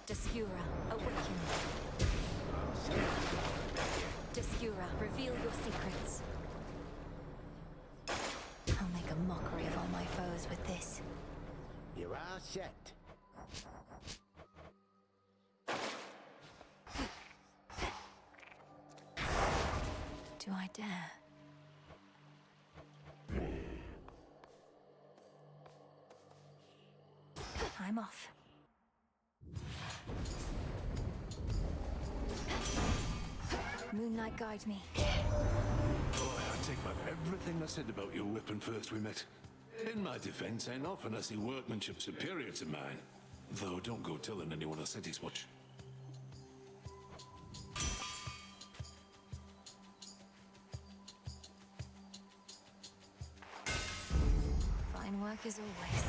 Descura, awaken. Descura, reveal your secrets. I'll make a mockery of all my foes with this. You're all set. Do I dare? I'm off. Moonlight, guide me. Boy, I take back everything I said about your weapon first we met. In my defense, ain't often I see workmanship superior to mine. Though don't go telling anyone I said as much. Fine work as always.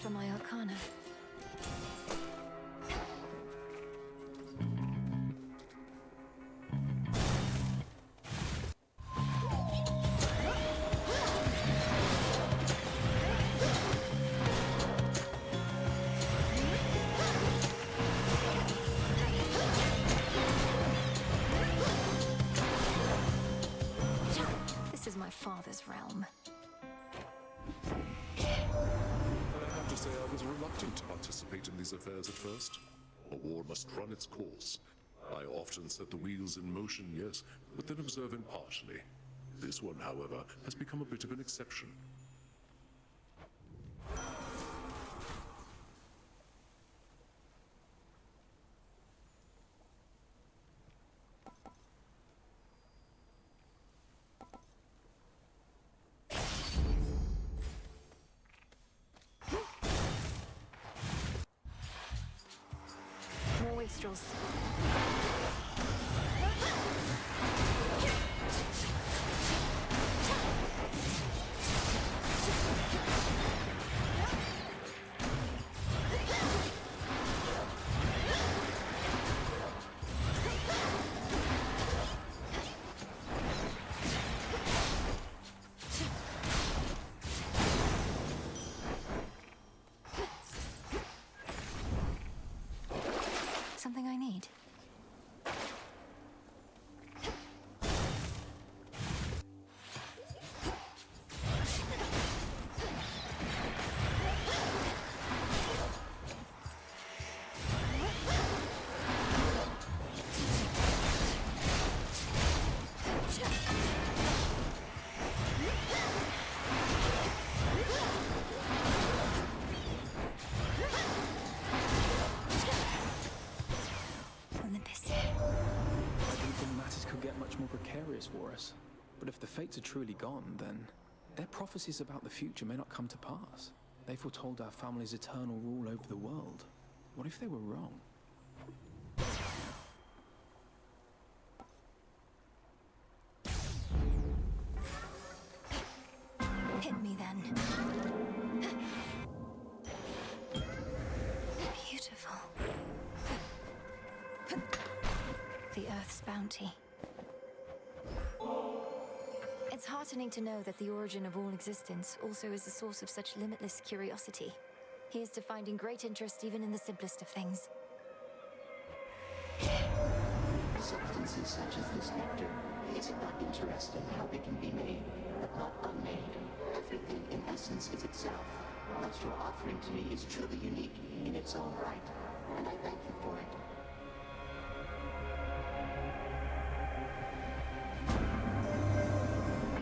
For my arcana. This is my father's realm. I have to say I was reluctant to participate in these affairs at first. A war must run its course. I often set the wheels in motion, yes, but then observe impartially. This one, however, has become a bit of an exception. More wastrels. Something I need. More precarious for us. But if the fates are truly gone, then their prophecies about the future may not come to pass. They foretold our family's eternal rule over the world. What if they were wrong? Hit me then. Beautiful. The Earth's bounty. It's heartening to know that the origin of all existence also is the source of such limitless curiosity. Here's to finding great interest even in the simplest of things. Substances such as this nectar, is it not interesting how they can be made, but not unmade? Everything in essence is itself. What you're offering to me is truly unique in its own right, and I thank you for it.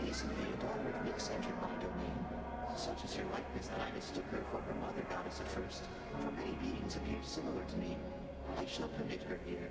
Recently, a daughter of Nyx entered my domain. Such is her likeness that I mistook her for her mother goddess at first, for many beings appeared similar to me. I shall permit her here.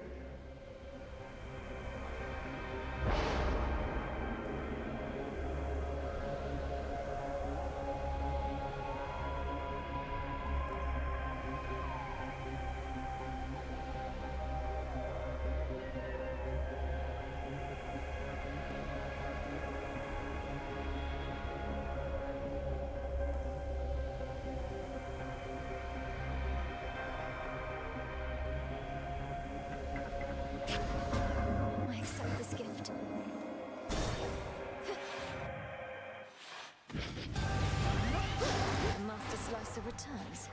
returns.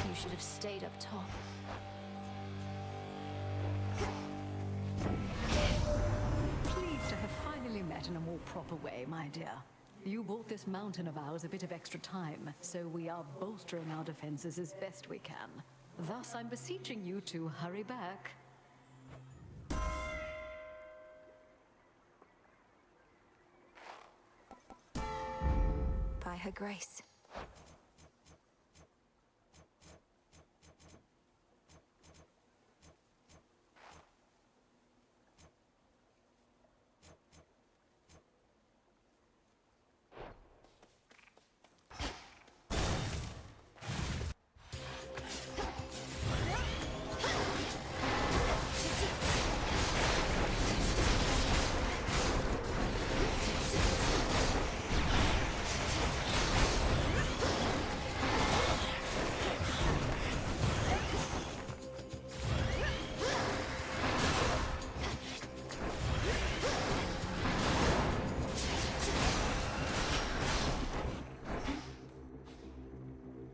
You should have stayed up top. Pleased to have finally met in a more proper way, my dear. You bought this mountain of ours a bit of extra time, so we are bolstering our defenses as best we can. Thus, I'm beseeching you to hurry back. By her grace.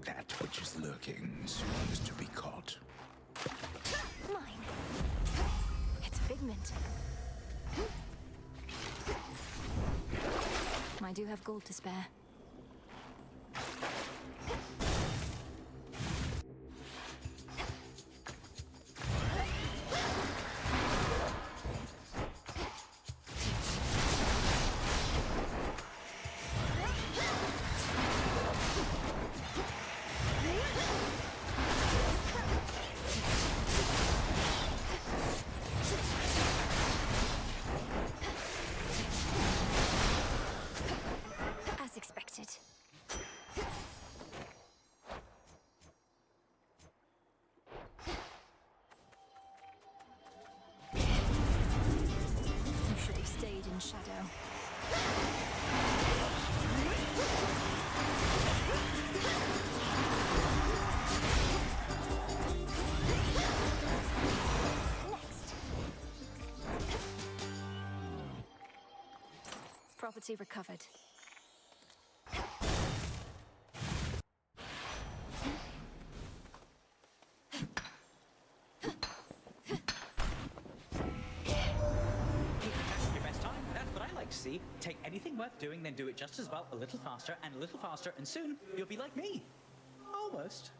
That which is lurking soon is to be caught. Mine. It's Figment. I do have gold to spare. As expected. You should have stayed in shadow. Next. Property recovered. That's your best time. That's what I like to see. Take anything worth doing, then do it just as well, a little faster, and soon you'll be like me. Almost.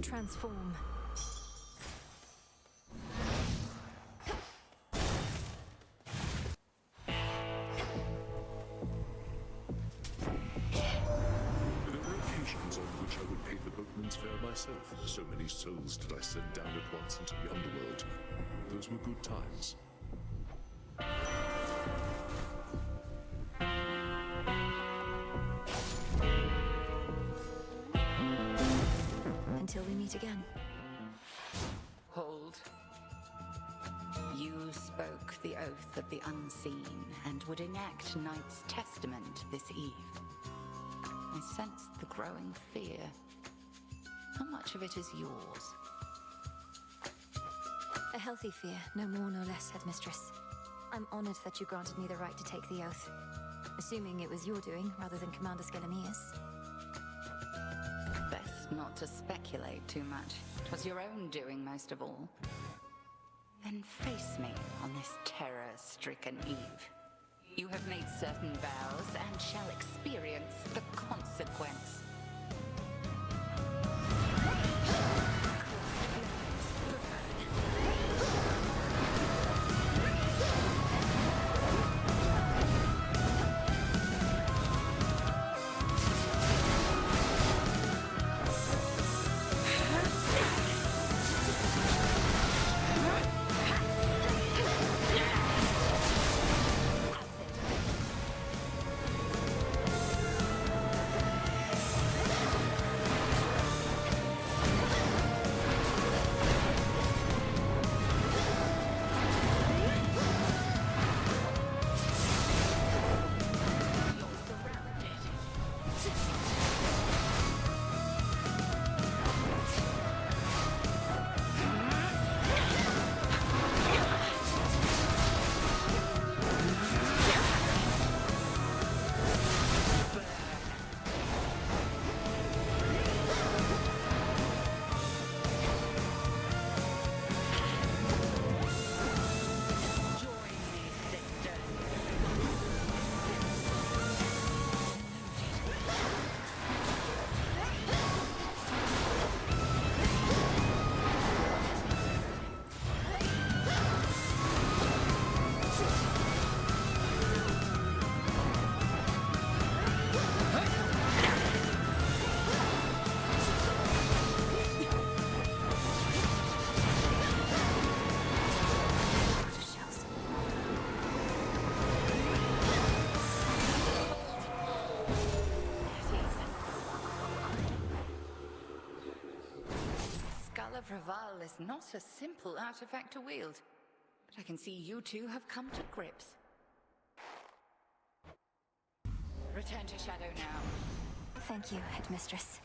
Transform. There were occasions on which I would pay the boatman's fare myself. So many souls did I send down at once into the underworld. Those were good times. Until we meet again. Hold. You spoke the oath of the unseen and would enact Knight's testament this eve. I sense the growing fear. How much of it is yours? A healthy fear, no more nor less, Headmistress. I'm honored that you granted me the right to take the oath. Assuming it was your doing rather than Commander Skelemia's. Best not to speculate too much. 'Twas your own doing most of all. Then face me on this terror-stricken eve. You have made certain vows and shall experience the consequence. Raval is not a simple artifact to wield, but I can see you two have come to grips. Return to Shadow now. Thank you, Headmistress.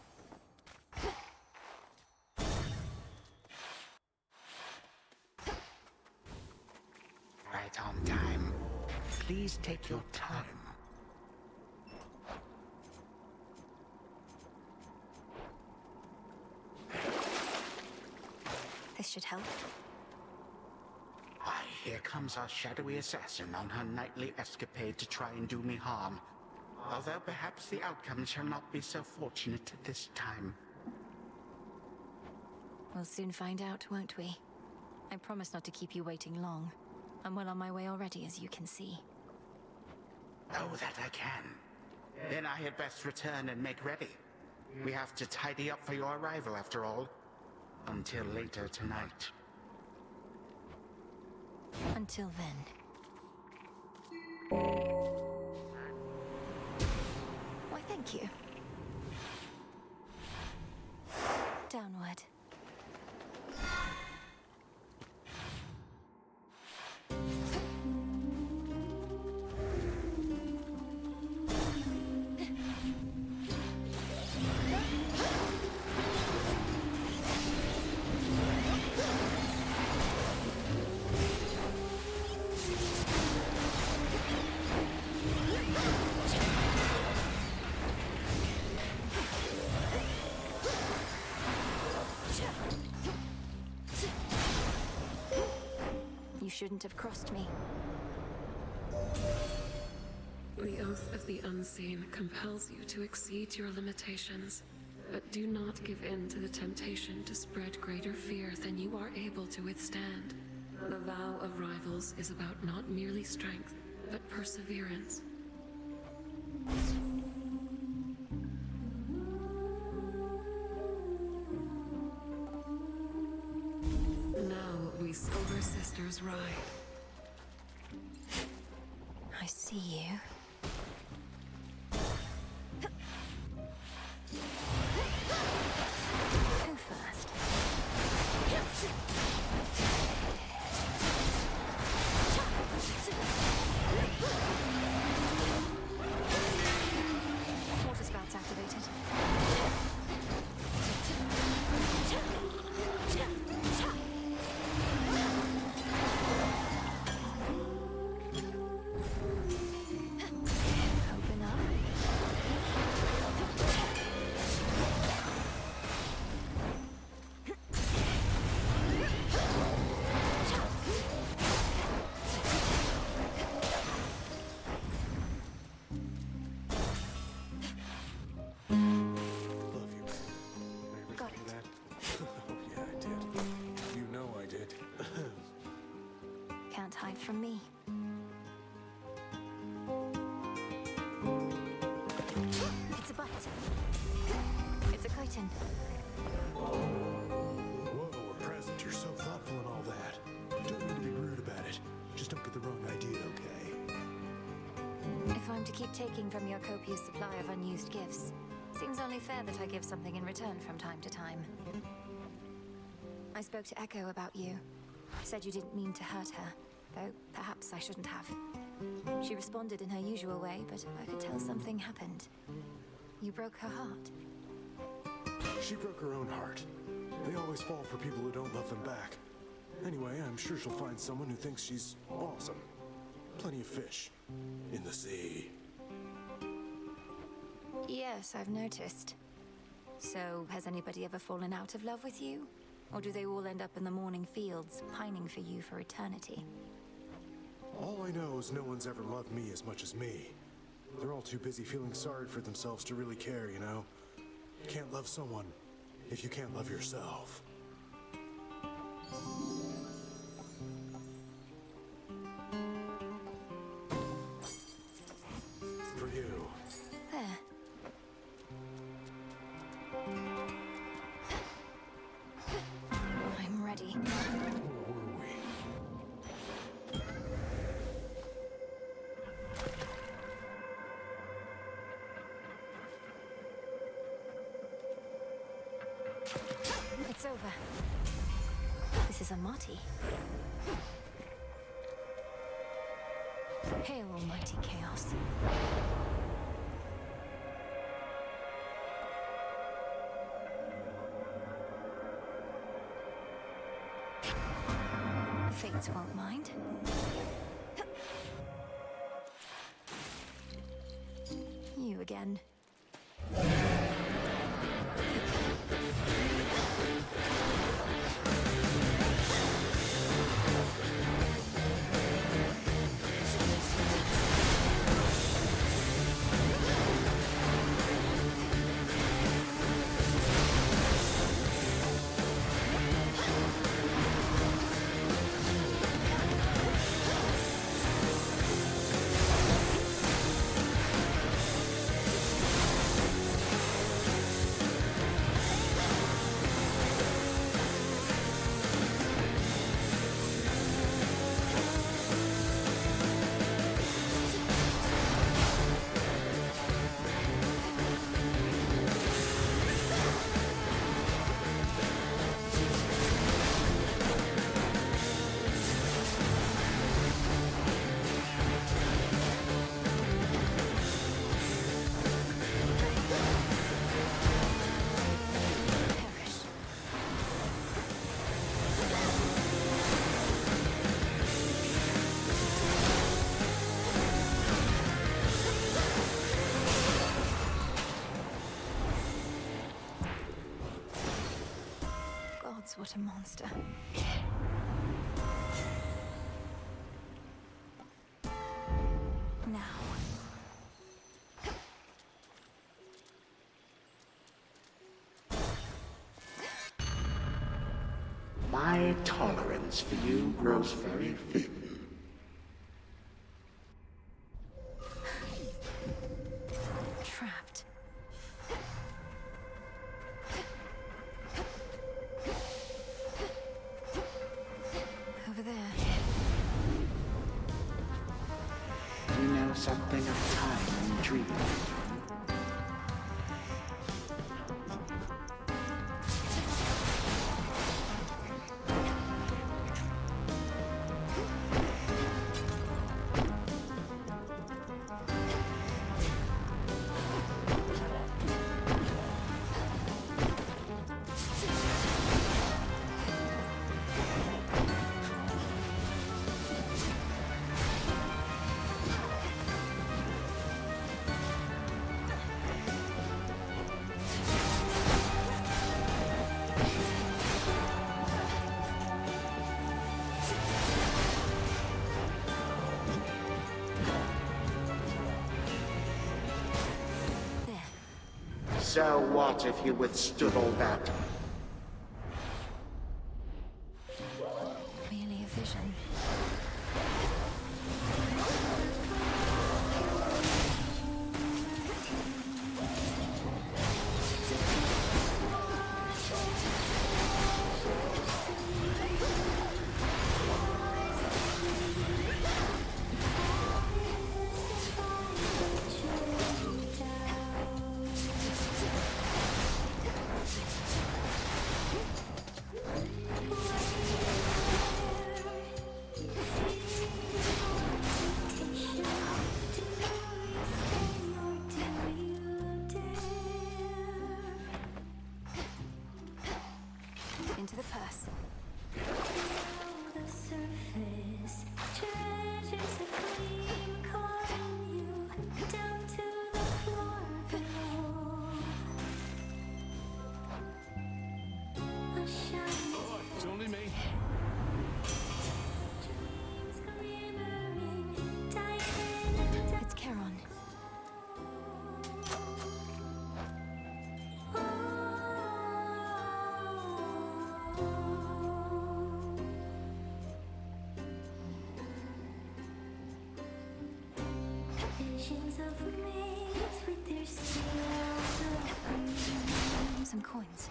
Right on time. Please take your time. This should help. Why, here comes our shadowy assassin on her nightly escapade to try and do me harm. Although perhaps the outcome shall not be so fortunate this time. We'll soon find out, won't we? I promise not to keep you waiting long. I'm well on my way already, as you can see. Oh, that I can. Then I had best return and make ready. We have to tidy up for your arrival, after all. Until later tonight. Until then. Why, thank you. Downward. You shouldn't have crossed me. The Oath of the Unseen compels you to exceed your limitations, but do not give in to the temptation to spread greater fear than you are able to withstand. The vow of rivals is about not merely strength, but perseverance. Now we Silver Sisters ride. I see you. Who first? from me. It's a bite. It's a chitin. Whoa, a present. You're so thoughtful and all that. Don't mean to be rude about it. Just don't get the wrong idea, okay? If I'm to keep taking from your copious supply of unused gifts, seems only fair that I give something in return from time to time. I spoke to Echo about you. Said you didn't mean to hurt her, though perhaps I shouldn't have. She responded in her usual way, but I could tell something happened. You broke her heart. She broke her own heart. They always fall for people who don't love them back. Anyway, I'm sure she'll find someone who thinks she's awesome. Plenty of fish in the sea. Yes, I've noticed. So, has anybody ever fallen out of love with you? Or do they all end up in the morning fields, pining for you for eternity? All I know is no one's ever loved me as much as me. They're all too busy feeling sorry for themselves to really care, you know? You can't love someone if you can't love yourself. For you. There. I'm ready. Where were we? It's over. This is a Marty. Hail, almighty chaos. The Fates won't mind. You again. Gods, what a monster. Now. My tolerance for you grows very thin. Trapped. Over there. You know something of time and dream. So what if you withstood all that? Merely a vision. Into the purse. The surface, treasures of gleam calling you down to the floor below. A shining Oh, it's only me. dreams glimmering, diamond It's Charon. visions of maids with their scales of green. Some coins.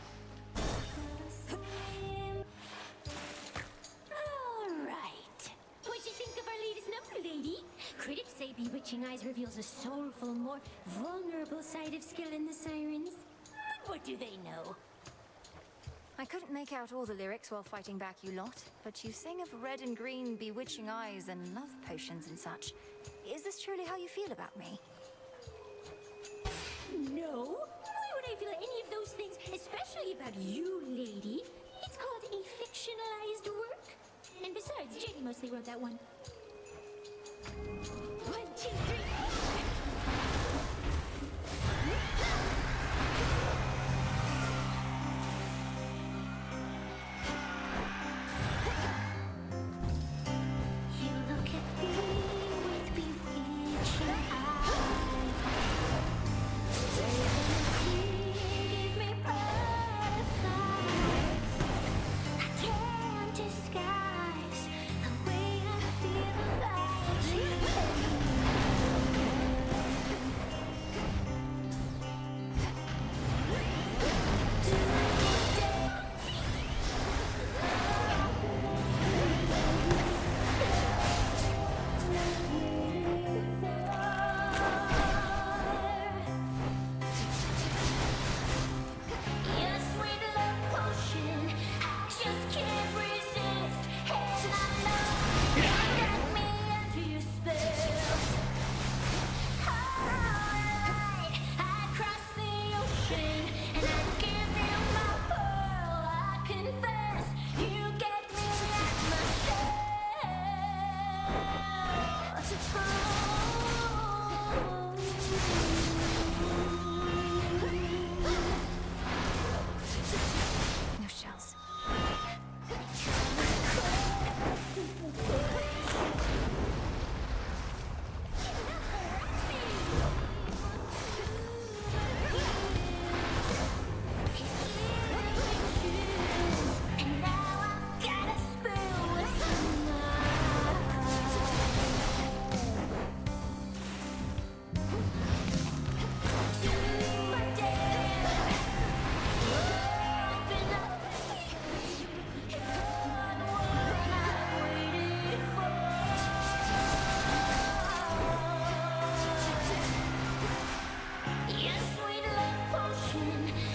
All right. What'd you think of our latest number, lady? Critics say Bewitching Eyes reveals a soulful, more vulnerable side of skill in the sirens. But what do they know? I couldn't make out all the lyrics while fighting back you lot, but you sing of red and green bewitching eyes and love potions and such. Is this truly how you feel about me? No. Why would I feel any of those things, especially about you, lady? It's called a fictionalized work. And besides, Jenny mostly wrote that one. 1, 2, 3. You look at me with bewitching eyes. Give me butterflies. I can't disguise the way I feel about you. Your sweet love potion, I just can't resist. And I know you got me under your spell. Alright, I'd cross the ocean and I'd give you my pearl. I confess, you get me at my No shells. And now I've got a spill with some Your sweet love potion,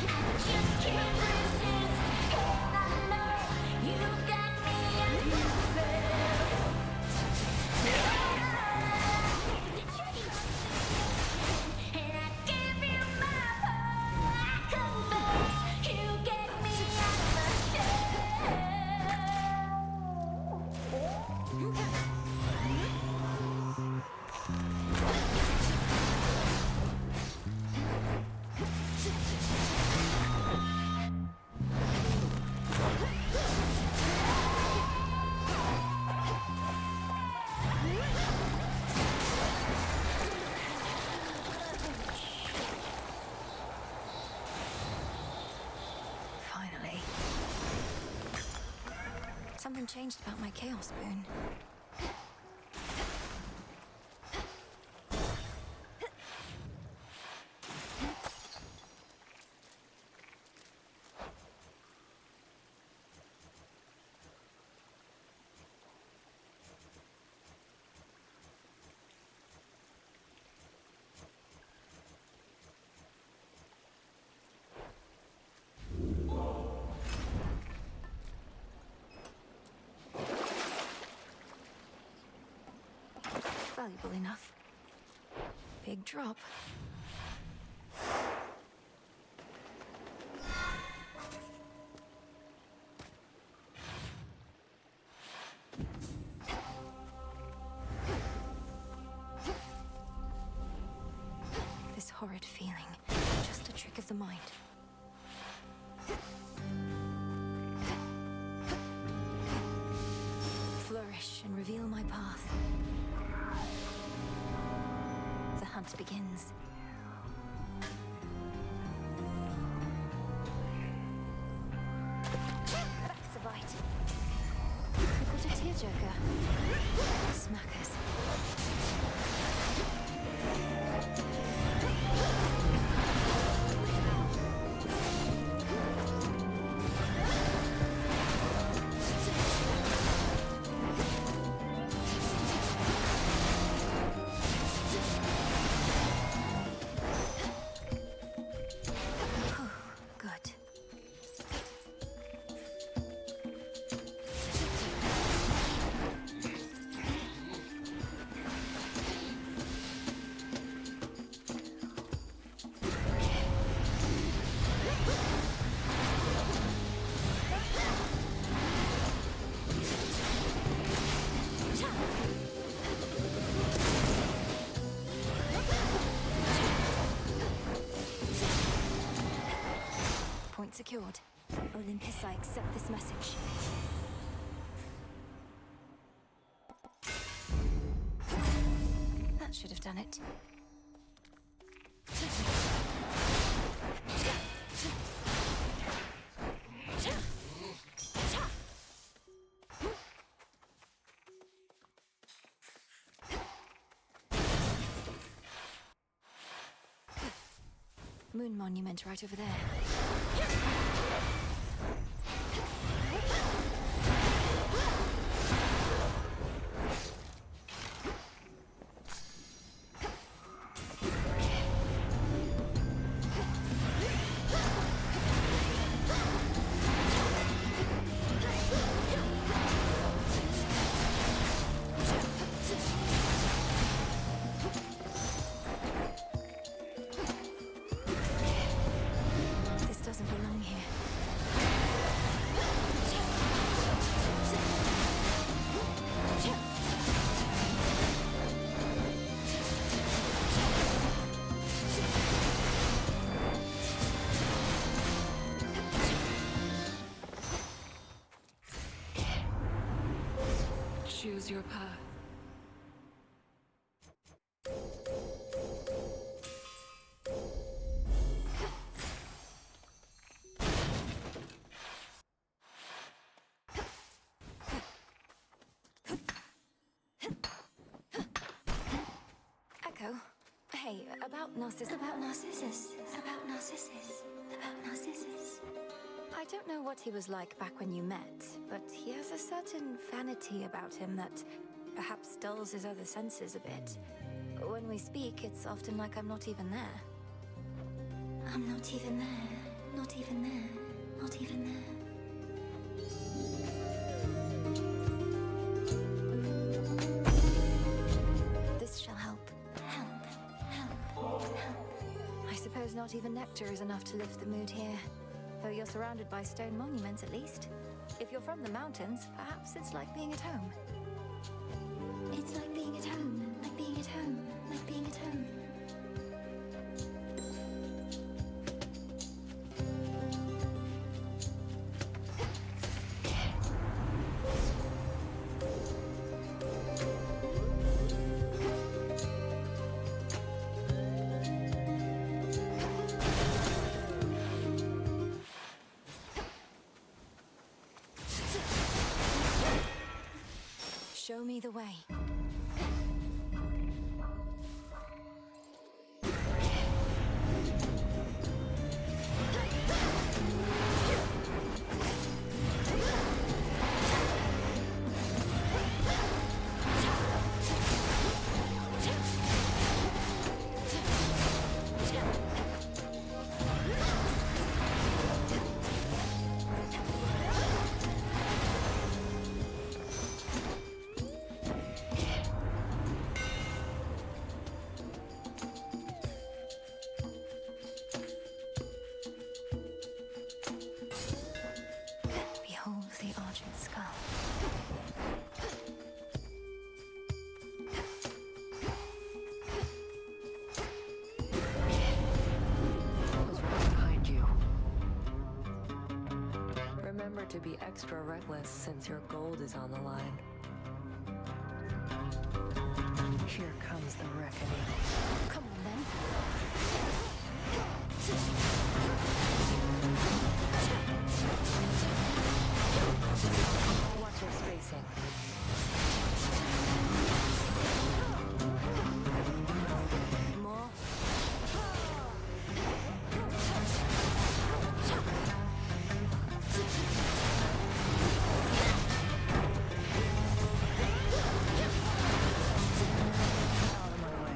I just can't resist. And I know you got me under your spell. And I give you my pearl. I confess, you get me out my Finally. Something changed about my chaos spoon. Valuable enough. Big drop. This horrid feeling, just a trick of the mind. Flourish and reveal my path. The hunt begins. That's a bite. We've got a tearjerker. Smackers. Good. Point secured. Olympus, I accept this message. That should have done it. Moon monument right over there. This doesn't belong here. Choose your path. Echo? Hey, about Narcissus. About Narcissus. About Narcissus. About Narcissus. I don't know what he was like back when you met, but he has a certain vanity about him that perhaps dulls his other senses a bit. When we speak, it's often like I'm not even there. I'm not even there. Not even there. Not even there. This shall help. Help. Help. Help. I suppose not even nectar is enough to lift the mood here. Though you're surrounded by stone monuments at least. If you're from the mountains, perhaps it's like being at home. It's like being at home. Like being at home. Like being at home. Show me the way. are reckless since your gold is on the line. Here comes the reckoning. Come on then. Watch your spacing. More. Out of my way.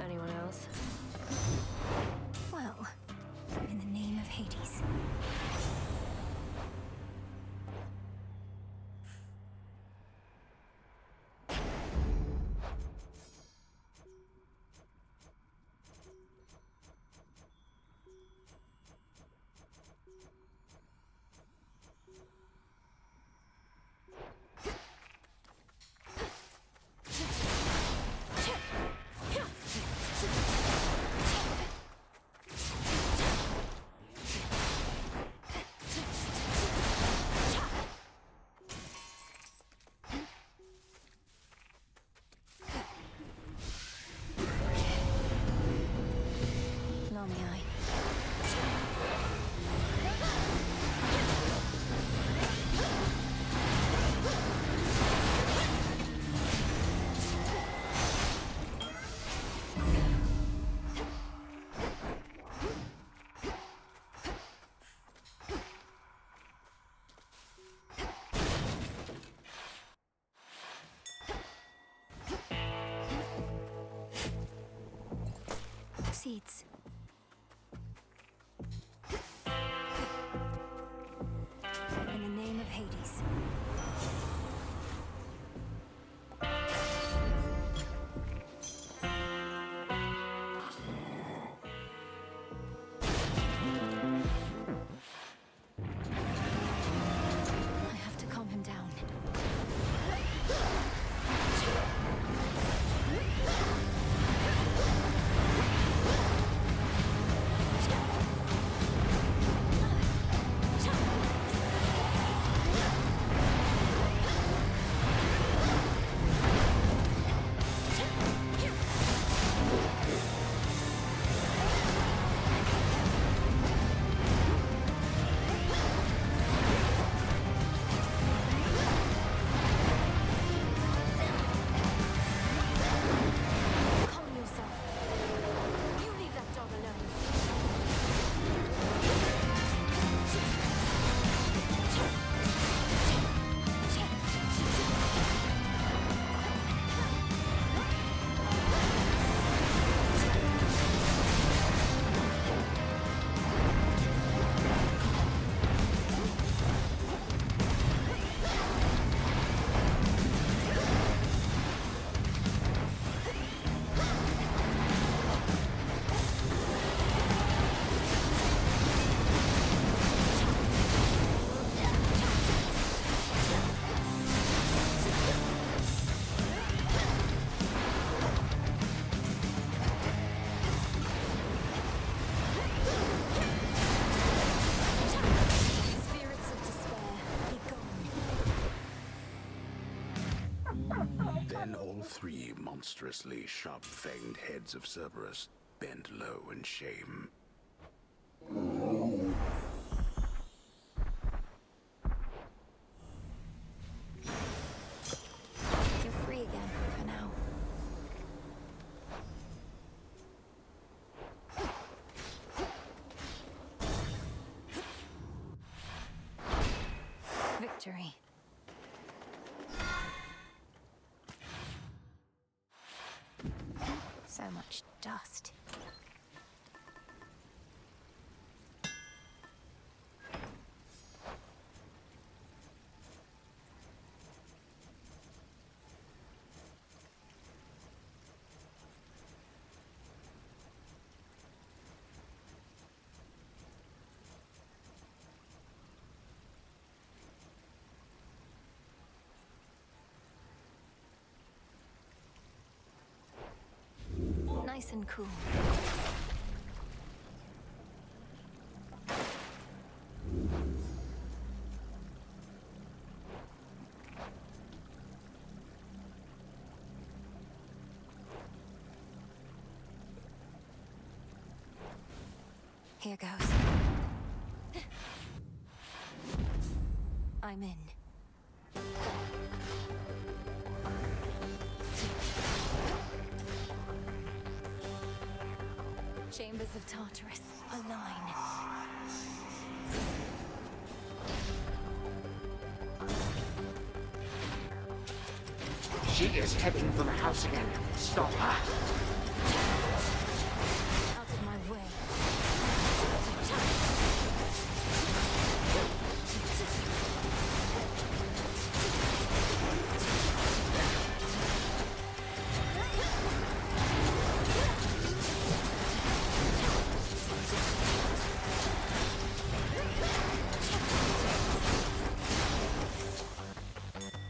Anyone else? Well, in the name of Hades. Lonely eye. Seeds. In the name of Hades. I have to calm him down. Calm yourself. You leave that dog alone. Spirits of despair, be gone. Then all three monstrously sharp-fanged heads of Cerberus bent low in shame. You're free again, for now. Victory. So much dust. Nice and cool. Here goes. I'm in. Chambers of Tartarus, align. She is heading for the house again. Stop her. Out of my way.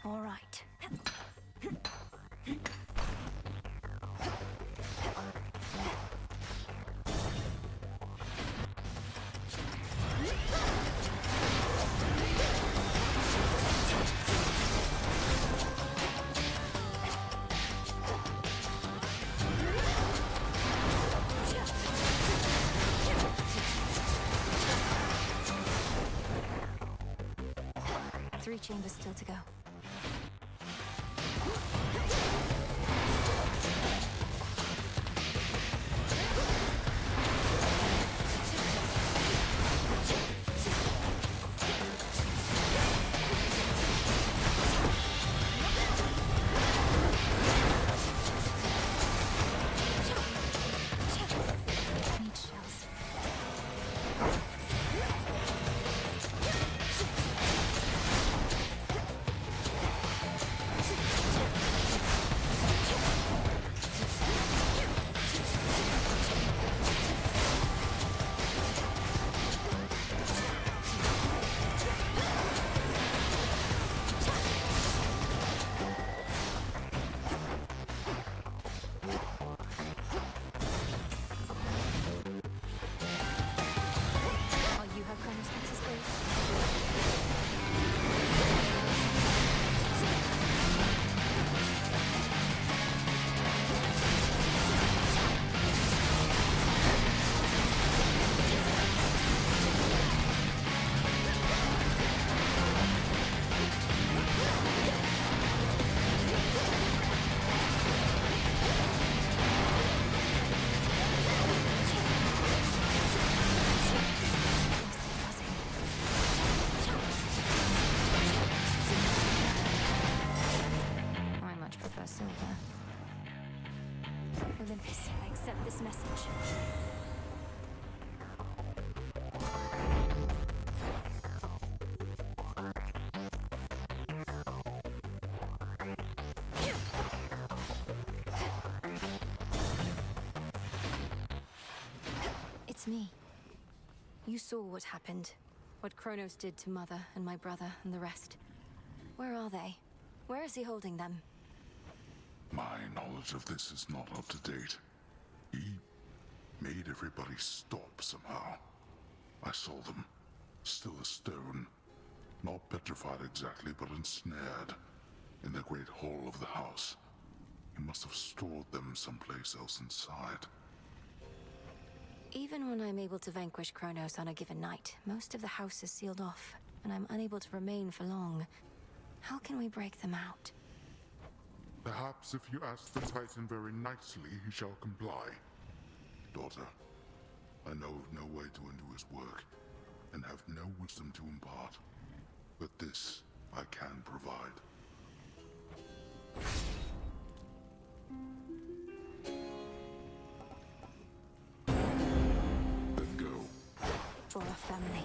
All right. 3 chambers still to go. Need shells. All you have Chronos Pets is great. I much prefer silver. Olympus, I accept this message. It's me. You saw what happened. What Kronos did to Mother and my brother and the rest. Where are they? Where is he holding them? My knowledge of this is not up to date. He made everybody stop somehow. I saw them, still a stone. Not petrified exactly, but ensnared in the great hall of the house. He must have stored them someplace else inside. Even when I'm able to vanquish Kronos on a given night, most of the house is sealed off, and I'm unable to remain for long. How can we break them out? Perhaps if you ask the Titan very nicely, he shall comply. Daughter, I know of no way to undo his work, and have no wisdom to impart. But this I can provide. Then go. For our family.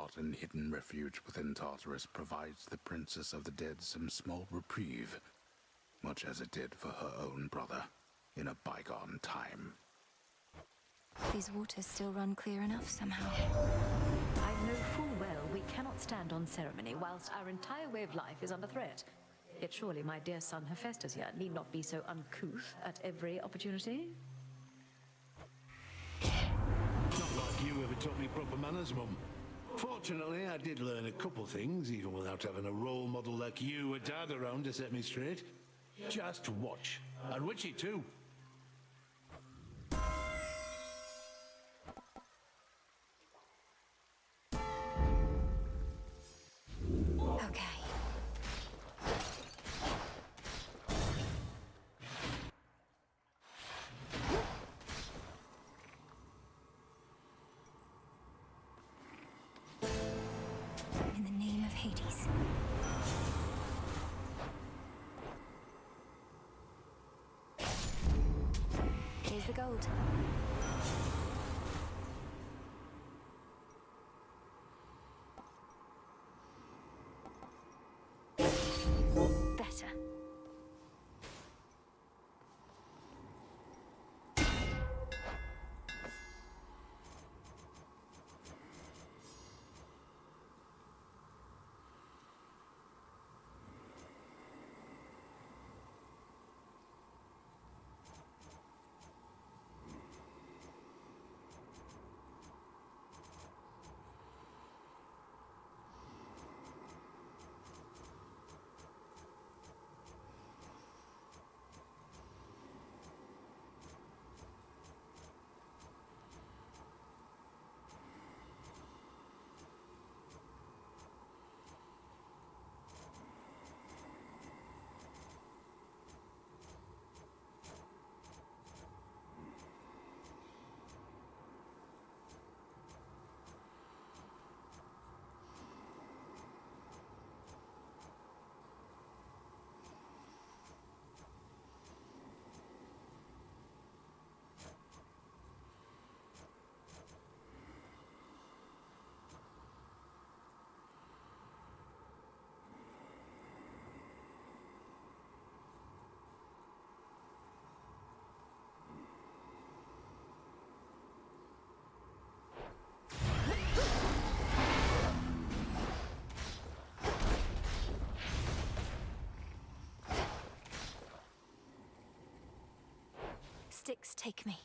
forgotten hidden refuge within Tartarus provides the Princess of the Dead some small reprieve, much as it did for her own brother in a bygone time. These waters still run clear enough somehow. I know full well we cannot stand on ceremony whilst our entire way of life is under threat. Yet surely my dear son Hephaestus here need not be so uncouth at every opportunity. Not like you ever taught me proper manners, Mum. Fortunately, I did learn a couple things, even without having a role model like you or Dad around to set me straight. Just watch. And Witchy too. Okay. In the name of Hades. Here's the gold. Better. Sticks take me.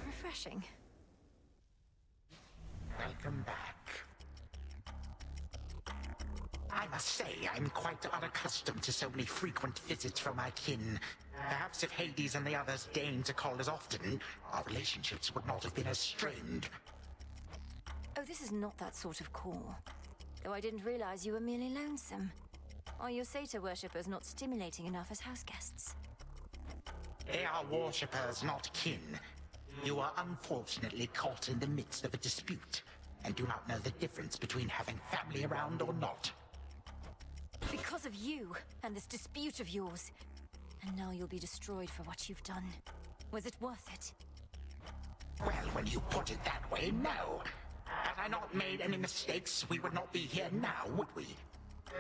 Refreshing. Welcome back. I must say, I'm quite unaccustomed to so many frequent visits from my kin. Perhaps if Hades and the others deigned to call as often, our relationships would not have been as strained. Oh, this is not that sort of call. Though I didn't realize you were merely lonesome. Are your satyr worshippers not stimulating enough as house guests? They are worshippers, not kin. You are unfortunately caught in the midst of a dispute, and do not know the difference between having family around or not. Because of you, and this dispute of yours. And now you'll be destroyed for what you've done. Was it worth it? Well, when you put it that way, no. Had I not made any mistakes, we would not be here now, would we?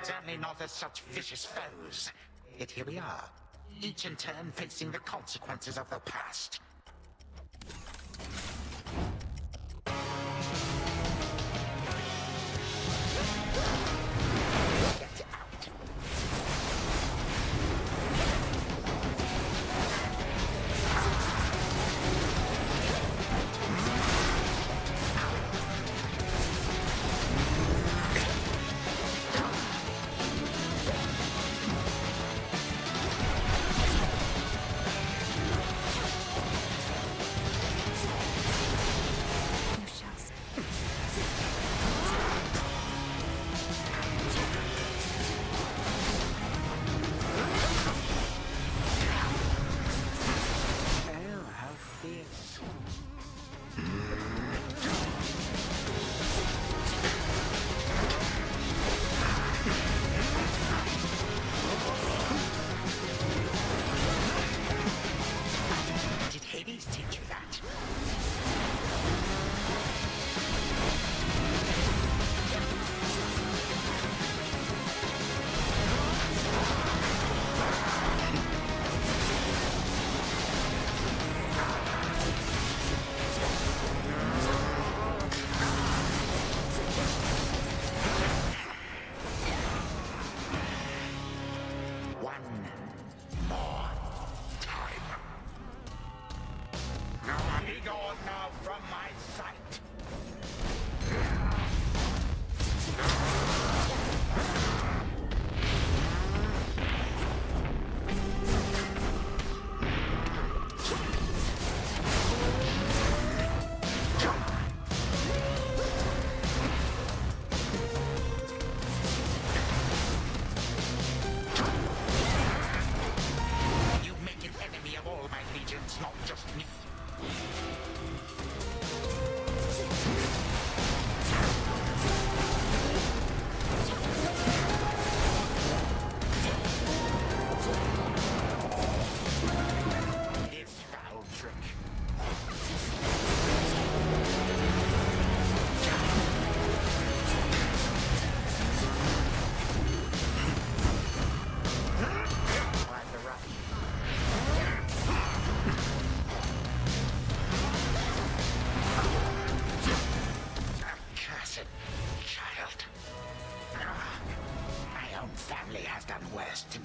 Certainly not as such vicious foes. Yet here we are, each in turn facing the consequences of the past. Get out.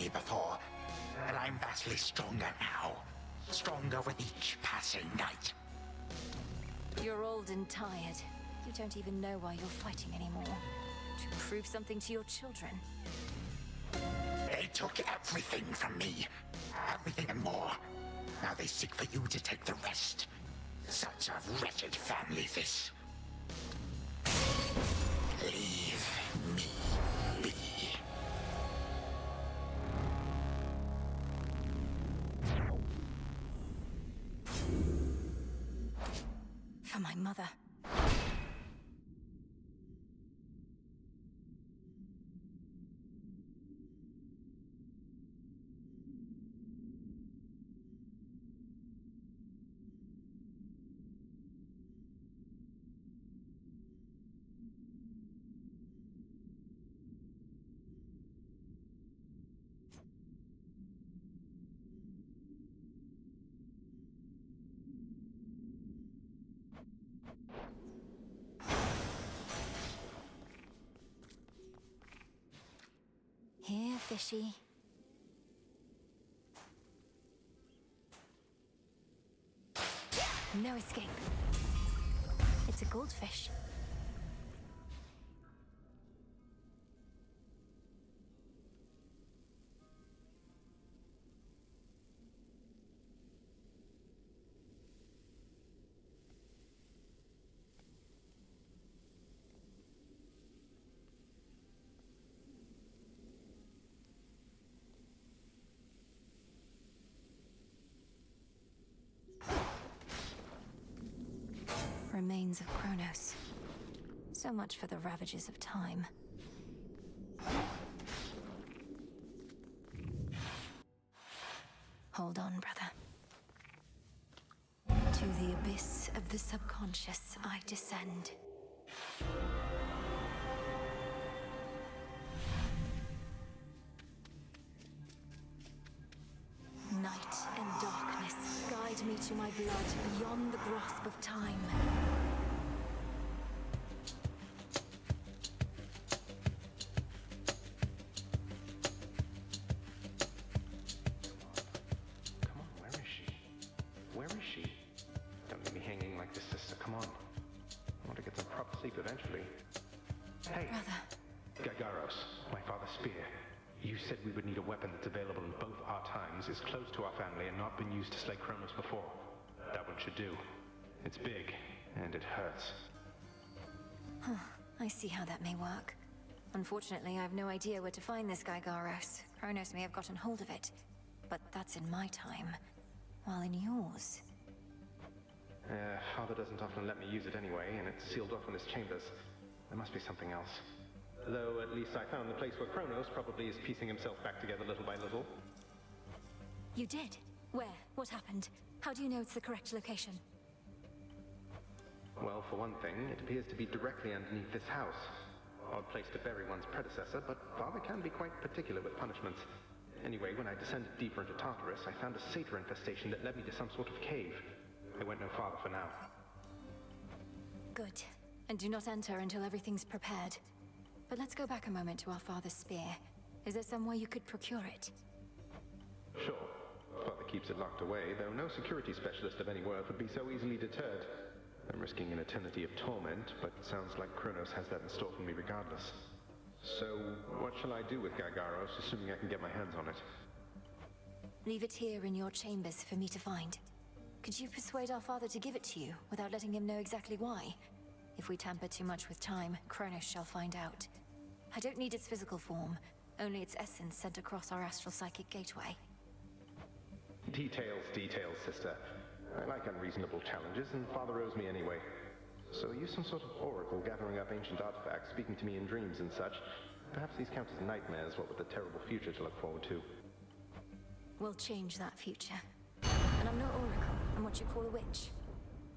me before, and I'm vastly stronger now. Stronger with each passing night. You're old and tired. You don't even know why you're fighting anymore. To prove something to your children. They took everything from me. Everything and more. Now they seek for you to take the rest. Such a wretched family, this. Leave me be. For my mother. Here, fishy. No escape. It's a goldfish. Remains of Kronos. So much for the ravages of time. Hold on, brother. To the abyss of the subconscious I descend. Night and darkness guide me to my blood beyond the grasp of time. Come on, where is she? Where is she? Don't leave me hanging like this, sister. Come on. I want to get some proper sleep eventually. Hey! Brother. Gagaros, my father's spear. You said we would need a weapon that's available in both our times, is close to our family, and not been used to slay Kronos before. That one should do. It's big, and it hurts. Huh. I see how that may work. Unfortunately, I have no idea where to find this guy Garos. Kronos may have gotten hold of it. But that's in my time. While in yours... Father doesn't often let me use it anyway, and it's sealed off in his chambers. There must be something else. Though at least I found the place where Kronos probably is piecing himself back together little by little. You did? Where? What happened? How do you know it's the correct location? Well, for one thing, it appears to be directly underneath this house. Odd place to bury one's predecessor, but Father can be quite particular with punishments. Anyway, when I descended deeper into Tartarus, I found a satyr infestation that led me to some sort of cave. I went no farther for now. Good. And do not enter until everything's prepared. But let's go back a moment to our father's spear. Is there some way you could procure it? Sure. Father keeps it locked away, though no security specialist of any worth would be so easily deterred. I'm risking an eternity of torment, but sounds like Kronos has that in store for me regardless. So, what shall I do with Gargaros, assuming I can get my hands on it? Leave it here in your chambers for me to find. Could you persuade our father to give it to you, without letting him know exactly why? If we tamper too much with time, Kronos shall find out. I don't need its physical form, only its essence sent across our astral psychic gateway. Details, details, sister. I like unreasonable challenges, and Father owes me anyway. So use some sort of oracle gathering up ancient artifacts, speaking to me in dreams and such. Perhaps these count as nightmares, what with the terrible future to look forward to. We'll change that future. And I'm no oracle, I'm what you call a witch.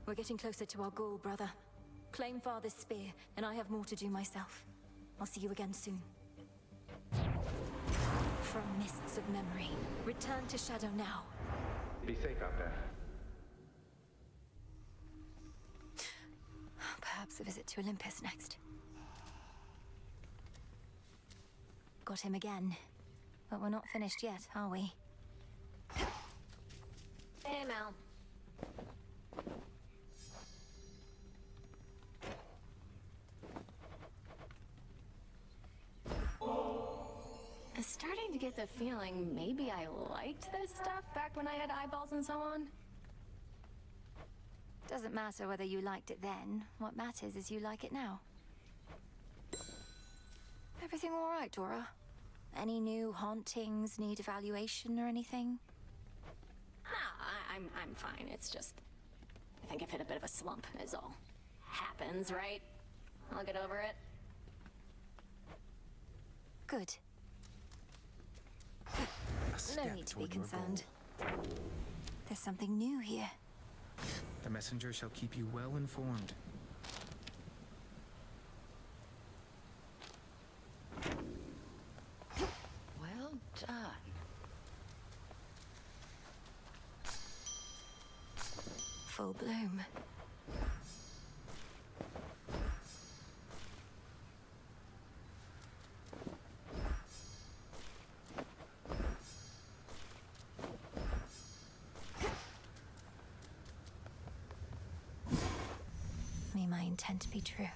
We're getting closer to our goal, brother. Claim Father's spear, and I have more to do myself. I'll see you again soon. From mists of memory, return to Shadow now. Be safe out there. Perhaps a visit to Olympus next. Got him again. But we're not finished yet, are we? Hey, Mel. I'm starting to get the feeling maybe I liked this stuff back when I had eyeballs and so on. Doesn't matter whether you liked it then. What matters is you like it now. Everything all right, Dora? Any new hauntings need evaluation or anything? Nah, I'm fine. It's just, I think I've hit a bit of a slump, is all. Happens, right? I'll get over it. Good. No need to be concerned. There's something new here. The messenger shall keep you well informed. Well done. Full bloom. May my intent be true.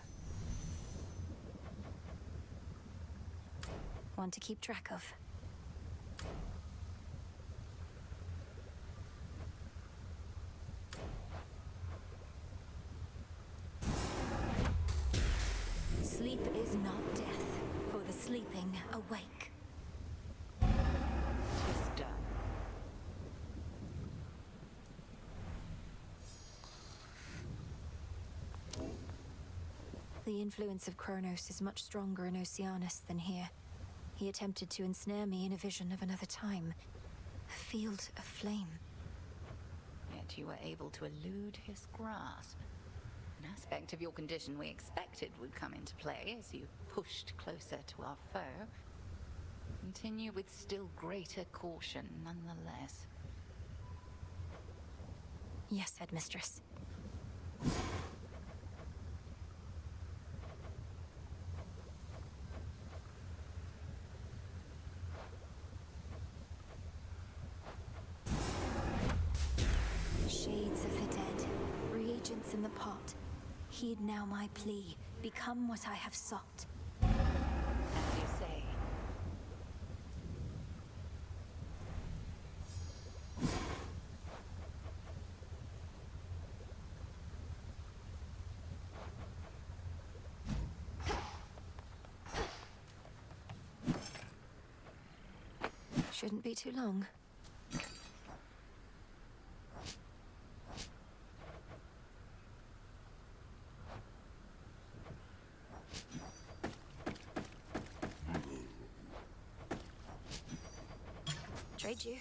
One to keep track of. Sleep is not death, for the sleeping awake. Tis done. The influence of Kronos is much stronger in Oceanus than here. He attempted to ensnare me in a vision of another time. A field of flame. Yet you were able to elude his grasp. An aspect of your condition we expected would come into play as you pushed closer to our foe. Continue with still greater caution, nonetheless. Yes, Headmistress. Shades of the dead, reagents in the pot. Heed now my plea. Become what I have sought. As you say. Shouldn't be too long. Trade you.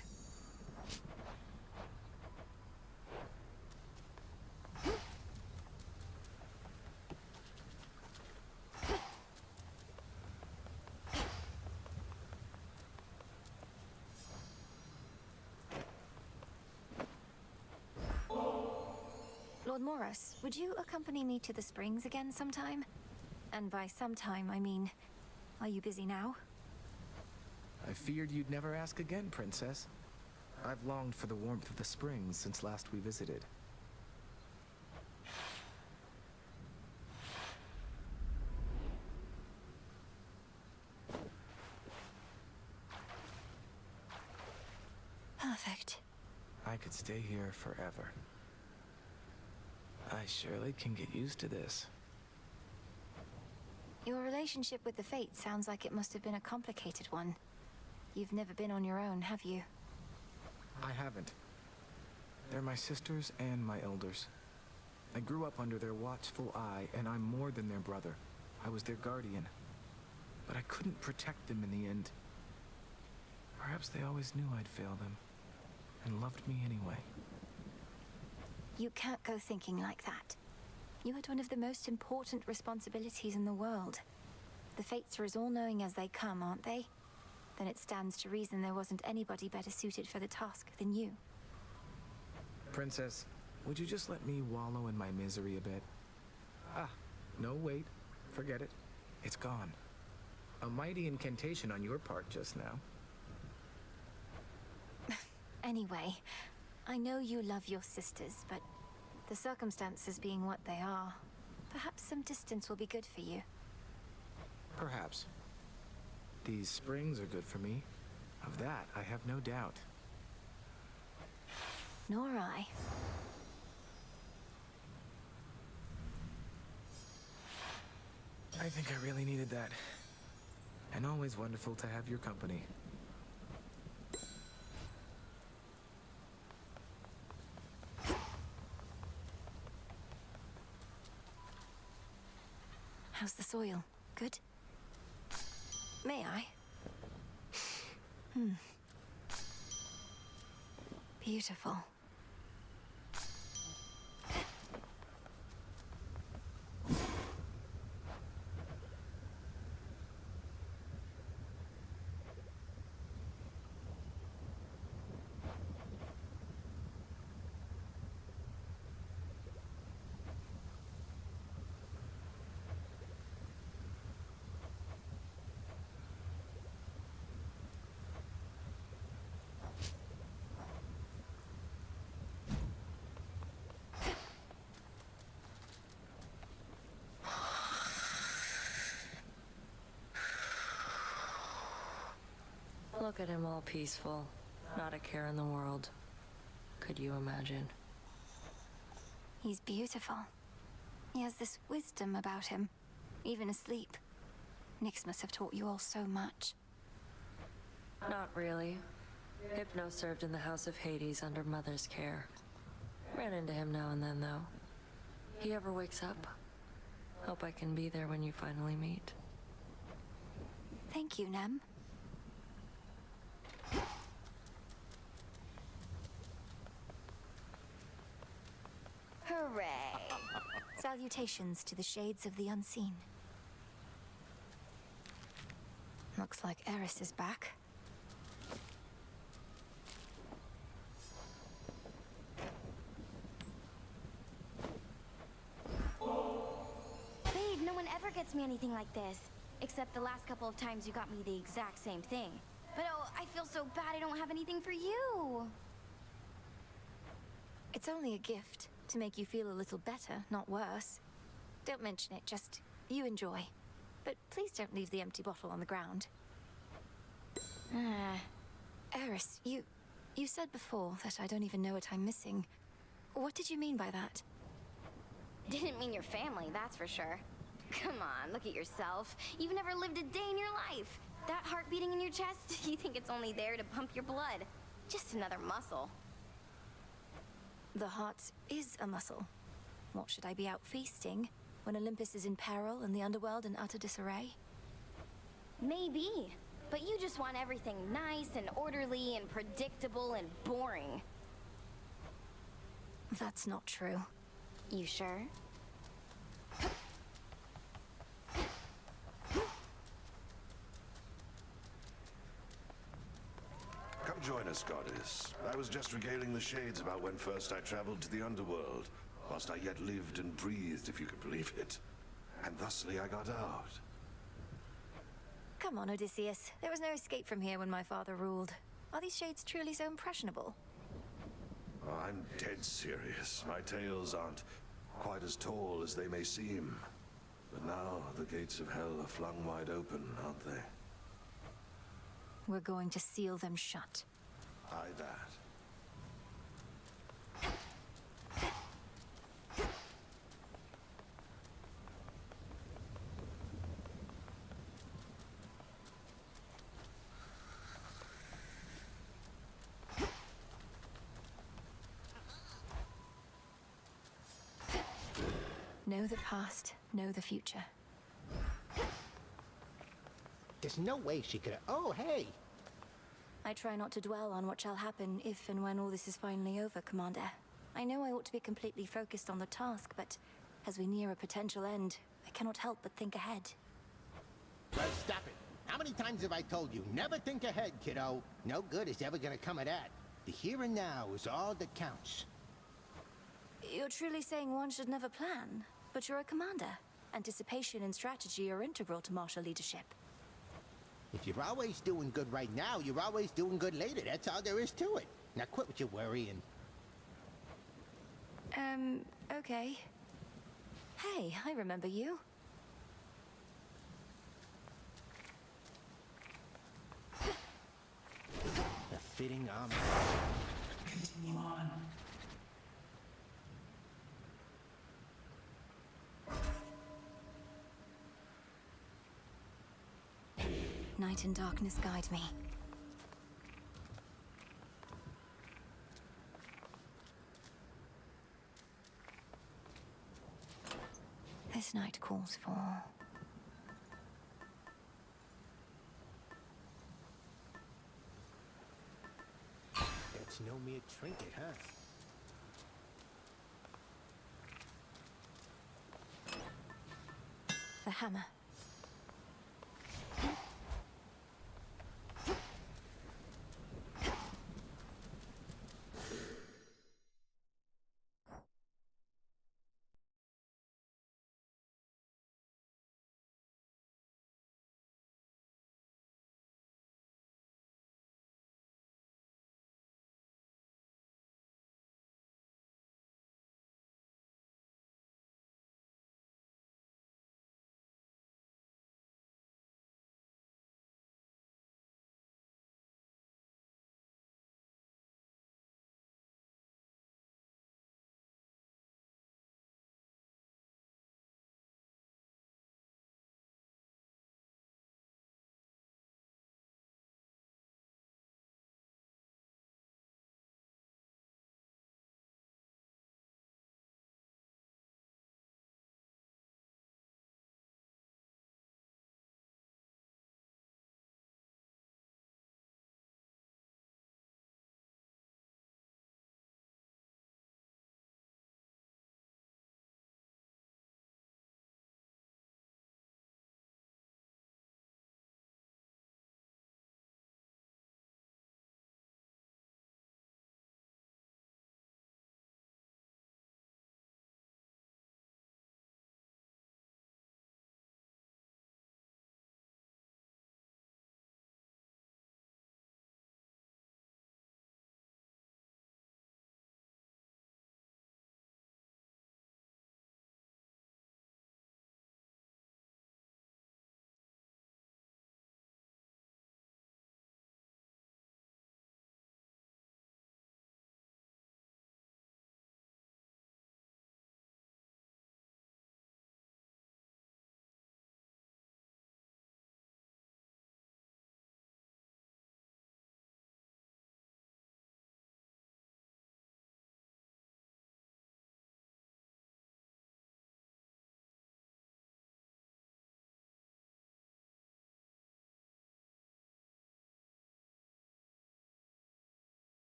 Lord Morris, would you accompany me to the springs again sometime? And by sometime, I mean, are you busy now? I feared you'd never ask again, Princess. I've longed for the warmth of the springs since last we visited. Perfect. I could stay here forever. I surely can get used to this. Your relationship with the Fates sounds like it must have been a complicated one. You've never been on your own, have you? I haven't. They're my sisters and my elders. I grew up under their watchful eye, and I'm more than their brother. I was their guardian. But I couldn't protect them in the end. Perhaps they always knew I'd fail them, and loved me anyway. You can't go thinking like that. You had one of the most important responsibilities in the world. The Fates are as all-knowing as they come, aren't they? Then it stands to reason there wasn't anybody better suited for the task than you. Princess, would you just let me wallow in my misery a bit? Ah, no, wait. Forget it. It's gone. A mighty incantation on your part just now. Anyway, I know you love your sisters, but the circumstances being what they are, perhaps some distance will be good for you. Perhaps. These springs are good for me. Of that, I have no doubt. Nor I. I think I really needed that. And always wonderful to have your company. How's the soil? Good? May I? Beautiful. Look at him all peaceful. Not a care in the world. Could you imagine? He's beautiful. He has this wisdom about him, even asleep. Nyx must have taught you all so much. Not really. Hypno served in the House of Hades under Mother's care. Ran into him now and then, though. He ever wakes up? Hope I can be there when you finally meet. Thank you, Nem. Hooray! Salutations to the shades of the unseen. Looks like Eris is back. Babe, no one ever gets me anything like this. Except the last couple of times you got me the exact same thing. But oh, I feel so bad I don't have anything for you. It's only a gift to make you feel a little better, not worse. Don't mention it, just you enjoy. But please don't leave the empty bottle on the ground. Eris, you said before that I don't even know what I'm missing. What did you mean by that? Didn't mean your family, that's for sure. Come on, look at yourself. You've never lived a day in your life. That heart beating in your chest, you think it's only there to pump your blood. Just another muscle. The heart is a muscle. What, should I be out feasting when Olympus is in peril and the underworld in utter disarray? Maybe. But you just want everything nice and orderly and predictable and boring. That's not true. You sure? Come join us, Goddess. I was just regaling the shades about when first I traveled to the underworld, whilst I yet lived and breathed, if you could believe it. And thusly I got out. Come on, Odysseus. There was no escape from here when my father ruled. Are these shades truly so impressionable? Oh, I'm dead serious. My tales aren't quite as tall as they may seem. But now the gates of hell are flung wide open, aren't they? We're going to seal them shut. Aye, that. Know the past, know the future. There's no way she could have... Oh, hey! I try not to dwell on what shall happen if and when all this is finally over, Commander. I know I ought to be completely focused on the task, but as we near a potential end, I cannot help but think ahead. Well, stop it. How many times have I told you, never think ahead, kiddo? No good is ever gonna come of that. The here and now is all that counts. You're truly saying one should never plan, but you're a commander. Anticipation and strategy are integral to martial leadership. If you're always doing good right now, you're always doing good later. That's all there is to it. Now quit with your worrying. Okay. Hey, I remember you. The fitting armor. Continue on. Night and darkness guide me. This night calls for... It's no mere trinket, huh? the hammer.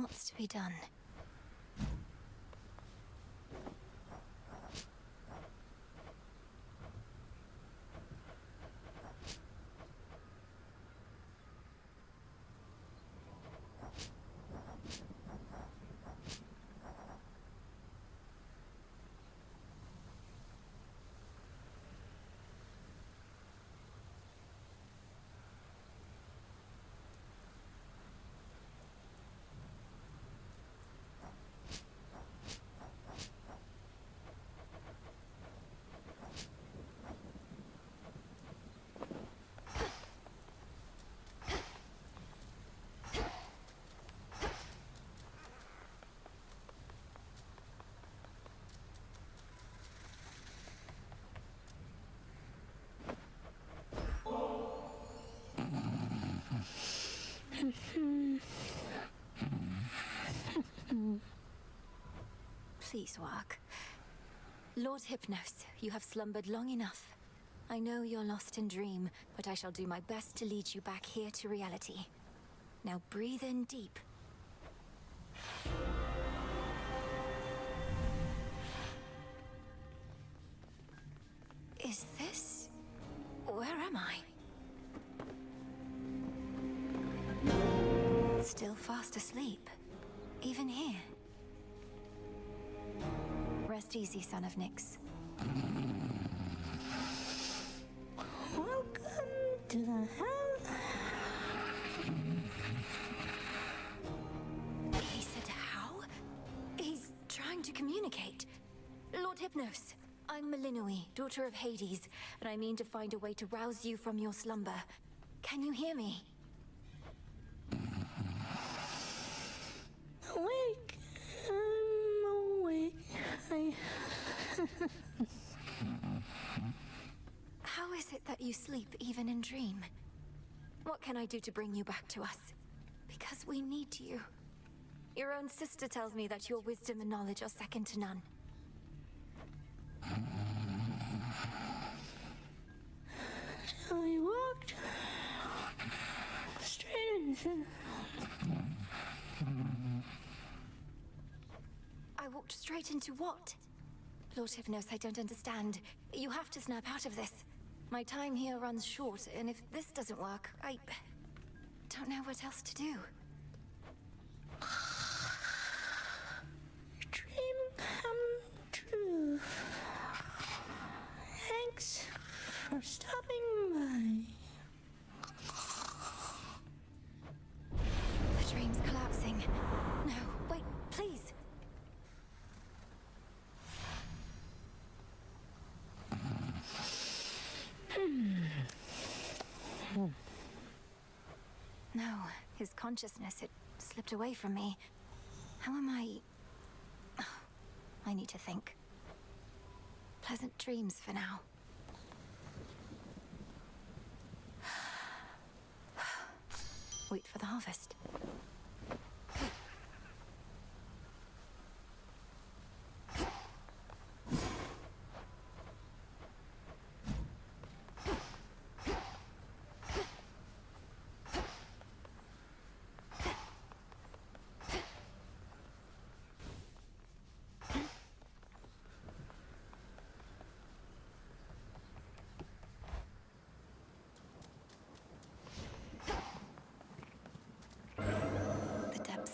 What's to be done? Please work. Lord Hypnos, you have slumbered long enough. I know you're lost in dream, but I shall do my best to lead you back here to reality. Now breathe in deep. Is this... where am I? Still fast asleep. Even here. Rest easy, son of Nyx. Welcome to the hell. He said how? He's trying to communicate. Lord Hypnos, I'm Melinoi, daughter of Hades, and I mean to find a way to rouse you from your slumber. Can you hear me? Awake. I'm awake. How is it that you sleep even in dream? What can I do to bring you back to us? Because we need you. Your own sister tells me that your wisdom and knowledge are second to none. I walked straight into... I walked straight into what? Lord Hypnos, I don't understand. You have to snap out of this. My time here runs short, and if this doesn't work, I don't know what else to do. Dream come true. Thanks for stopping by. The dream's collapsing. No, wait, please. No, his consciousness, it slipped away from me. How am I... I need to think. Pleasant dreams for now. Wait for the harvest.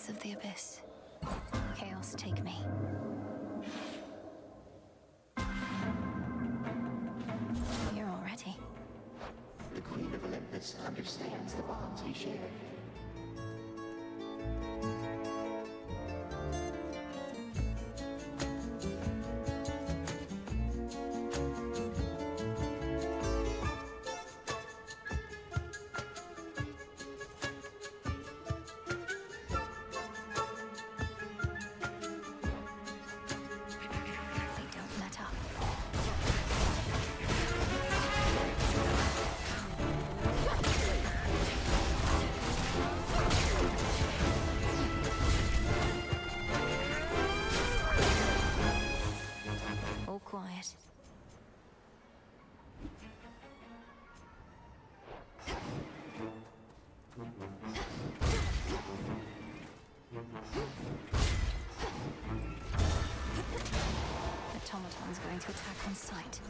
Of the abyss. Chaos take me. Here already. The Queen of Olympus understands the bonds we share. automaton's going to attack on sight.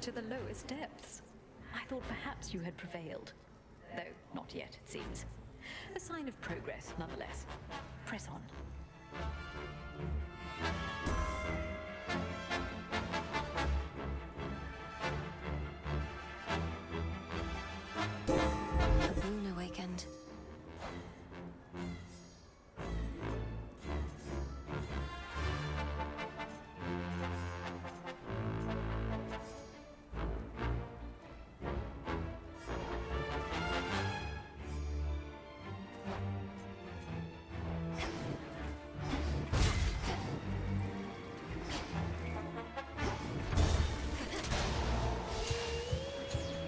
To the lowest depths. I thought perhaps you had prevailed. Though not yet, it seems. A sign of progress, nonetheless. Press on. A boon awakened.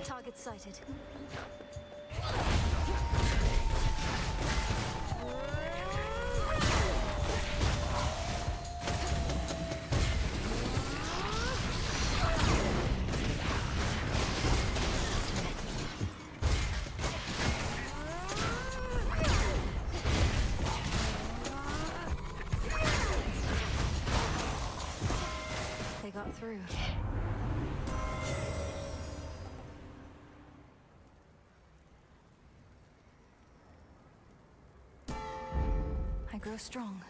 Target sighted. They got through. I grow strong.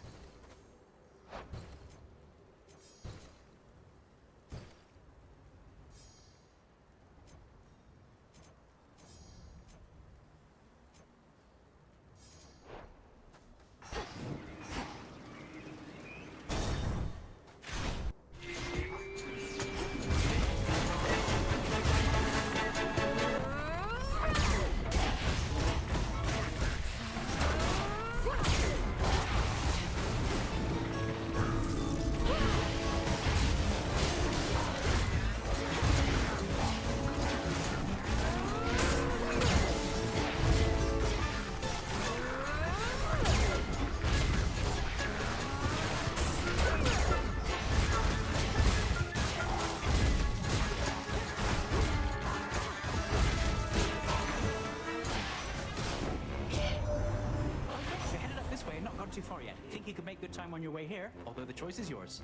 Too far yet. Think you could make good time on your way here, although the choice is yours.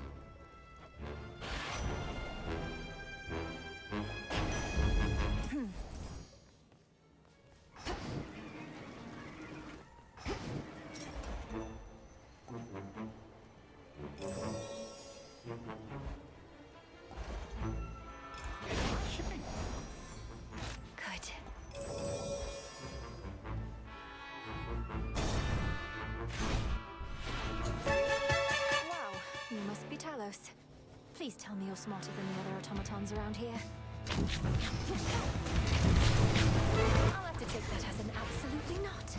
Shipping. Good. Wow, you must be Talos. Please tell me you're smarter than the other automatons around here. I'll have to take that as an absolutely not.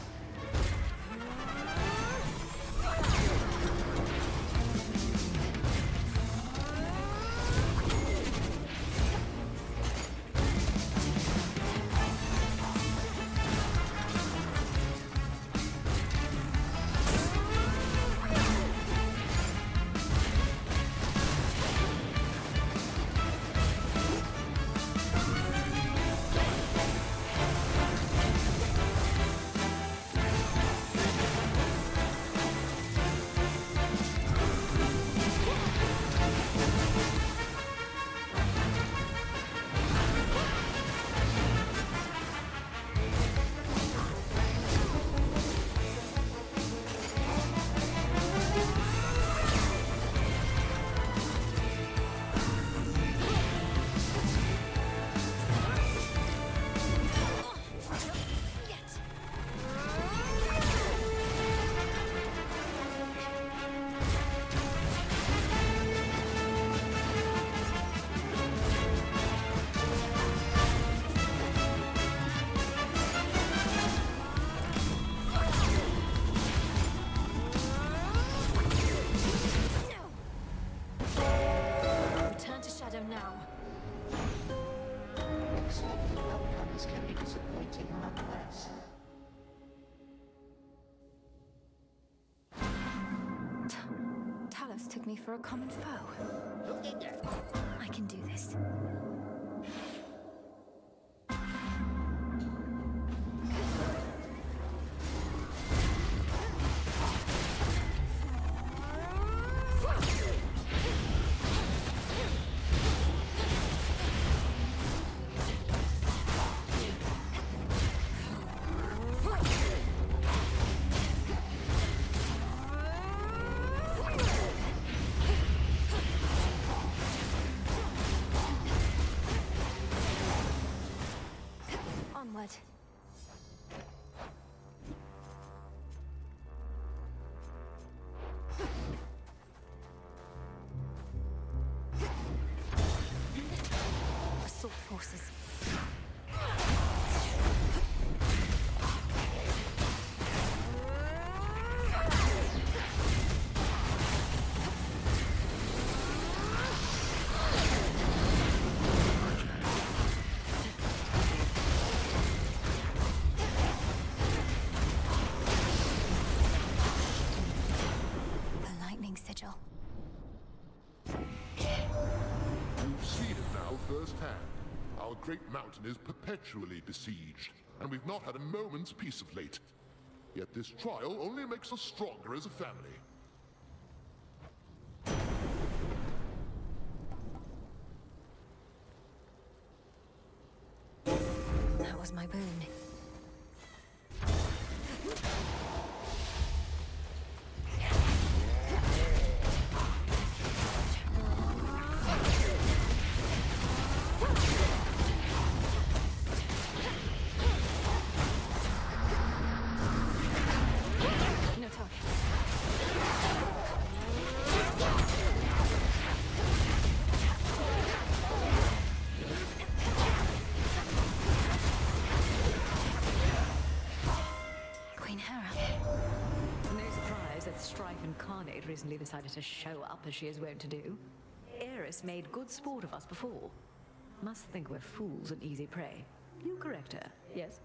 for a common foe. Look at that. I can do this. Onward. Assault forces. The lightning sigil. You've seen it now firsthand. Our great mountain is perpetually besieged, and we've not had a moment's peace of late. Yet this trial only makes us stronger as a family. That was my boon. No targets. Queen Hera. No surprise that Strife Incarnate recently decided to show up as she is wont to do. Eris made good sport of us before. Must think we're fools and easy prey. You correct her, yes?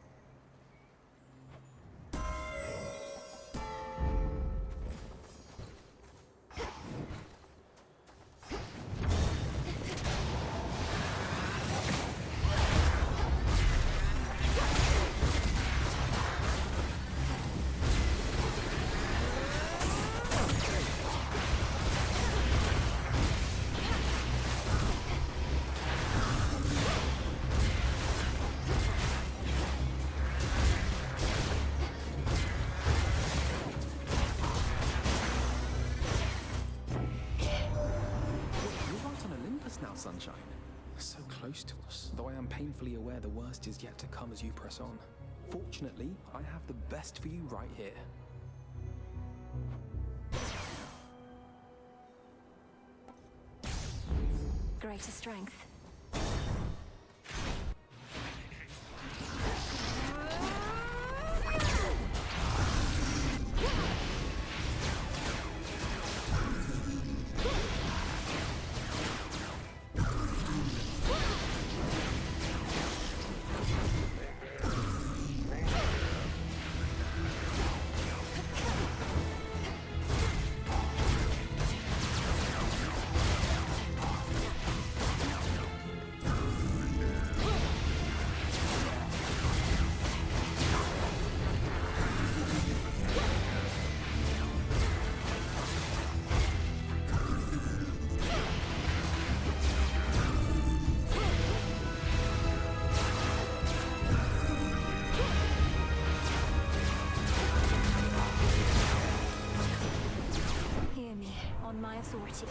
Now, Sunshine. So close to us, though I am painfully aware the worst is yet to come as you press on. Fortunately, I have the best for you right here. Greater strength. Hear me, on my authority.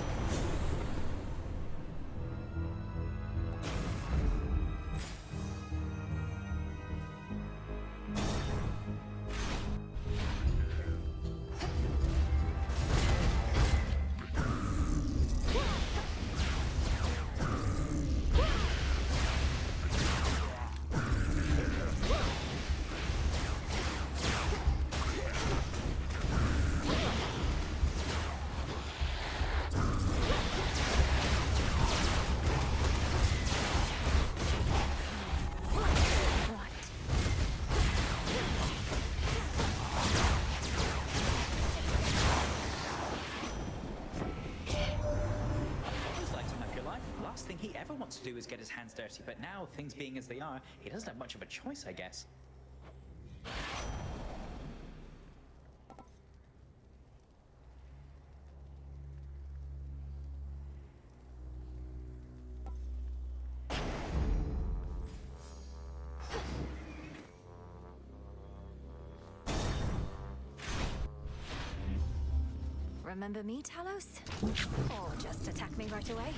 thing he ever wants to do is get his hands dirty, but now, things being as they are, he doesn't have much of a choice, I guess. Remember me, Talos? Or just attack me right away?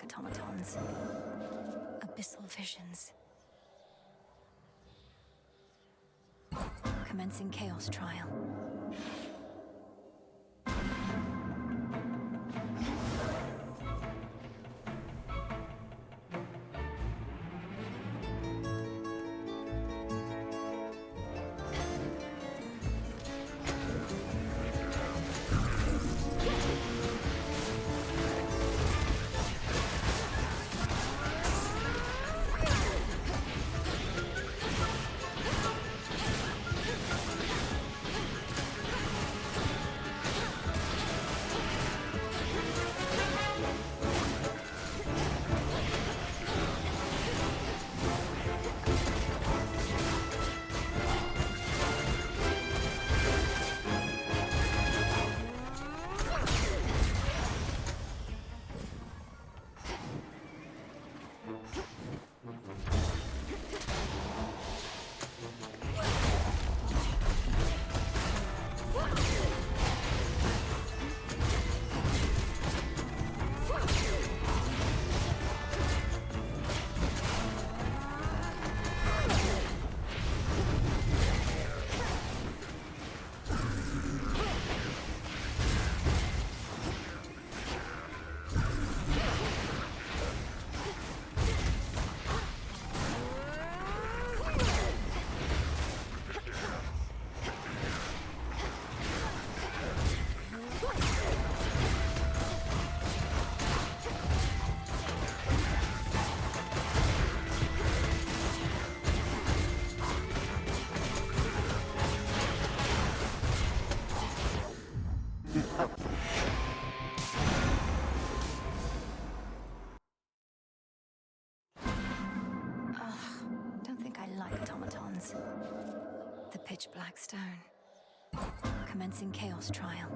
Automatons. Abyssal visions. Commencing Chaos Trial. Automatons. The pitch black stone. Commencing Chaos Trial.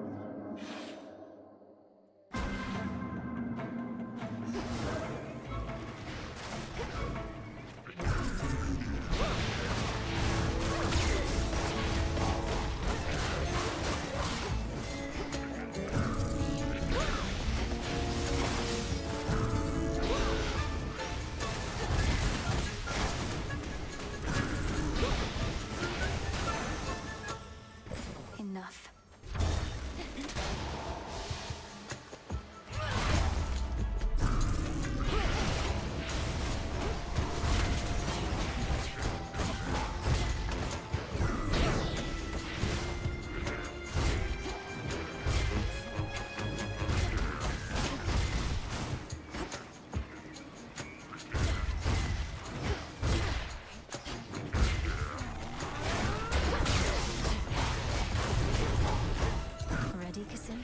Enough. Ready, Kassim?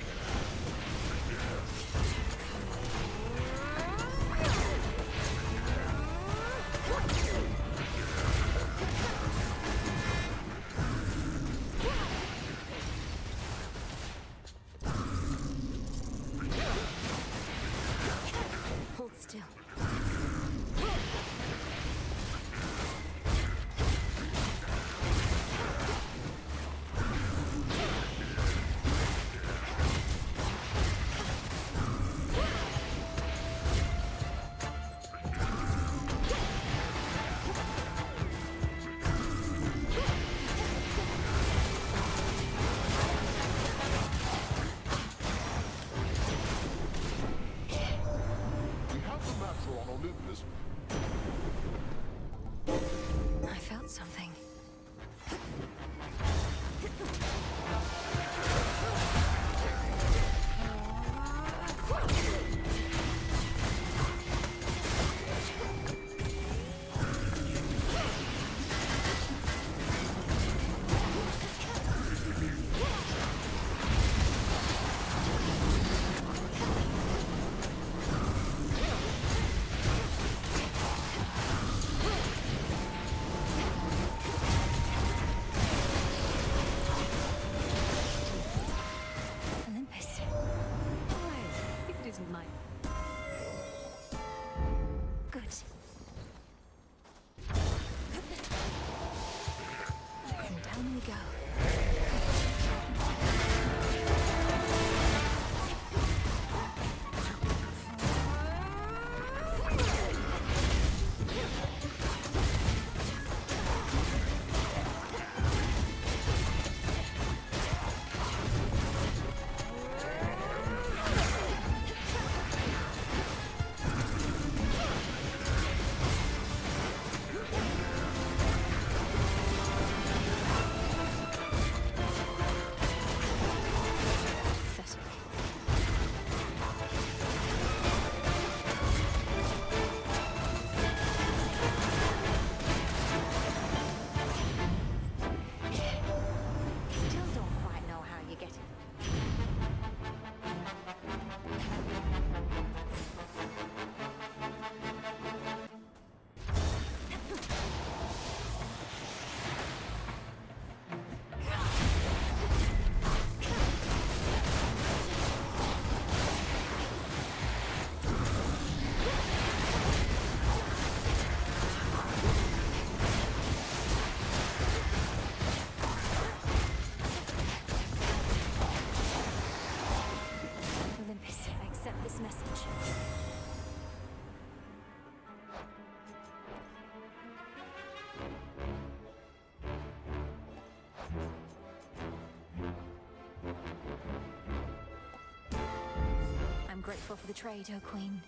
grateful for the trade, O Queen.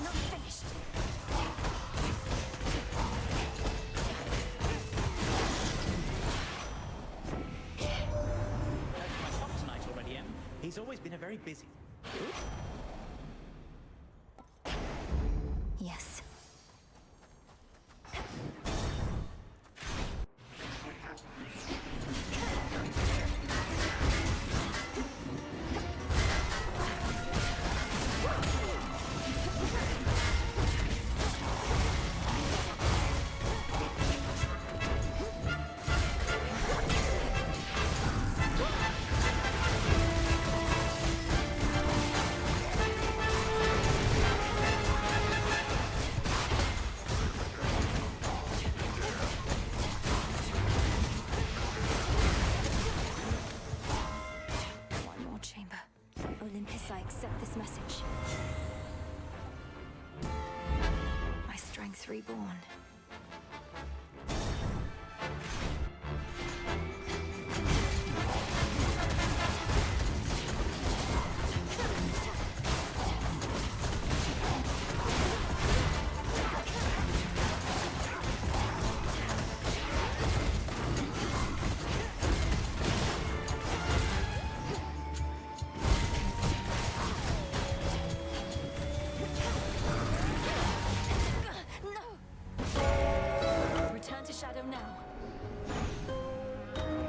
Not finished. My son tonight already, Em. He's always been a very busy. Yes. One more chamber. Olympus, I accept this message. My strength reborn. Return to shadow now.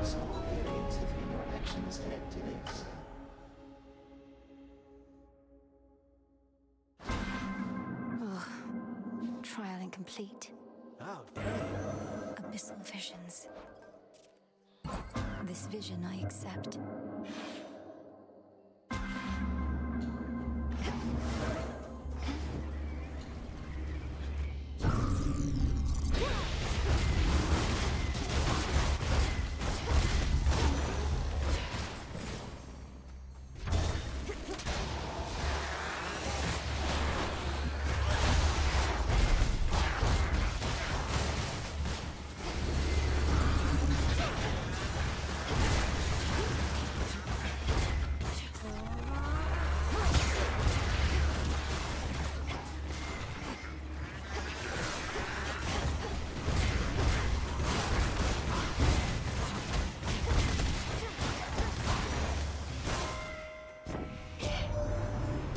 Small variants of your actions led to this. Ugh. Trial incomplete. Oh, damn. Abyssal visions. This vision I accept.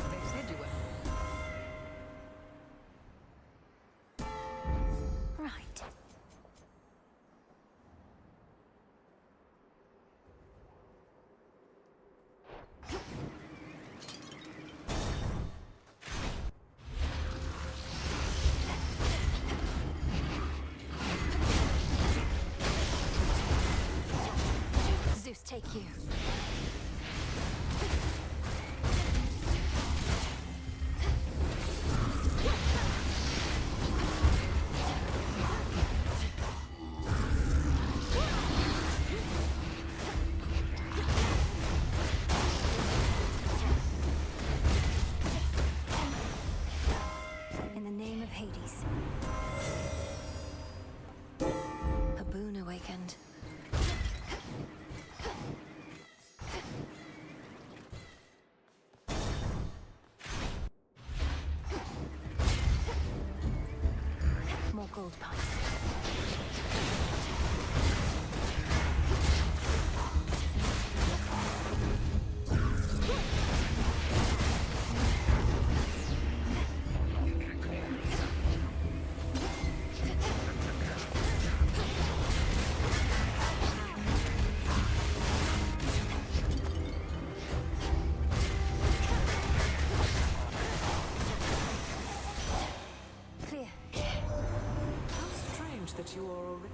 They said you were. Right. Zeus, take you. In the name of Hades. A boon awakened. More gold pipes. Clear. How strange that you are already.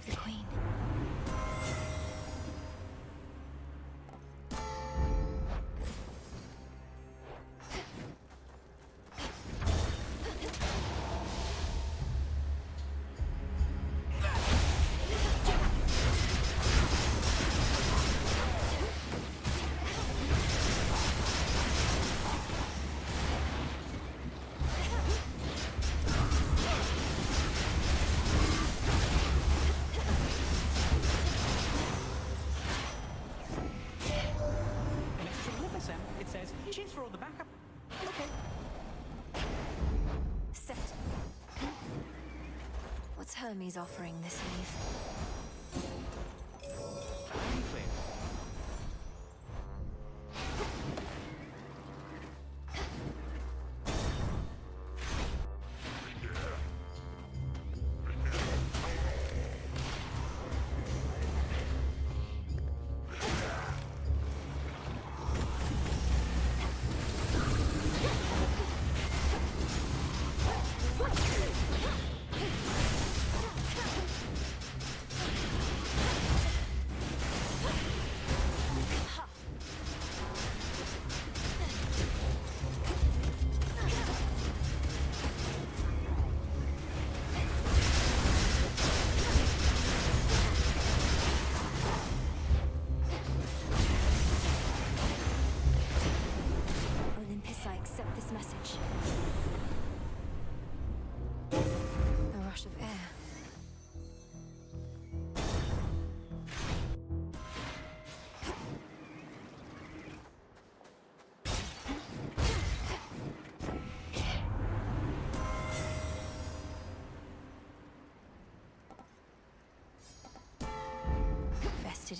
of the Queen. It says, cheers for all the backup. Okay. Set. What's Hermes offering this eve? Clear.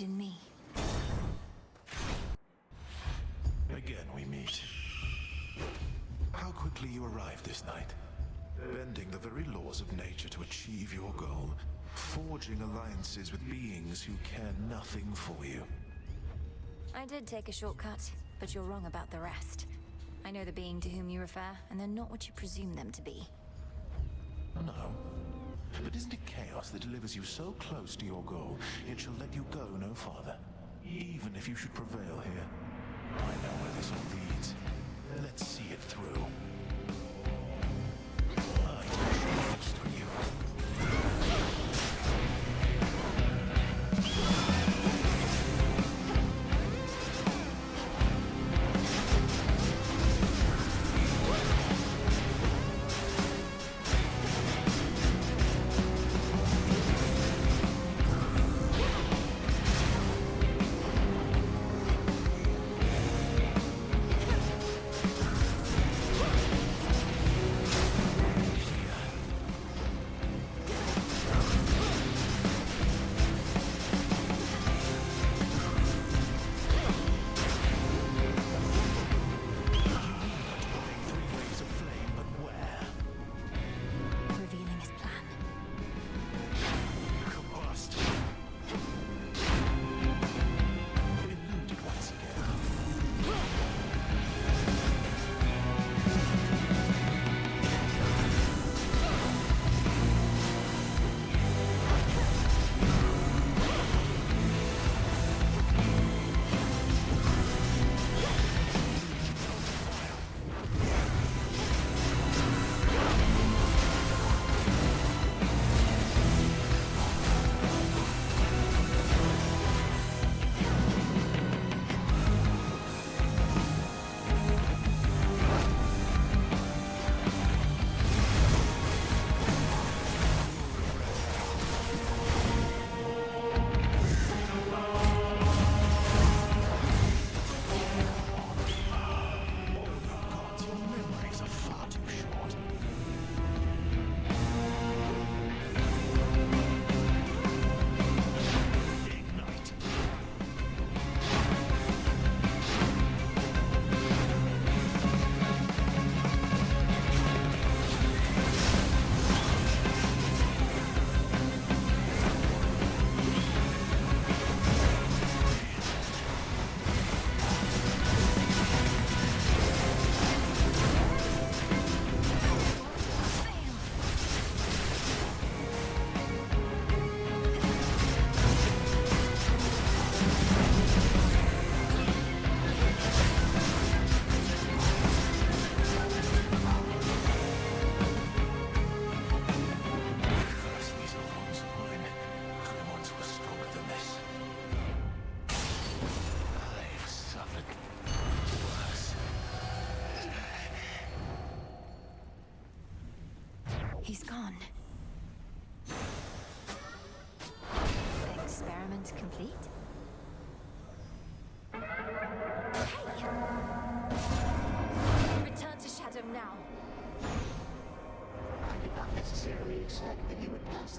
In me. Again we meet. How quickly you arrived this night. Bending the very laws of nature to achieve your goal. Forging alliances with beings who care nothing for you. I did take a shortcut, but you're wrong about the rest. I know the being to whom you refer, and they're not what you presume them to be. No. But isn't it chaos that delivers you so close to your goal, it shall let you go no farther? Even if you should prevail here. I know where this all leads. Let's see it through. I will feast on you.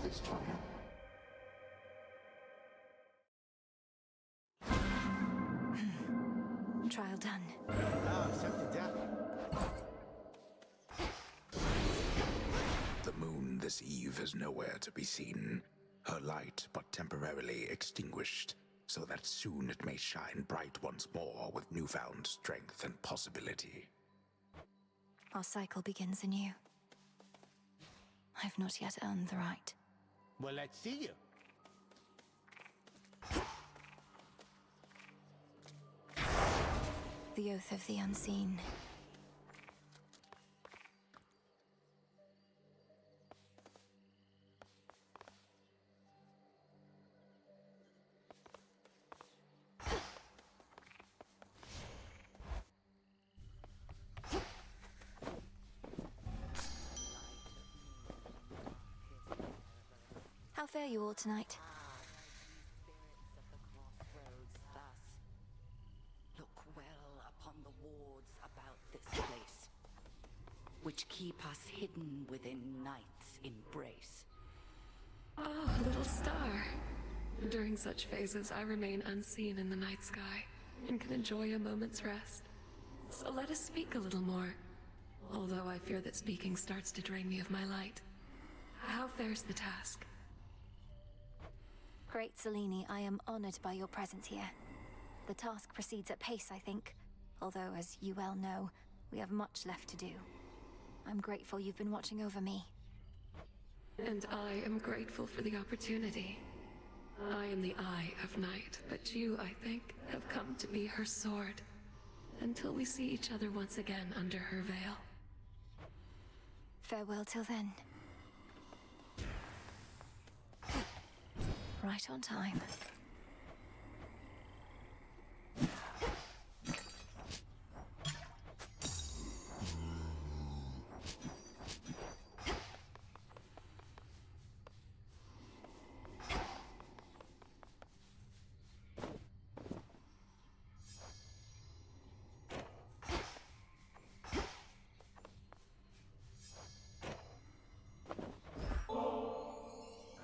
this trial. Trial done. Oh, something's up. The moon this eve is nowhere to be seen, her light but temporarily extinguished, so that soon it may shine bright once more with newfound strength and possibility. Our cycle begins anew. I've not yet earned the right. Well, let's see you. The oath of the unseen. How fare you all tonight? Look well upon the wards about this place, which keep us hidden within night's embrace. Oh, little star. During such phases, I remain unseen in the night sky and can enjoy a moment's rest. So let us speak a little more, although I fear that speaking starts to drain me of my light. How fares the task? Great Selene, I am honored by your presence here. The task proceeds at pace, I think. Although, as you well know, we have much left to do. I'm grateful you've been watching over me. And I am grateful for the opportunity. I am the Eye of Night, but you, I think, have come to be her sword. Until we see each other once again under her veil. Farewell till then. Right on time.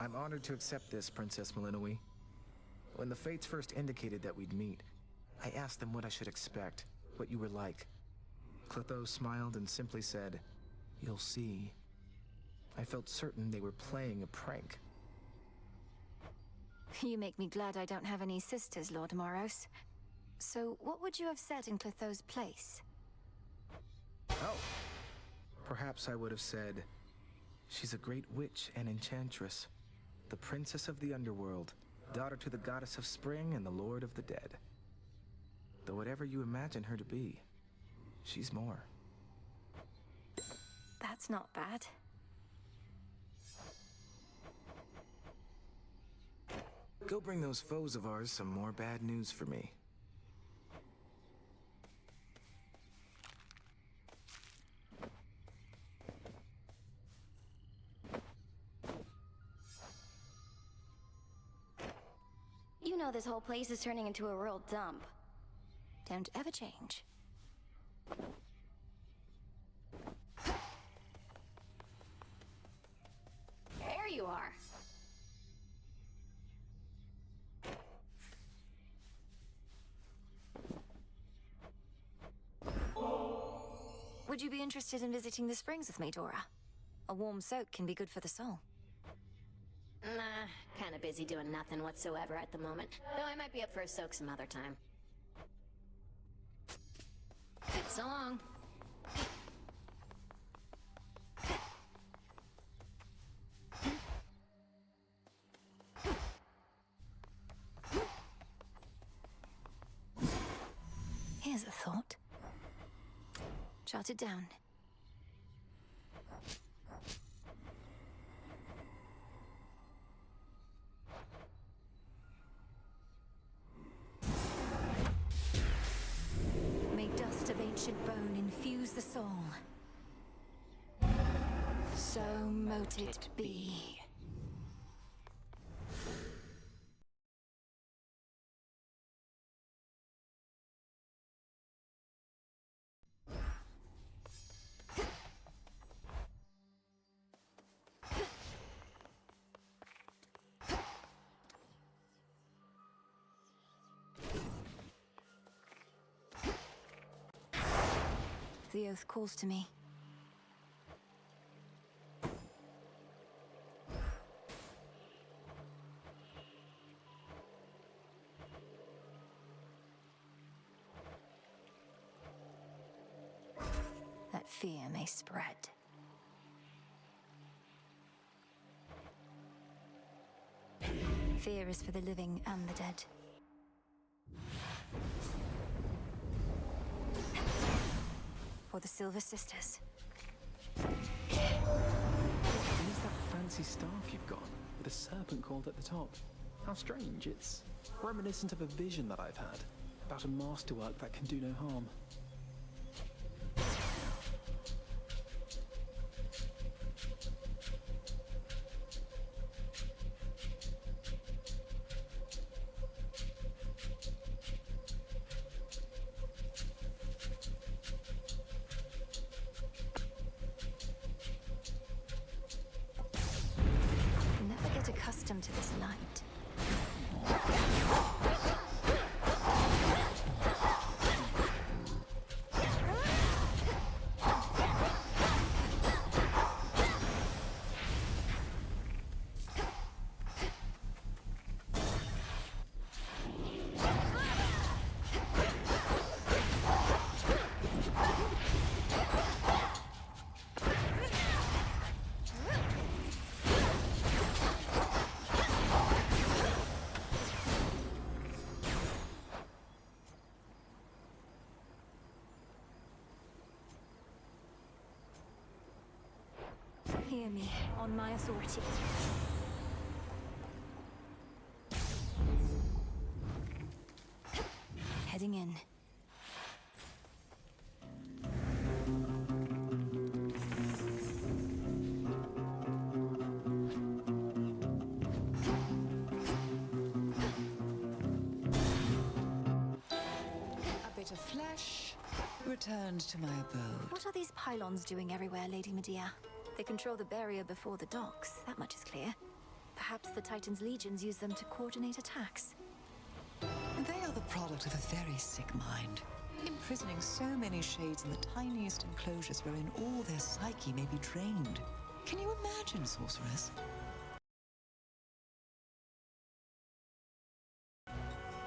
I'm honored to accept this, Princess Malinois. When the Fates first indicated that we'd meet, I asked them what I should expect, what you were like. Clotho smiled and simply said, "You'll see." I felt certain they were playing a prank. You make me glad I don't have any sisters, Lord Moros. So, what would you have said in Clotho's place? Oh! Perhaps I would have said, "She's a great witch and enchantress, the princess of the underworld, daughter to the goddess of spring and the lord of the dead. Though whatever you imagine her to be, she's more." That's not bad. Go bring those foes of ours some more bad news for me. You know this whole place is turning into a real dump. Don't ever change. There you are. Would you be interested in visiting the springs with me, Dora? A warm soak can be good for the soul. Nah, kinda busy doing nothing whatsoever at the moment. Though I might be up for a soak some other time. So long. Here's a thought. Jot it down. May dust of ancient bone infuse the soul. So mote it be. the oath calls to me. That fear may spread. Fear is for the living and the dead. For the Silver Sisters. What is that fancy staff you've got, with a serpent coiled at the top? How strange. It's reminiscent of a vision that I've had, about a masterwork that can do no harm. Never get accustomed to this light. Hear me, on my authority. Heading in. A bit of flesh returned to my abode. What are these pylons doing everywhere, Lady Medea? They control the barrier before the docks, that much is clear. Perhaps the Titan's legions use them to coordinate attacks. They are the product of a very sick mind, imprisoning so many shades in the tiniest enclosures wherein all their psyche may be drained. Can you imagine, sorceress?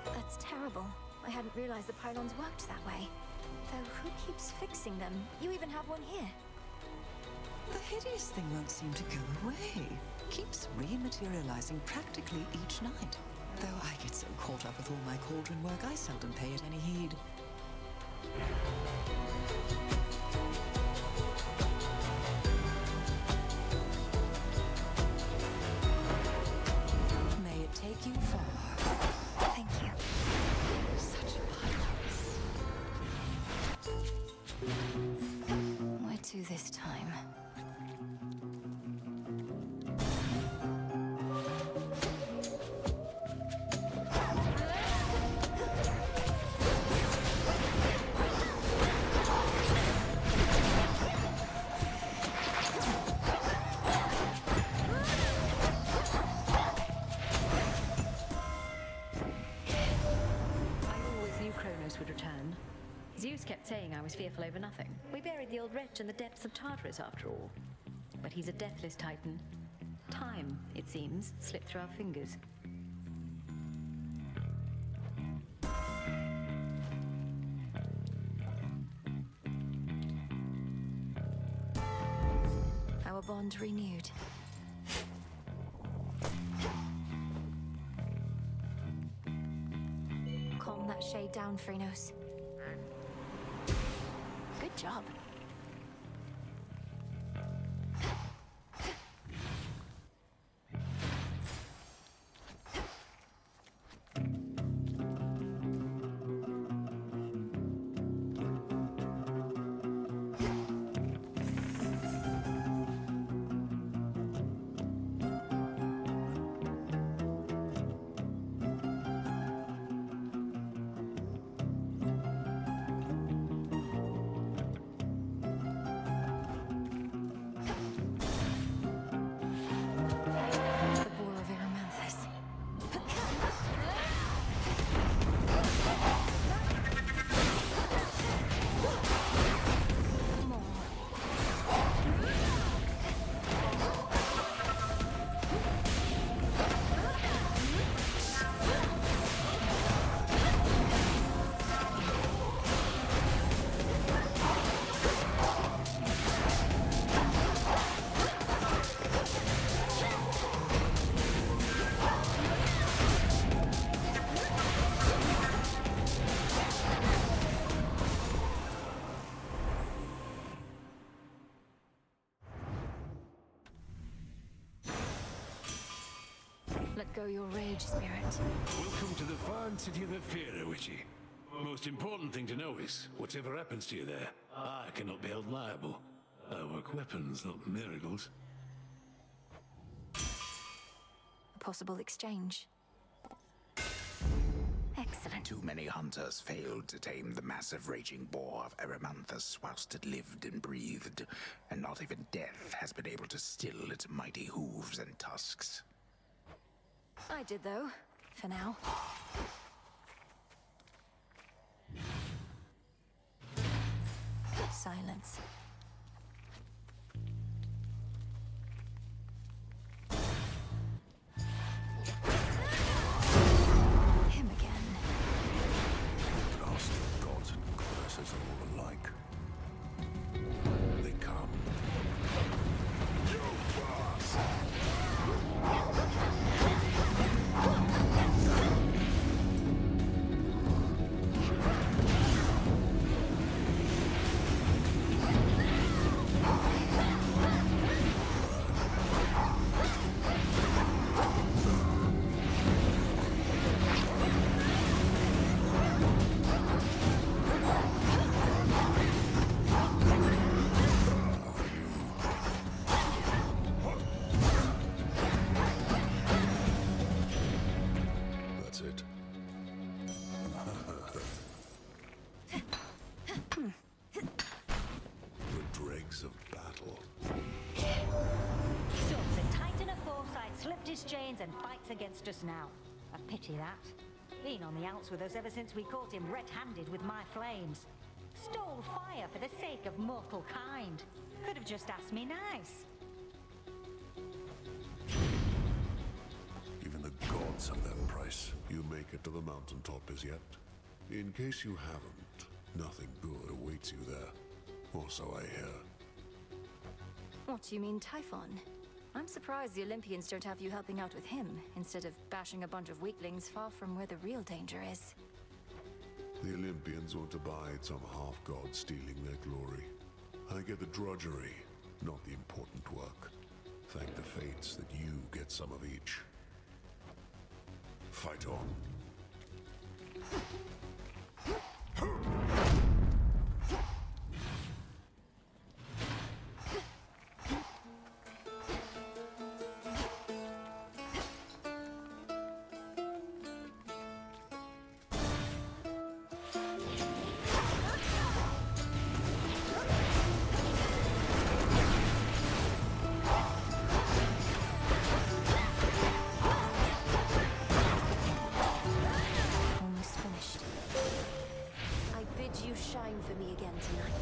That's terrible. I hadn't realized the pylons worked that way. Though who keeps fixing them? You even have one here. The hideous thing won't seem to go away. Keeps rematerializing practically each night. Though I get so caught up with all my cauldron work, I seldom pay it any heed. May it take you far. Thank you. Such violence. Where to this time? Would return. Zeus kept saying I was fearful over nothing. We buried the old wretch in the depths of Tartarus after all. But he's a deathless titan. Time, it seems, slipped through our fingers. Our bond renewed. Calm that shade down, Phrenos. Good job. show your rage, Spirit. Welcome to the fine city of Ephira, Witchy. Most important thing to know is, whatever happens to you there, I cannot be held liable. I work weapons, not miracles. A possible exchange. Excellent. Too many hunters failed to tame the massive raging boar of Eremanthus whilst it lived and breathed, and not even death has been able to still its mighty hooves and tusks. I did, though. For now. Silence. Him again. Last gods and goddesses are all alike. They come. You boss! That's it. The dregs of battle. So, the Titan of Foresight slipped his chains and fights against us now. A pity that. Been on the outs with us ever since we caught him red-handed with my flames. Stole fire for the sake of mortal kind. Could have just asked me nice. Even the gods have their price. You make it to the mountaintop as yet. In case you haven't, nothing good awaits you there. Or so I hear. What do you mean, Typhon? I'm surprised the Olympians don't have you helping out with him, instead of bashing a bunch of weaklings far from where the real danger is. The Olympians won't abide some half-god stealing their glory. I get the drudgery, not the important work. Thank the fates that you get some of each. Fight on. Almost finished. I bid you shine for me again tonight.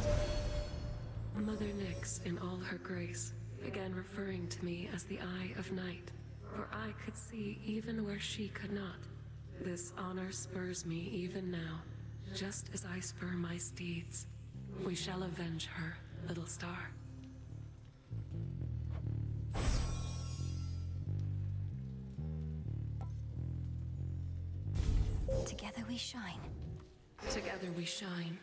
Mother Nyx, in all her grace, began referring to me as the Eye of Night, for I could see even where she could not. This honor spurs me even now, just as I spur my steeds. We shall avenge her, little star. Together we shine. Together we shine.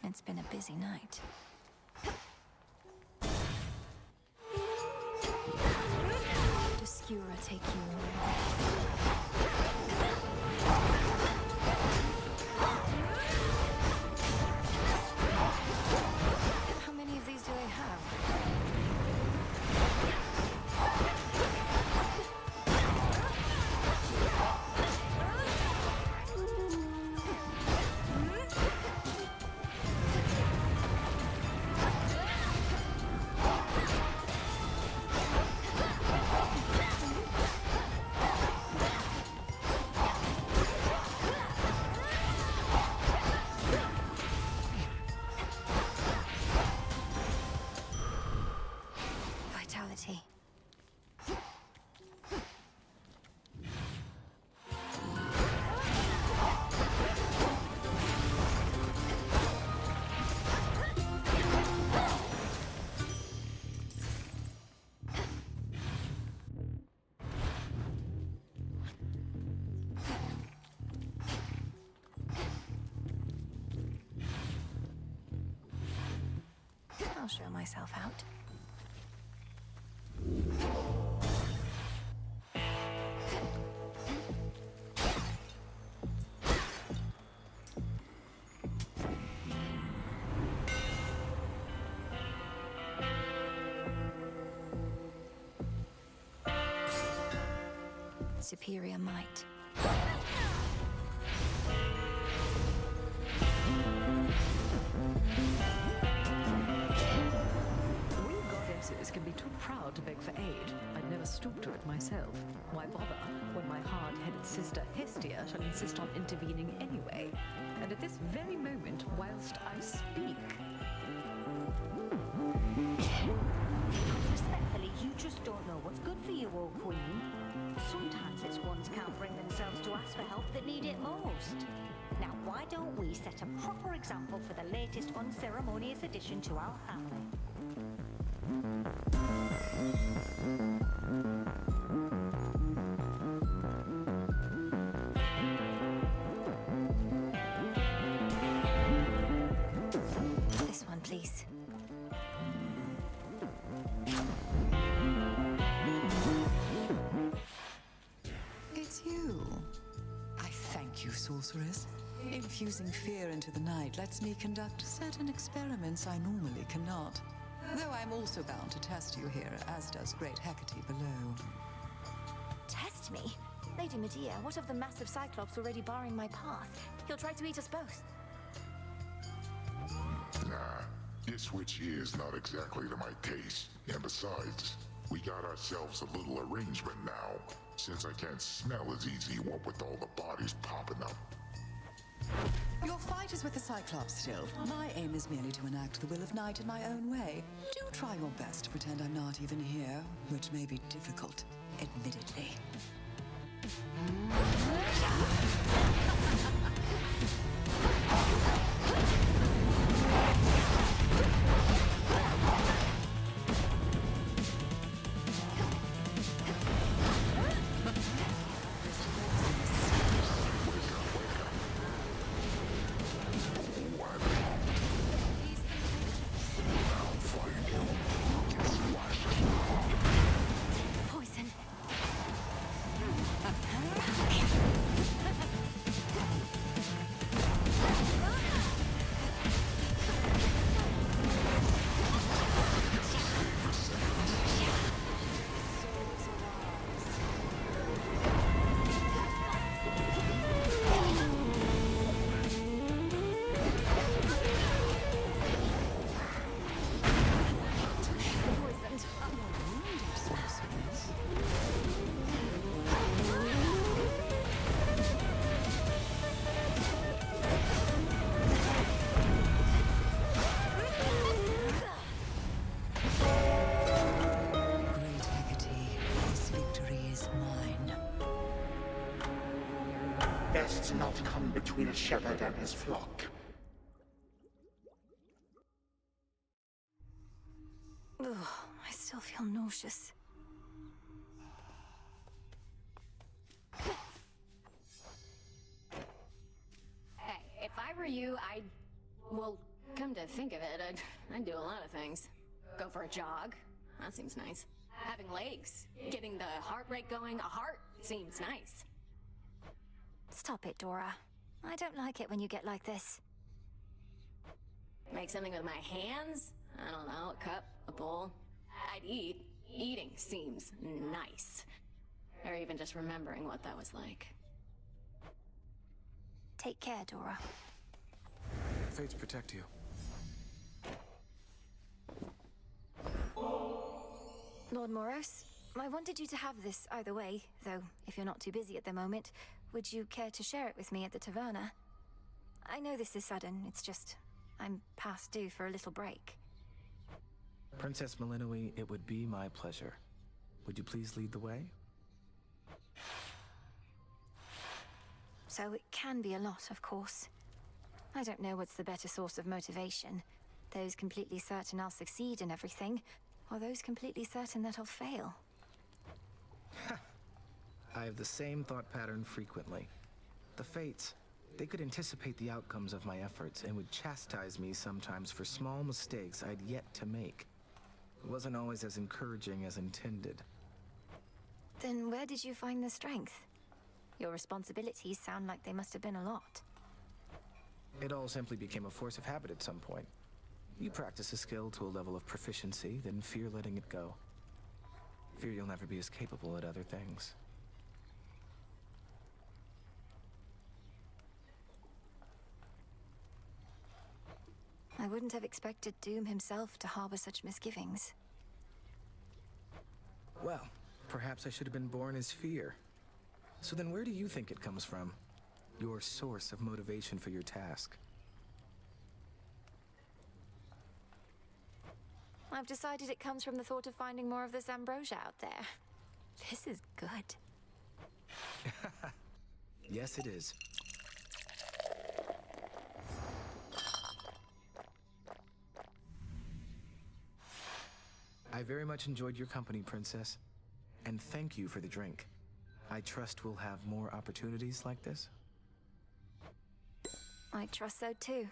It's been a busy night. Does Skura take you How many of these do they have? I'll show myself out. Superior might. We goddesses can be too proud to beg for aid. I'd never stoop to it myself. Why bother when my hard-headed sister Hestia shall insist on intervening anyway? And at this very moment, whilst I speak... Respectfully, you just don't know what's good for you, old queen. Sometimes it's ones can't bring themselves to ask for help that need it most. Now, why don't we set a proper example for the latest unceremonious addition to our family? This one, please. It's you. I thank you, sorceress. Infusing fear into the night lets me conduct certain experiments I normally cannot. Though I'm also bound to test you here, as does great Hecate below. Test me? Lady Medea, what of the massive Cyclops already barring my path? He'll try to eat us both. Nah, this witch here is not exactly to my taste. And besides, we got ourselves a little arrangement now, since I can't smell as easy what with all the bodies popping up. Your fight is with the Cyclops still. My aim is merely to enact the will of night in my own way. Do try your best to pretend I'm not even here, which may be difficult, admittedly. Poison. Great Hecate, this victory is mine. Best not come between a shepherd and his flock. Ugh, I still feel nauseous. Hey, if I were you, well, come to think of it, I'd do a lot of things. Go for a jog. That seems nice. Having legs. Getting the heart rate going. A heart seems nice. Stop it, Dora. I don't like it when you get like this. Make something with my hands? I don't know, a cup, a bowl. I'd eat. Eating seems nice. Or even just remembering what that was like. Take care, Dora. Fates protect you. Lord Moros, I wanted you to have this either way, though if you're not too busy at the moment, would you care to share it with me at the taverna? I know this is sudden, it's just I'm past due for a little break. Princess Malinoi, it would be my pleasure. Would you please lead the way? So it can be a lot, of course. I don't know what's the better source of motivation. Those completely certain I'll succeed in everything, or those completely certain that I'll fail. I have the same thought pattern frequently. The fates, They could anticipate the outcomes of my efforts and would chastise me sometimes for small mistakes I'd yet to make. It wasn't always as encouraging as intended. Then where did you find the strength? Your responsibilities sound like they must have been a lot. It all simply became a force of habit at some point. You practice a skill to a level of proficiency, then fear letting it go. Fear you'll never be as capable at other things. I wouldn't have expected Doom himself to harbor such misgivings. Well, perhaps I should have been born as fear. So then where do you think it comes from? Your source of motivation for your task? I've decided it comes from the thought of finding more of this ambrosia out there. This is good. Yes, it is. I very much enjoyed your company, Princess. And thank you for the drink. I trust we'll have more opportunities like this. I trust so too.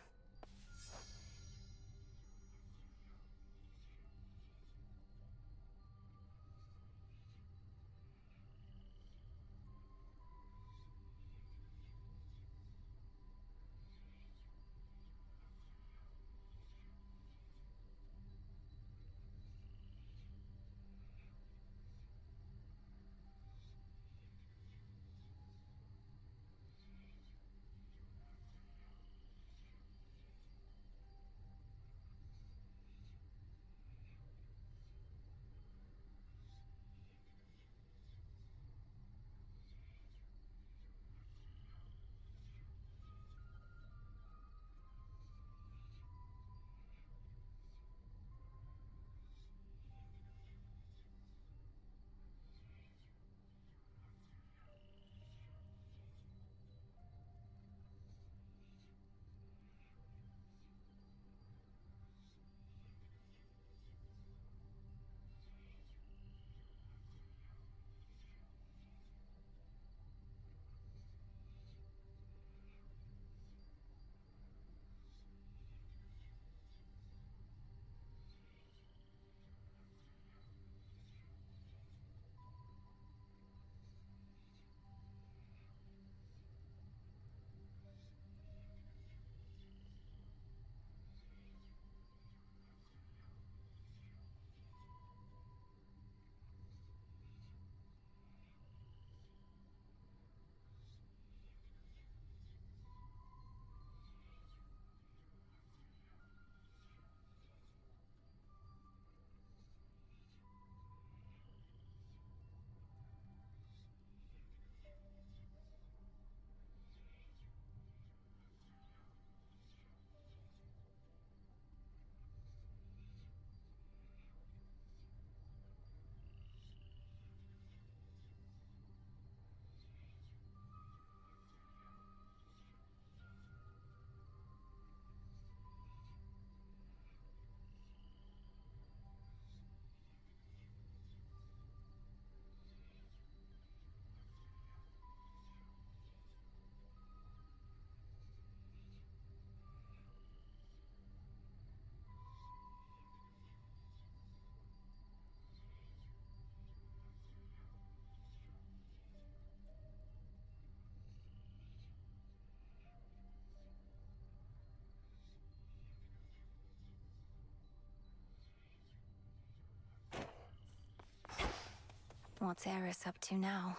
What's Eris up to now?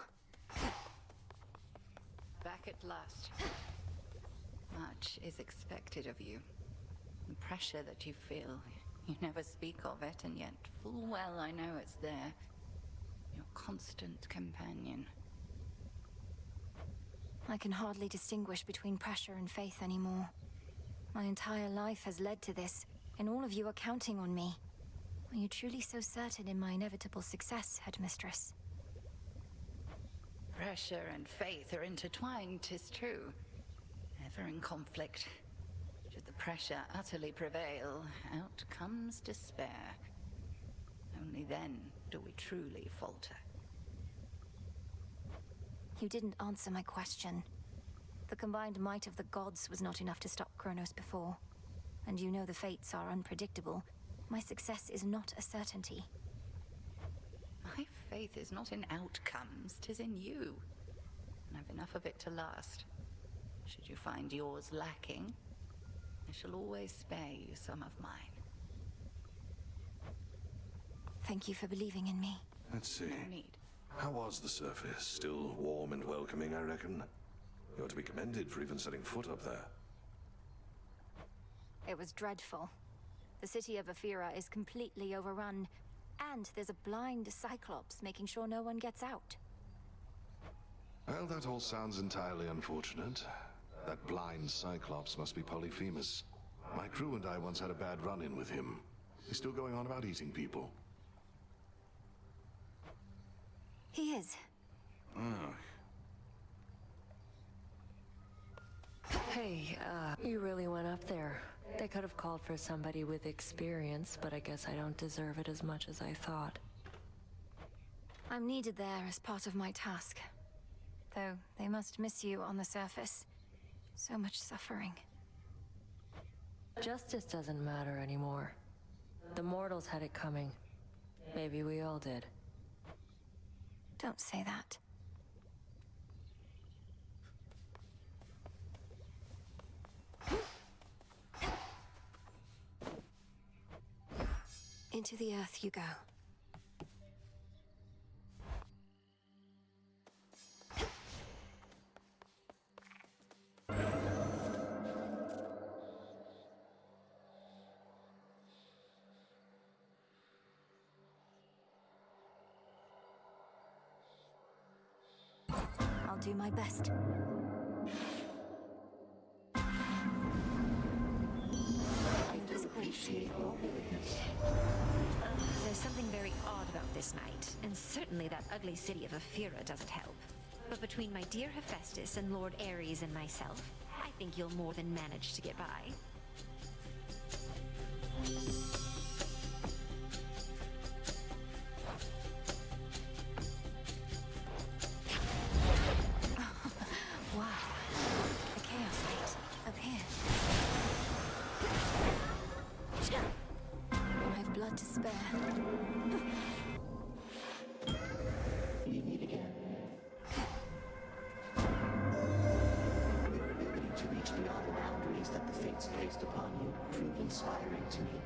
Back at last. Much is expected of you. The pressure that you feel, you never speak of it, and yet full well I know it's there. Your constant companion. I can hardly distinguish between pressure and faith anymore. My entire life has led to this, and all of you are counting on me. Are you truly so certain in my inevitable success, Headmistress? Pressure and faith are intertwined, 'tis true. Ever in conflict. Should the pressure utterly prevail, out comes despair. Only then do we truly falter. You didn't answer my question. The combined might of the gods was not enough to stop Kronos before. And you know the fates are unpredictable. My success is not a certainty. My faith is not in outcomes, 'tis in you. And I've enough of it to last. Should you find yours lacking, I shall always spare you some of mine. Thank you for believing in me. Let's see. No need. How was the surface? Still warm and welcoming, I reckon. You're to be commended for even setting foot up there. It was dreadful. The city of Aphira is completely overrun, and there's a blind Cyclops making sure no one gets out. Well, that all sounds entirely unfortunate. That blind Cyclops must be Polyphemus. My crew and I once had a bad run-in with him. He's still going on about eating people. He is. Ah. Hey, you really went up there. They could have called for somebody with experience, but I guess I don't deserve it as much as I thought. I'm needed there as part of my task. Though they must miss you on the surface. So much suffering. Justice doesn't matter anymore. The mortals had it coming. Maybe we all did. Don't say that. Into the earth you go. I'll do my best. There's something very odd about this night, and certainly that ugly city of Aphira doesn't help. But between my dear Hephaestus and Lord Ares and myself, I think you'll more than manage to get by. Wow. The chaos light up here. I've blood to spare. We meet again. Your ability to reach beyond the boundaries that the fates placed upon you proved inspiring to me.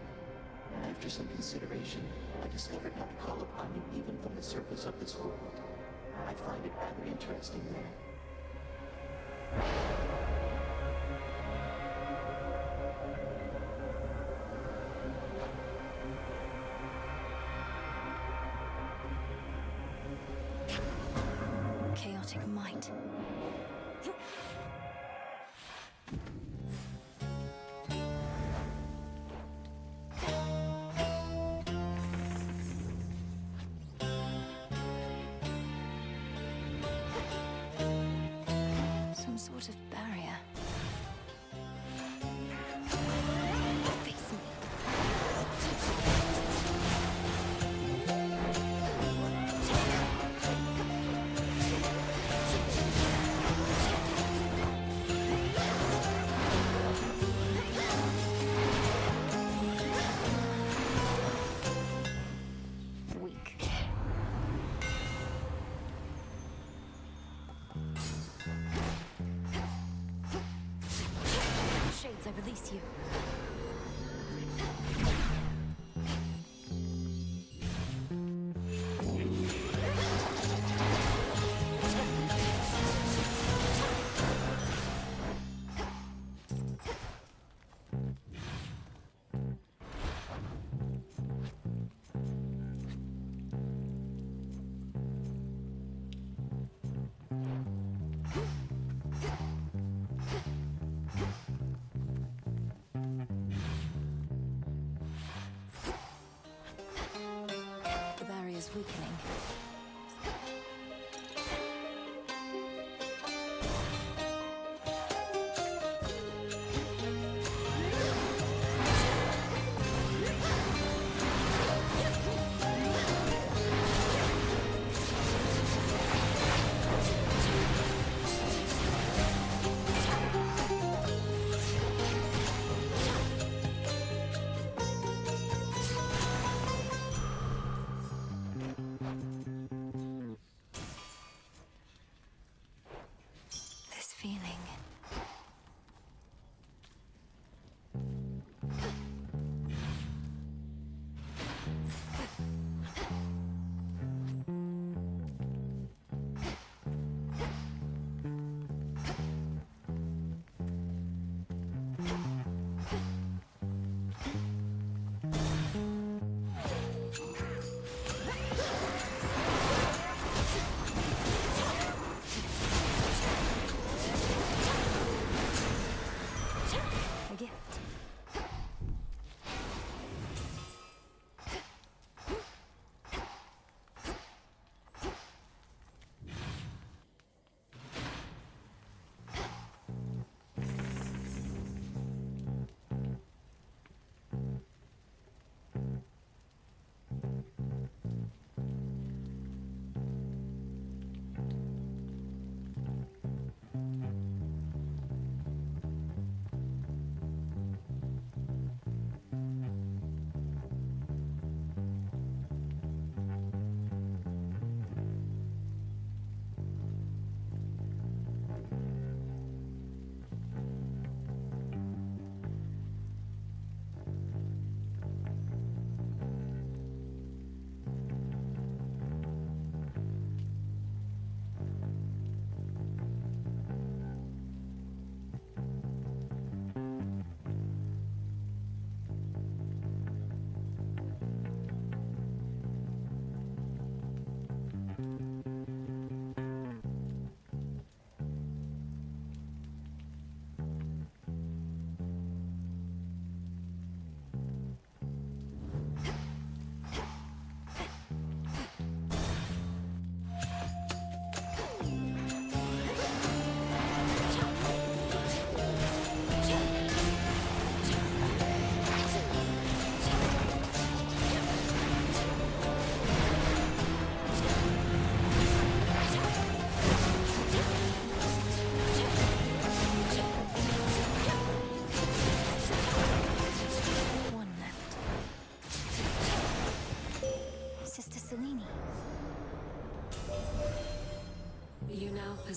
After some consideration, I discovered how to call upon you even from the surface of this world. I find it rather interesting there. Chaotic might. Some sort of barrier. Face me. Weak. Shades, I release you. The barrier's weakening.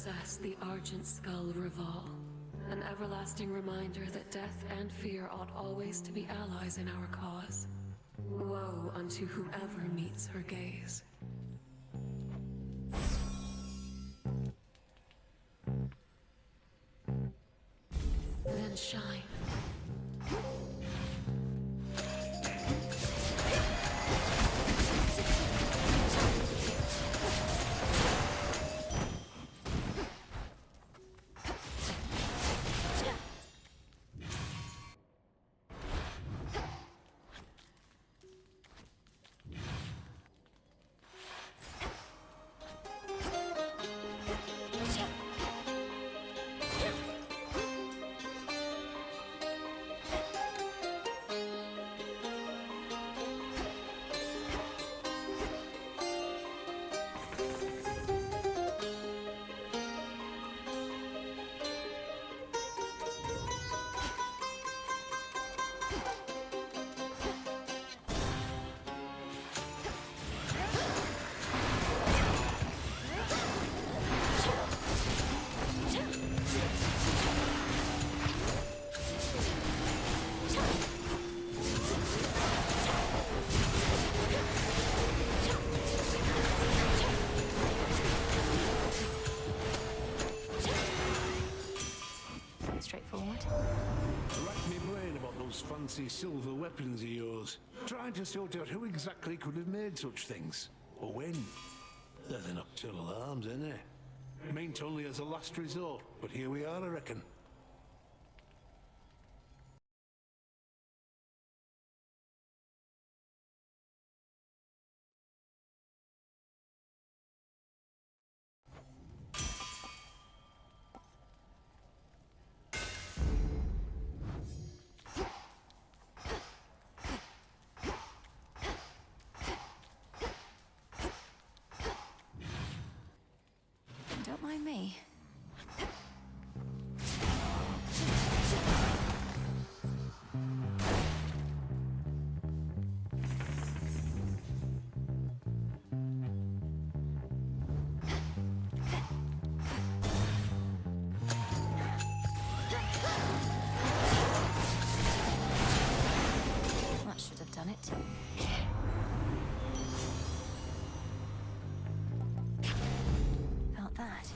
possess the Argent Skull Revolve, an everlasting reminder that death and fear ought always to be allies in our cause. Woe unto whoever meets her gaze. Then shine. Straightforward. Rack me brain about those fancy silver weapons of yours. Trying to sort out who exactly could have made such things. Or when. They're the nocturnal arms, ain't they? Meant only as a last resort, but here we are, I reckon. Don't mind me. That should have done it. Felt that.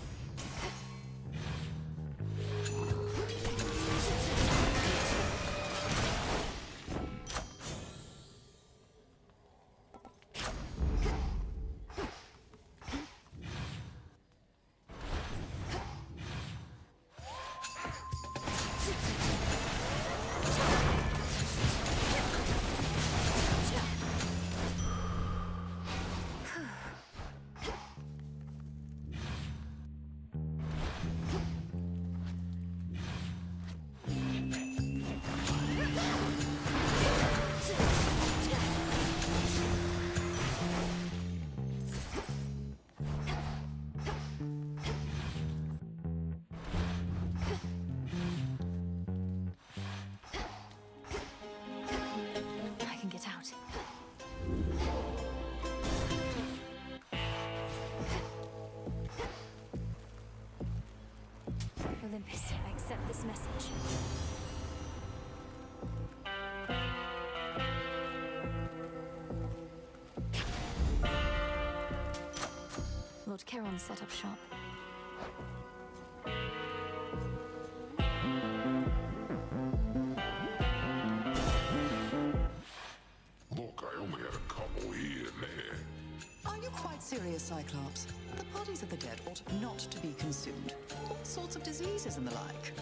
I can get out. Olympus, I accept this message. Lord Charon set up shop. Look, I only had a couple here and there. Are you quite serious, Cyclops? The bodies of the dead ought not to be consumed. All sorts of diseases and the like.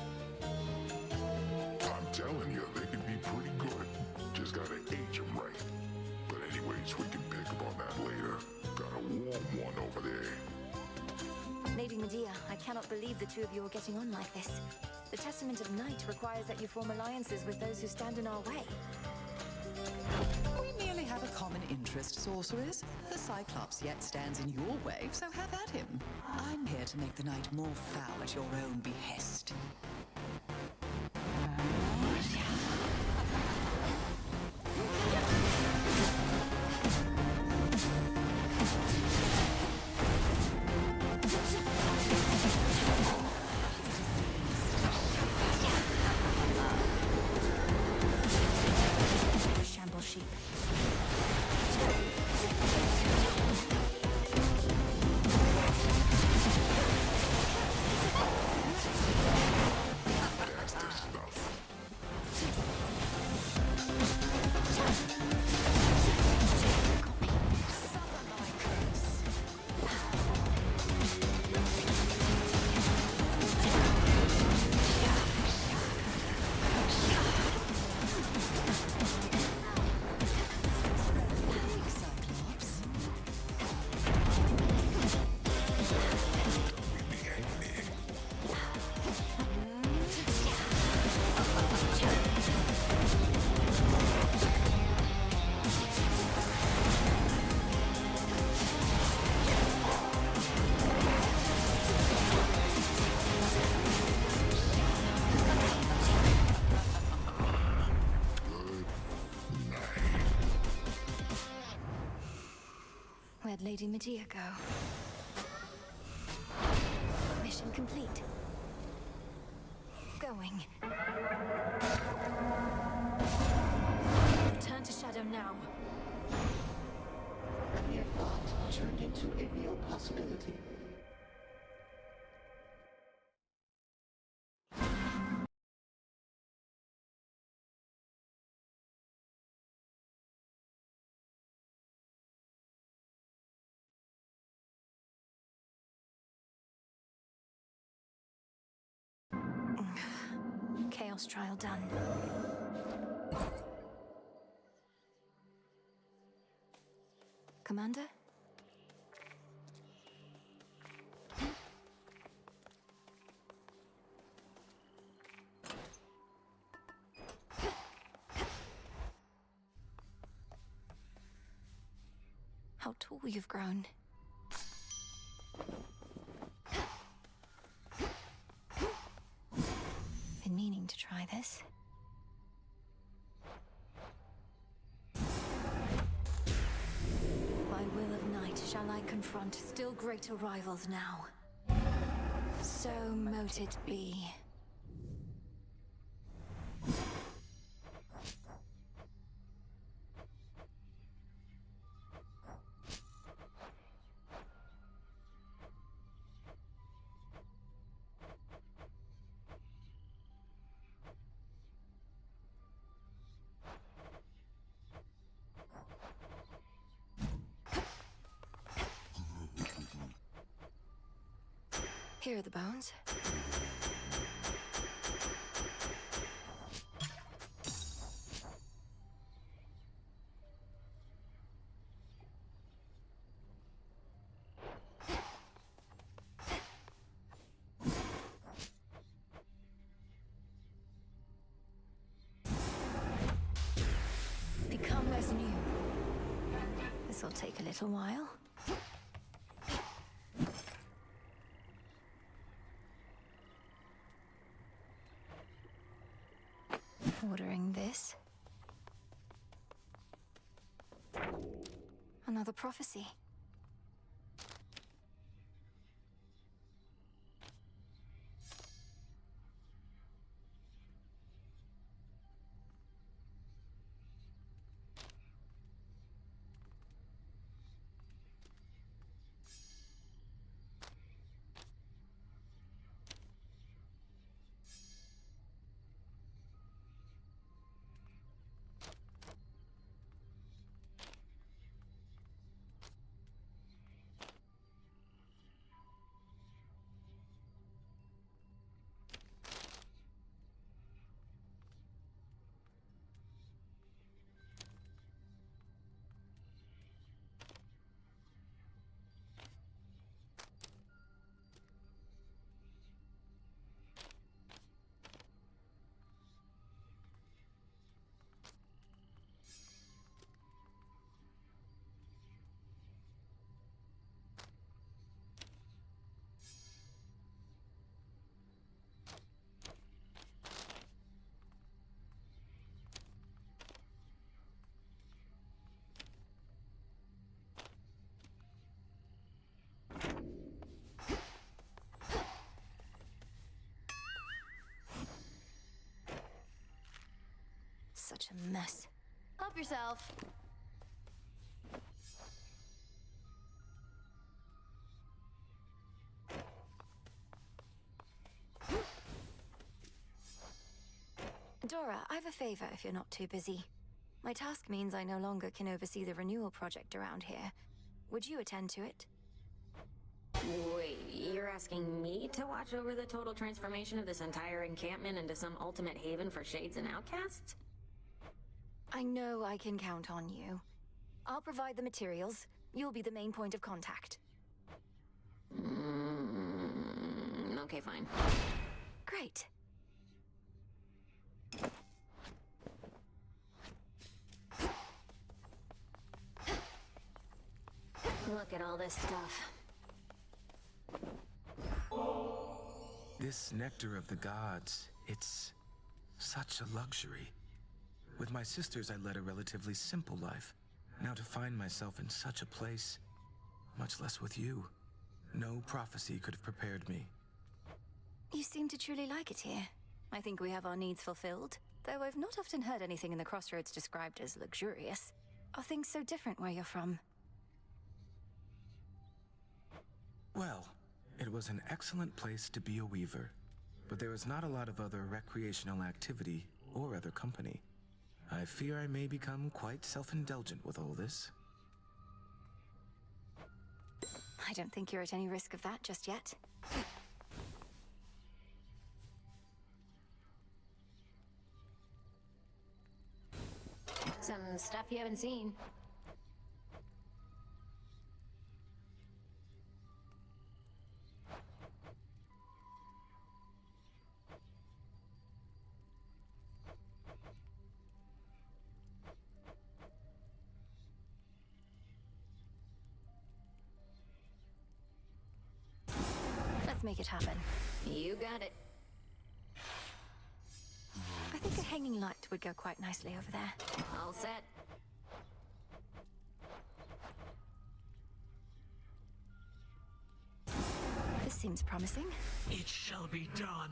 I'm telling you, they can be pretty good. Just gotta age them right. But anyways, we can pick up on that later. Got a warm one over there. Lady Medea, I cannot believe the two of you are getting on like this. The Testament of Night requires that you form alliances with those who stand in our way. We merely have a common interest, sorcerers. The Cyclops yet stands in your way, so have at him. I'm here to make the night more foul at your own behest. Lady Medea go? Mission complete. Going. Return to Shadow now. A mere thought turned into a real possibility. Chaos trial done. Commander? How tall you've grown. Been meaning to try this. By will of night shall I confront still greater rivals now. So mote it be. Here are the bones. Become as new. This'll take a little while. Ordering this. Another prophecy. Such a mess. Help yourself. Dora, I have a favor if you're not too busy. My task means I no longer can oversee the renewal project around here. Would you attend to it? Wait, you're asking me to watch over the total transformation of this entire encampment into some ultimate haven for shades and outcasts? I know I can count on you. I'll provide the materials. You'll be the main point of contact. Okay, fine. Great. Look at all this stuff. This nectar of the gods, it's such a luxury. With my sisters, I led a relatively simple life. Now to find myself in such a place, much less with you. No prophecy could have prepared me. You seem to truly like it here. I think we have our needs fulfilled, though I've not often heard anything in the Crossroads described as luxurious. Are things so different where you're from? Well, it was an excellent place to be a weaver, but there was not a lot of other recreational activity or other company. I fear I may become quite self-indulgent with all this. I don't think you're at any risk of that just yet. Some stuff you haven't seen. Let's make it happen. You got it. I think a hanging light would go quite nicely over there. All set. This seems promising. It shall be done.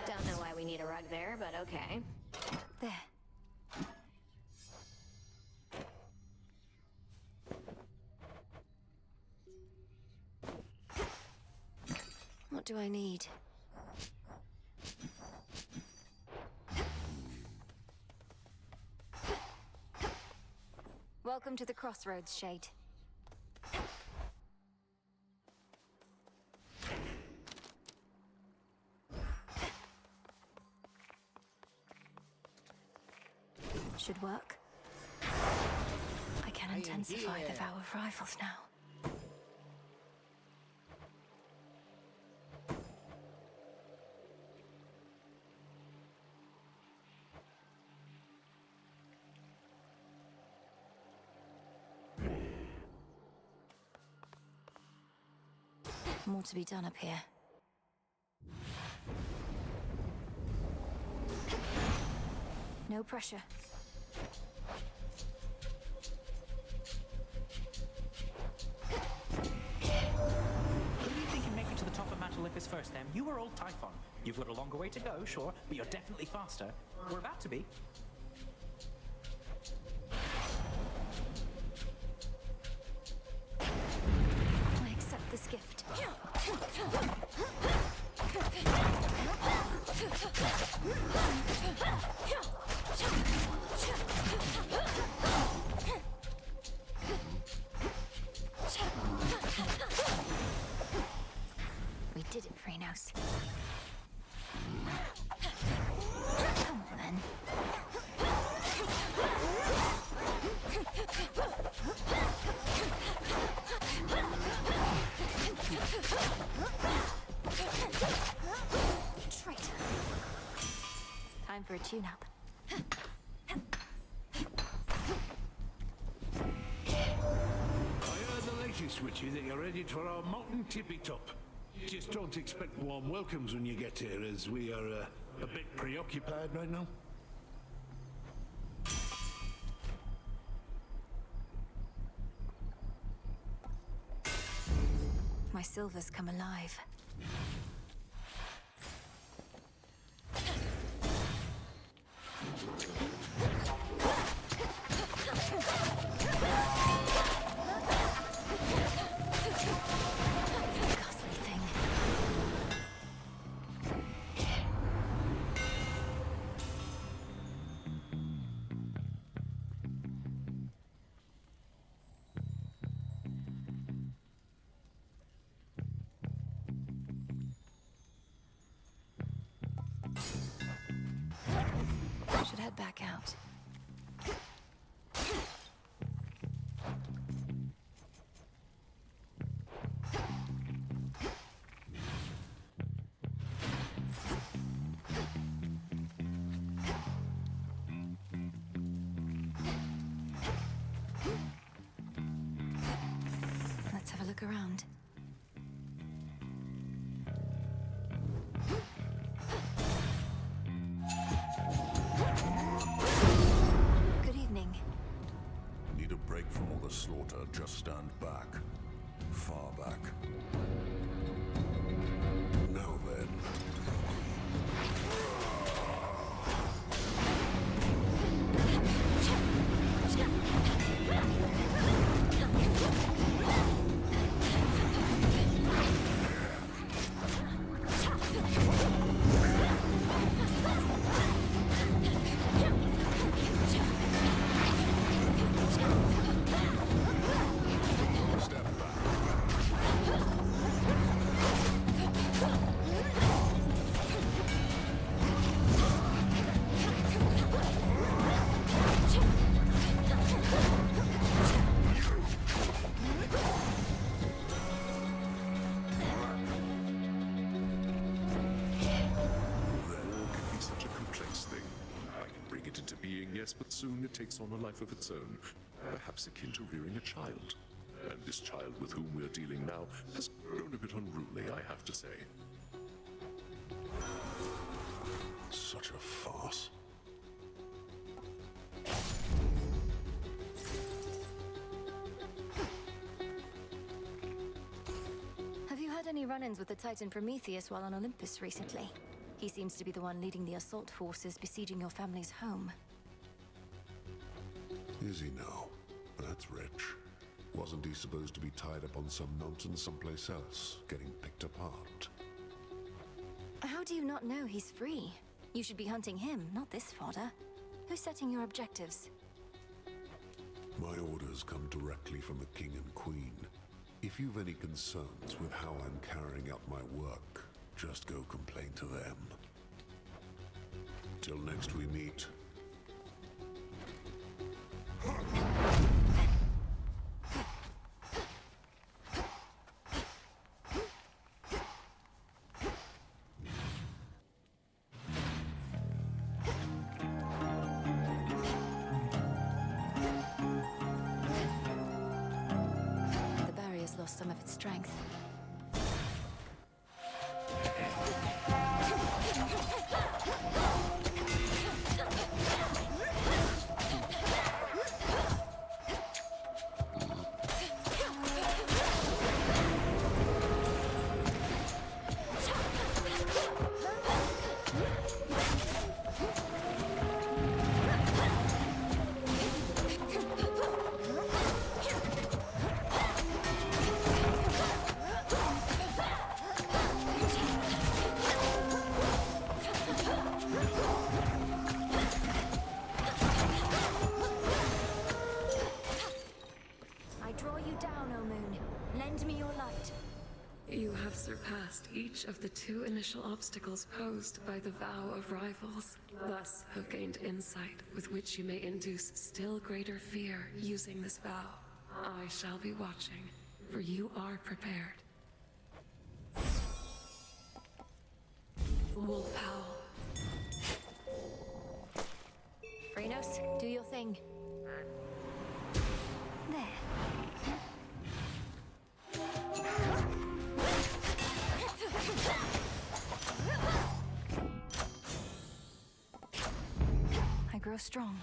Don't know why we need a rug there, but okay. There. What do I need? Welcome to the Crossroads, Shade. Should work. I can intensify the vow of rivals now. More to be done up here. No pressure. Who do you think can make it to the top of Mount Olympus first, then? You or old Typhon? You've got a longer way to go, sure, but you're definitely faster. We're about to be. I accept this gift. We did it, Frenos. Come on, then. Traitor. Time for a tune-up. I heard the latest, Witchy, that you're ready for our mountain tippy top. Just don't expect warm welcomes when you get here, as we are a bit preoccupied right now. My silver's come alive. Ghastly thing. Should head back out. Let's have a look around. slaughter, just stand back. Far back. Now then. Yes, but soon it takes on a life of its own, perhaps akin to rearing a child. And this child with whom we're dealing now has grown a bit unruly, I have to say. Such a farce. Have you had any run-ins with the Titan Prometheus while on Olympus recently? He seems to be the one leading the assault forces besieging your family's home. Is he now? That's rich. Wasn't he supposed to be tied up on some mountain someplace else, getting picked apart? How do you not know he's free? You should be hunting him, not this fodder. Who's setting your objectives? My orders come directly from the King and Queen. If you've any concerns with how I'm carrying out my work, just go complain to them. Till next we meet. The barrier's lost some of its strength. You have surpassed each of the 2 initial obstacles posed by the vow of rivals, thus have gained insight with which you may induce still greater fear using this vow. I shall be watching, for you are prepared. Wolf Howl. Phrenos, do your thing. There. I grow strong.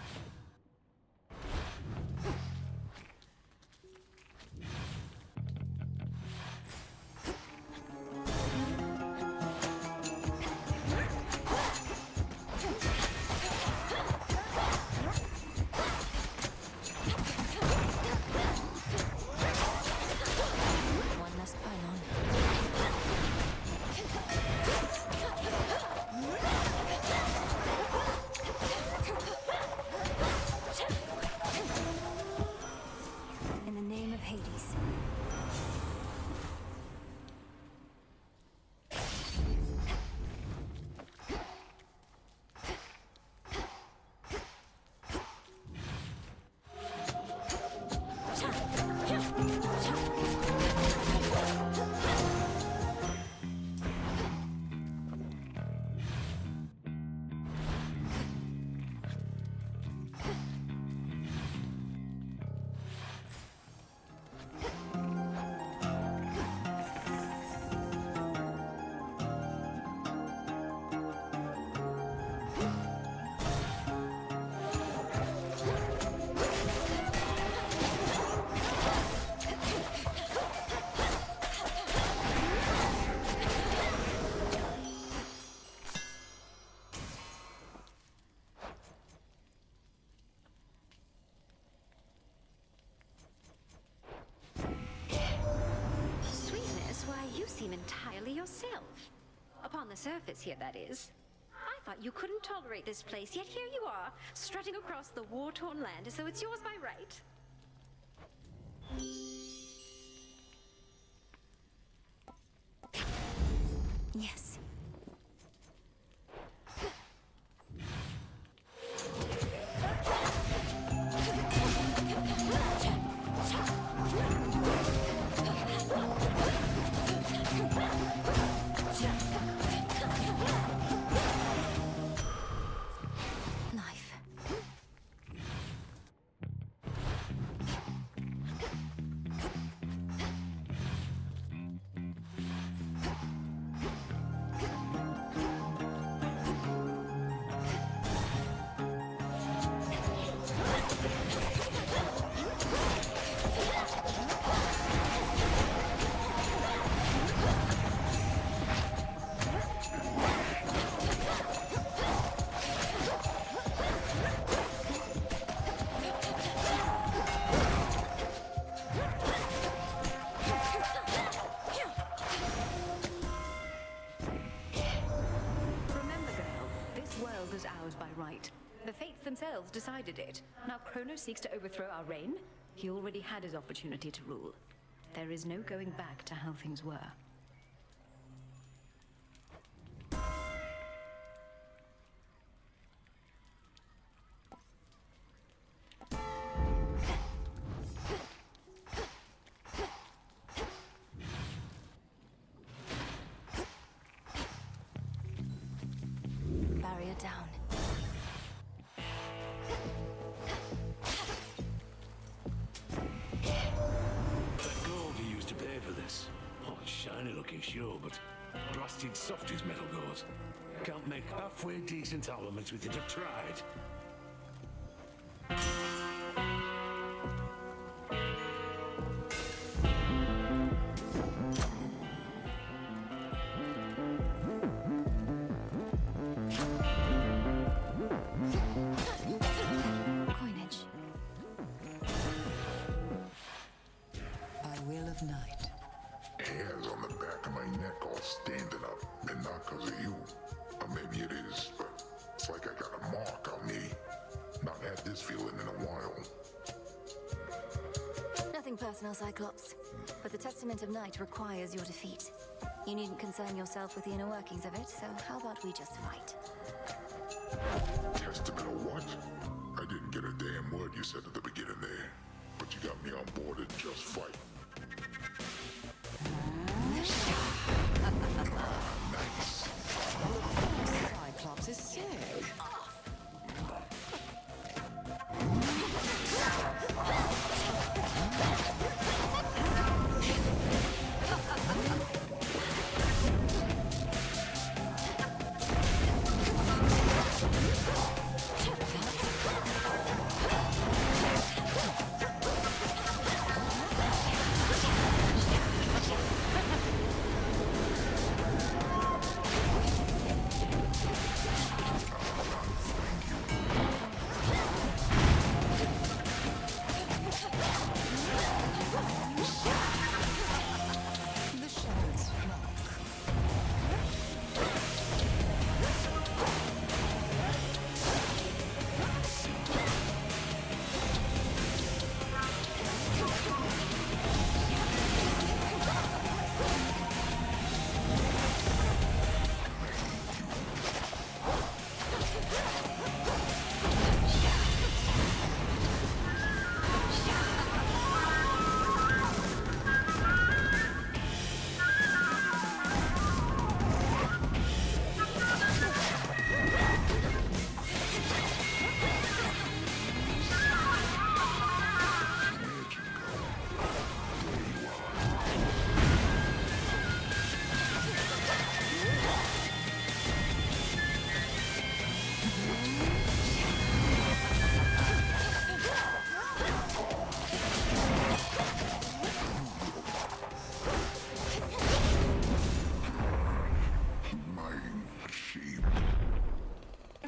One less pylon. entirely yourself. Upon the surface here, that is. I thought you couldn't tolerate this place, yet here you are, strutting across the war-torn land as though it's yours by right. Yes. Life. Remember, girl, this world is ours by right. The fates themselves decided it. Now Kronos seeks to overthrow our reign. He already had his opportunity to rule. There is no going back to how things were. Barrier down. That gold you used to pay for this. Oh, it's shiny looking, sure, but blasted soft as metal goes. Can't make halfway decent armaments with it. I've tried. Coinage. By will of night. Hairs on the back of my neck all standing up, and not because of you. Or maybe it is, but it's like I got a mark on me. Not had this feeling in a while. Nothing personal, Cyclops. But the Testament of Night requires your defeat. You needn't concern yourself with the inner workings of it, so how about we just fight? Testament of what? I didn't get a damn word you said at the beginning there. But you got me on board and just fight. Nice. Cyclops is sick. The shadows flock.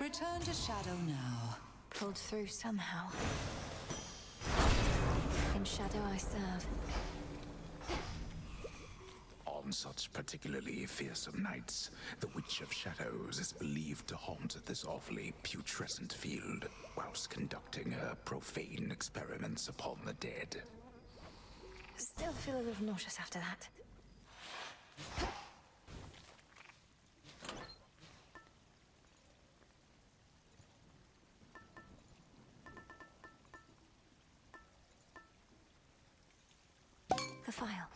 Return to shadow now. Pulled through somehow. In shadow I serve. I'll on such particularly fearsome nights, the Witch of Shadows is believed to haunt this awfully putrescent field, whilst conducting her profane experiments upon the dead. Still feel a little nauseous after that. The file.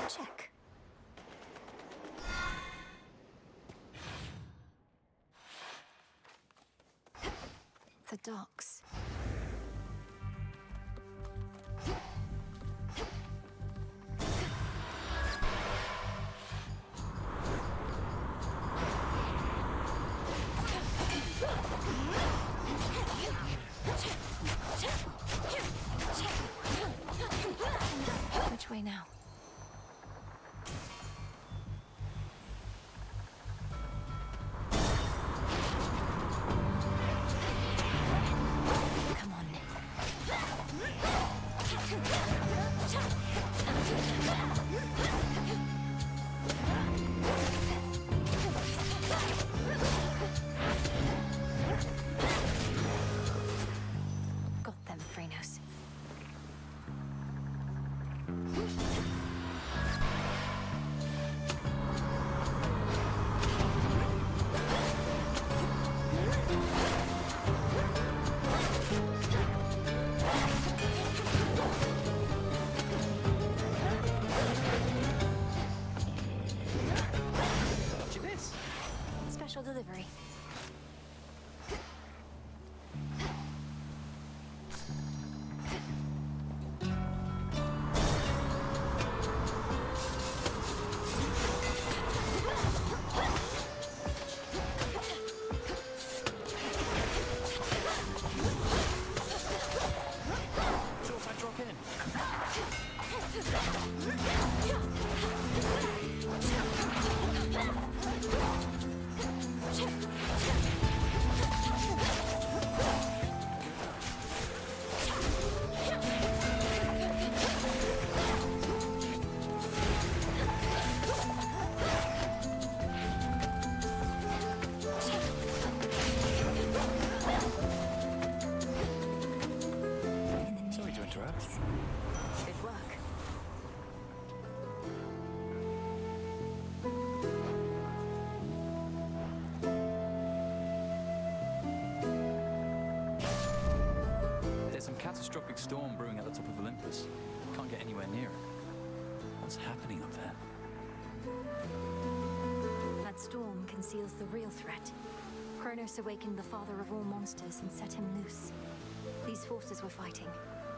Check. The docks. Which way now? Come on. Got them, Frenos. Got you this. Special delivery. Thought I'd drop in. Sorry to interrupt. Good work. There's some catastrophic storm brewing at the top of Olympus. Can't get anywhere near it. What's happening up there? That storm conceals the real threat. Kronos awakened the father of all monsters and set him loose. These forces we're fighting,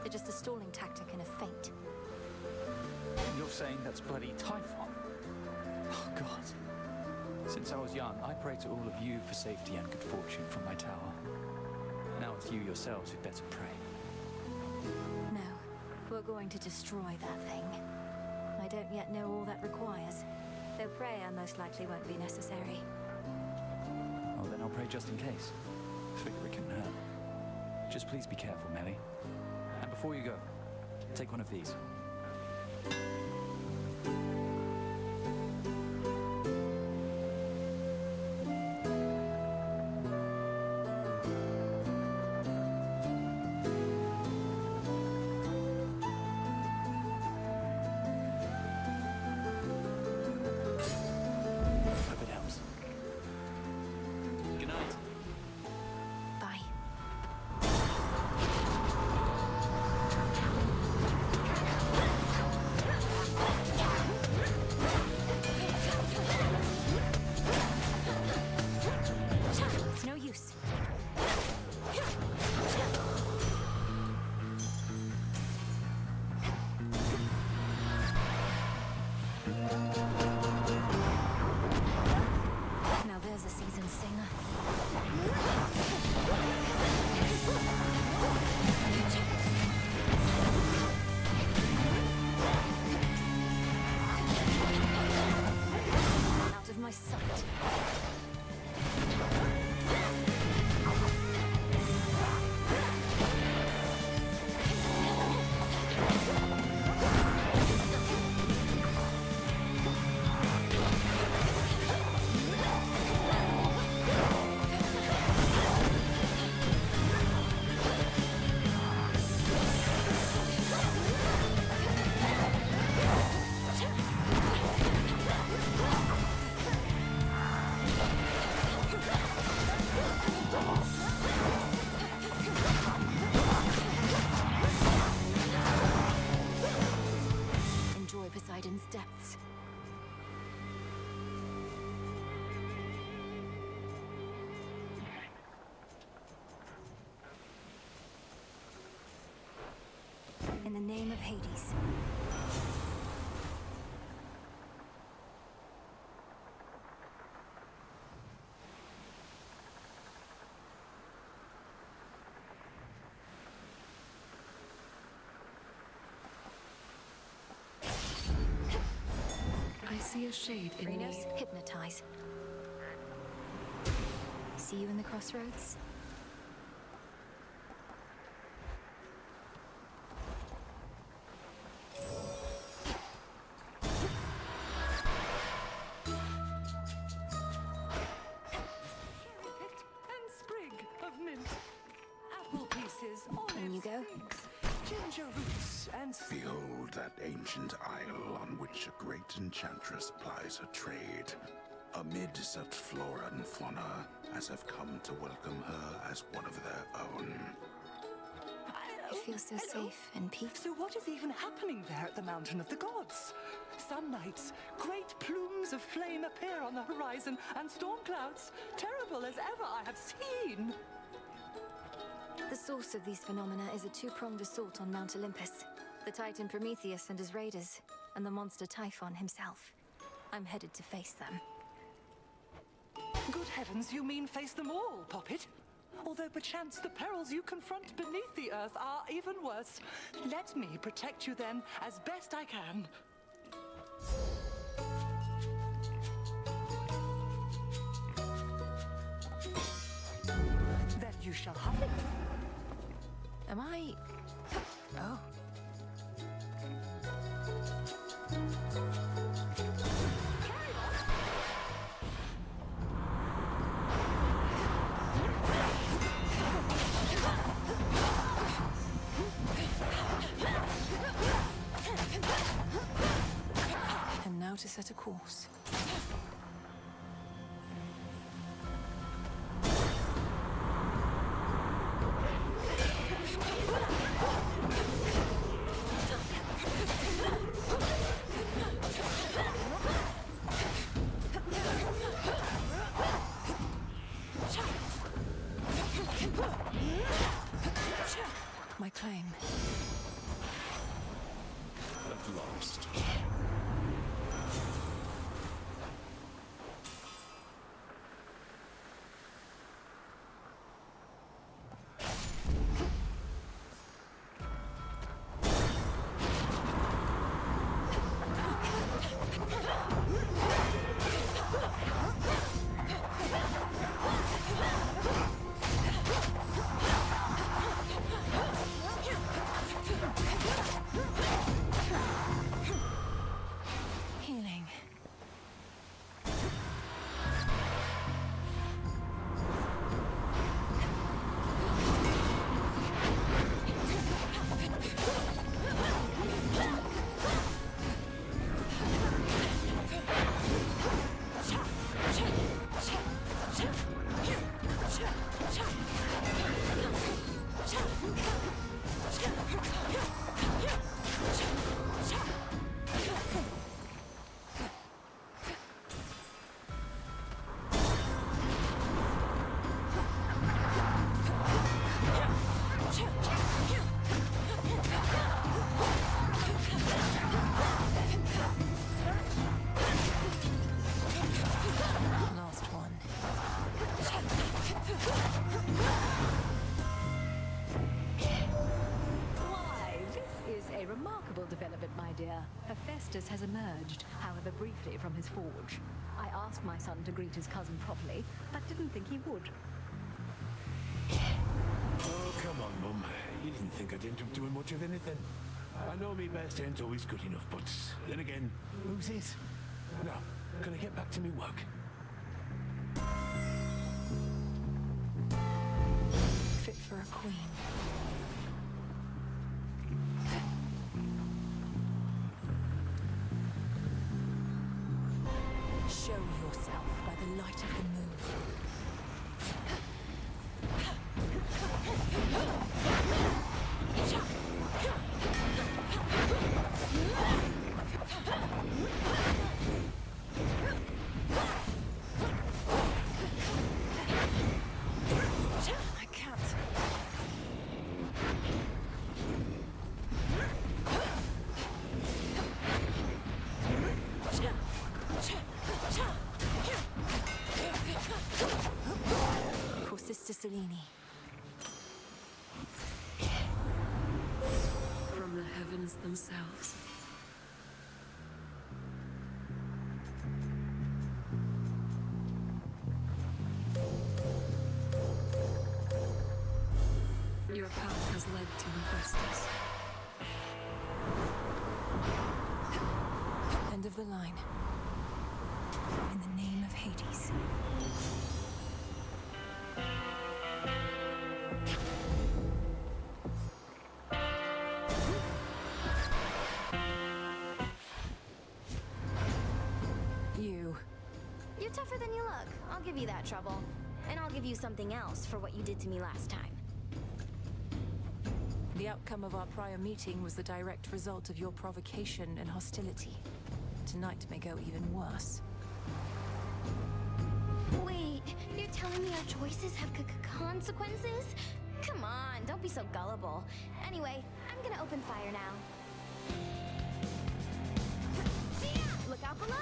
they're just a stalling tactic and a feint. You're saying that's bloody Typhon? Oh, God. Since I was young, I pray to all of you for safety and good fortune from my tower. Now it's you yourselves who better pray. No, we're going to destroy that thing. I don't yet know all that requires, though prayer most likely won't be necessary. Oh, then I'll pray just in case. Figure it can hurt. Just please be careful, Melly. And before you go, take one of these. Hope it helps. Good night. Bye. in the name of Hades. I see a shade in me. Rhinos, hypnotize. See you in the crossroads? And sprig of mint. Apple pieces, olive In you go. sticks, ginger roots, and... Behold that ancient isle on which a great enchantress plies her trade. Amid such flora and fauna as have come to welcome her as one of their own. It feels so safe and peaceful. So what is even happening there at the Mountain of the Gods? Some nights, great plumes of flame appear on the horizon, and storm clouds, terrible as ever I have seen. The source of these phenomena is a two-pronged assault on Mount Olympus. The Titan Prometheus and his raiders, and the monster Typhon himself. I'm headed to face them. Good heavens, you mean face them all, Poppet? Although perchance the perils you confront beneath the earth are even worse. Let me protect you then, as best I can. Then you shall have it. Am I... Oh. And now to set a course. My claim. At last. Healing. Last one. Why, this is a remarkable development, my dear. Hephaestus has emerged, however briefly, from his forge. I asked my son to greet his cousin properly, but didn't think he would. Oh, come on, Mum. You didn't think I'd end up doing much of anything. I know me best ain't always good enough, but then again, who's this? Now, can I get back to me work? Fit for a queen. Show yourself by the light of the moon. I can't. Selene. From the heavens themselves. Your path has led to Hephaestus. End of the line. In the name of Hades. You're tougher than you look. I'll give you that trouble. And I'll give you something else for what you did to me last time. The outcome of our prior meeting was the direct result of your provocation and hostility. Tonight may go even worse. Wait, you're telling me our choices have consequences? Come on, don't be so gullible. Anyway, I'm gonna open fire now. Look out below!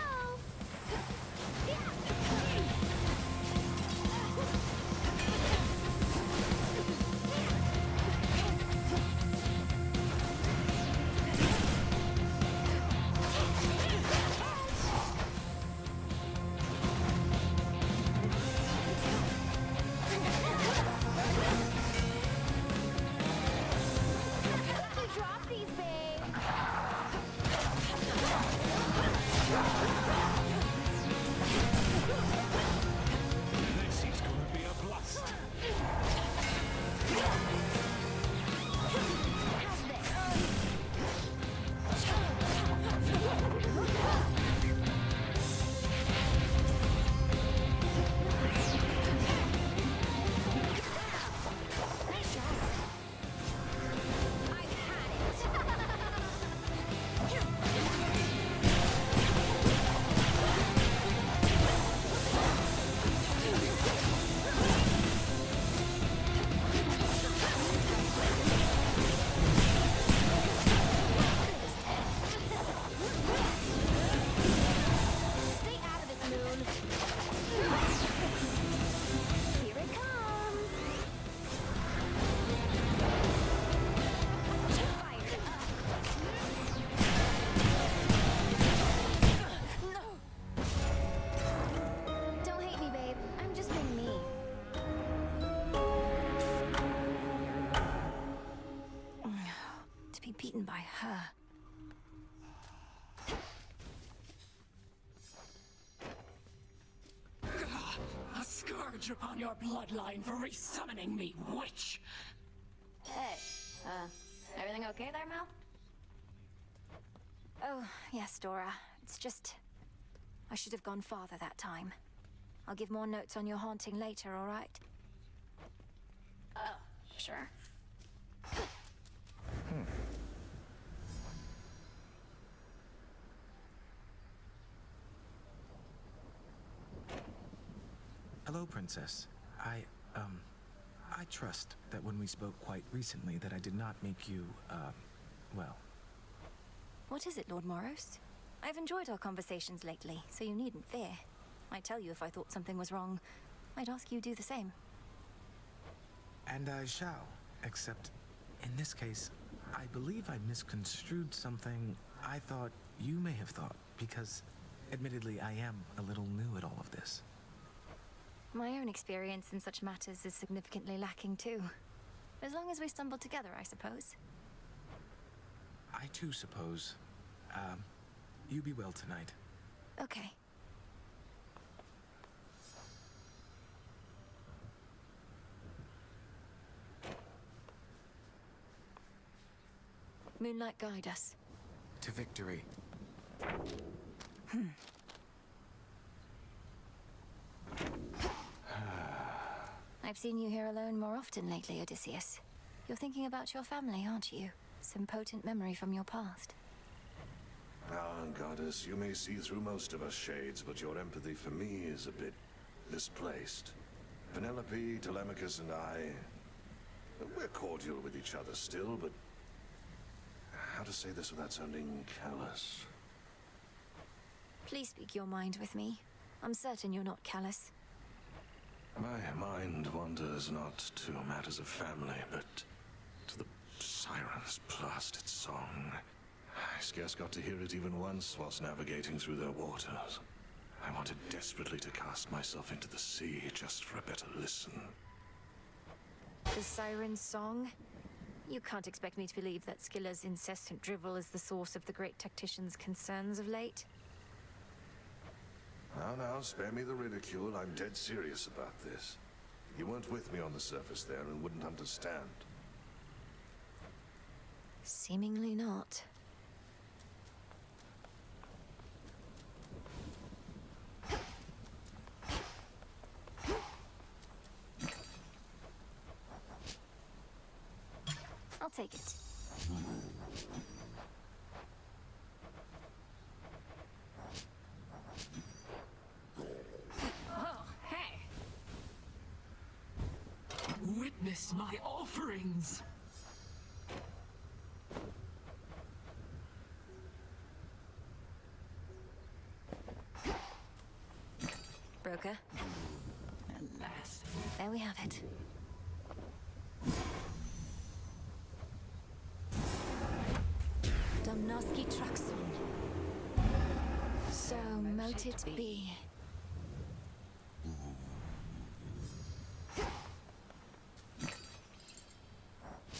Drop these, babe! This is gonna be a blast. How's this? Nice job. I had it. Stay out of this, Moon. Here it comes. Fired up. No. Don't hate me, babe. I'm just being me. To be beaten by her. A scourge upon your bloodline for resummoning me, witch! Hey, everything okay there, Mel? Oh, yes, Dora. It's just... I should have gone farther that time. I'll give more notes on your haunting later, all right? Oh, sure. Hello, Princess. I trust that when we spoke quite recently that I did not make you, well... What is it, Lord Moros? I've enjoyed our conversations lately, so you needn't fear. I'd tell you if I thought something was wrong. I'd ask you do the same. And I shall, except in this case, I believe I misconstrued something I thought you may have thought, because admittedly I am a little new at all of this. My own experience in such matters is significantly lacking too. As long as we stumble together, I suppose. I too suppose. You be well tonight. Okay. Moonlight, guide us. To victory. I've seen you here alone more often lately, Odysseus. You're thinking about your family, aren't you? Some potent memory from your past. Ah, Goddess, you may see through most of us shades, but your empathy for me is a bit misplaced. Penelope, Telemachus, and I... we're cordial with each other still, but... how to say this without sounding callous? Please speak your mind with me. I'm certain you're not callous. My mind wanders not to matters of family, but to the siren's blasted song. I scarce got to hear it even once whilst navigating through their waters. I wanted desperately to cast myself into the sea just for a better listen. The siren's song? You can't expect me to believe that Skiller's incessant drivel is the source of the great tactician's concerns of late. Now, spare me the ridicule. I'm dead serious about this. You weren't with me on the surface there and wouldn't understand. Seemingly not. I'll take it. Oh, hey! Witness my offerings! Broker. Alas. There we have it. Domnoski Truxon. So mote it be.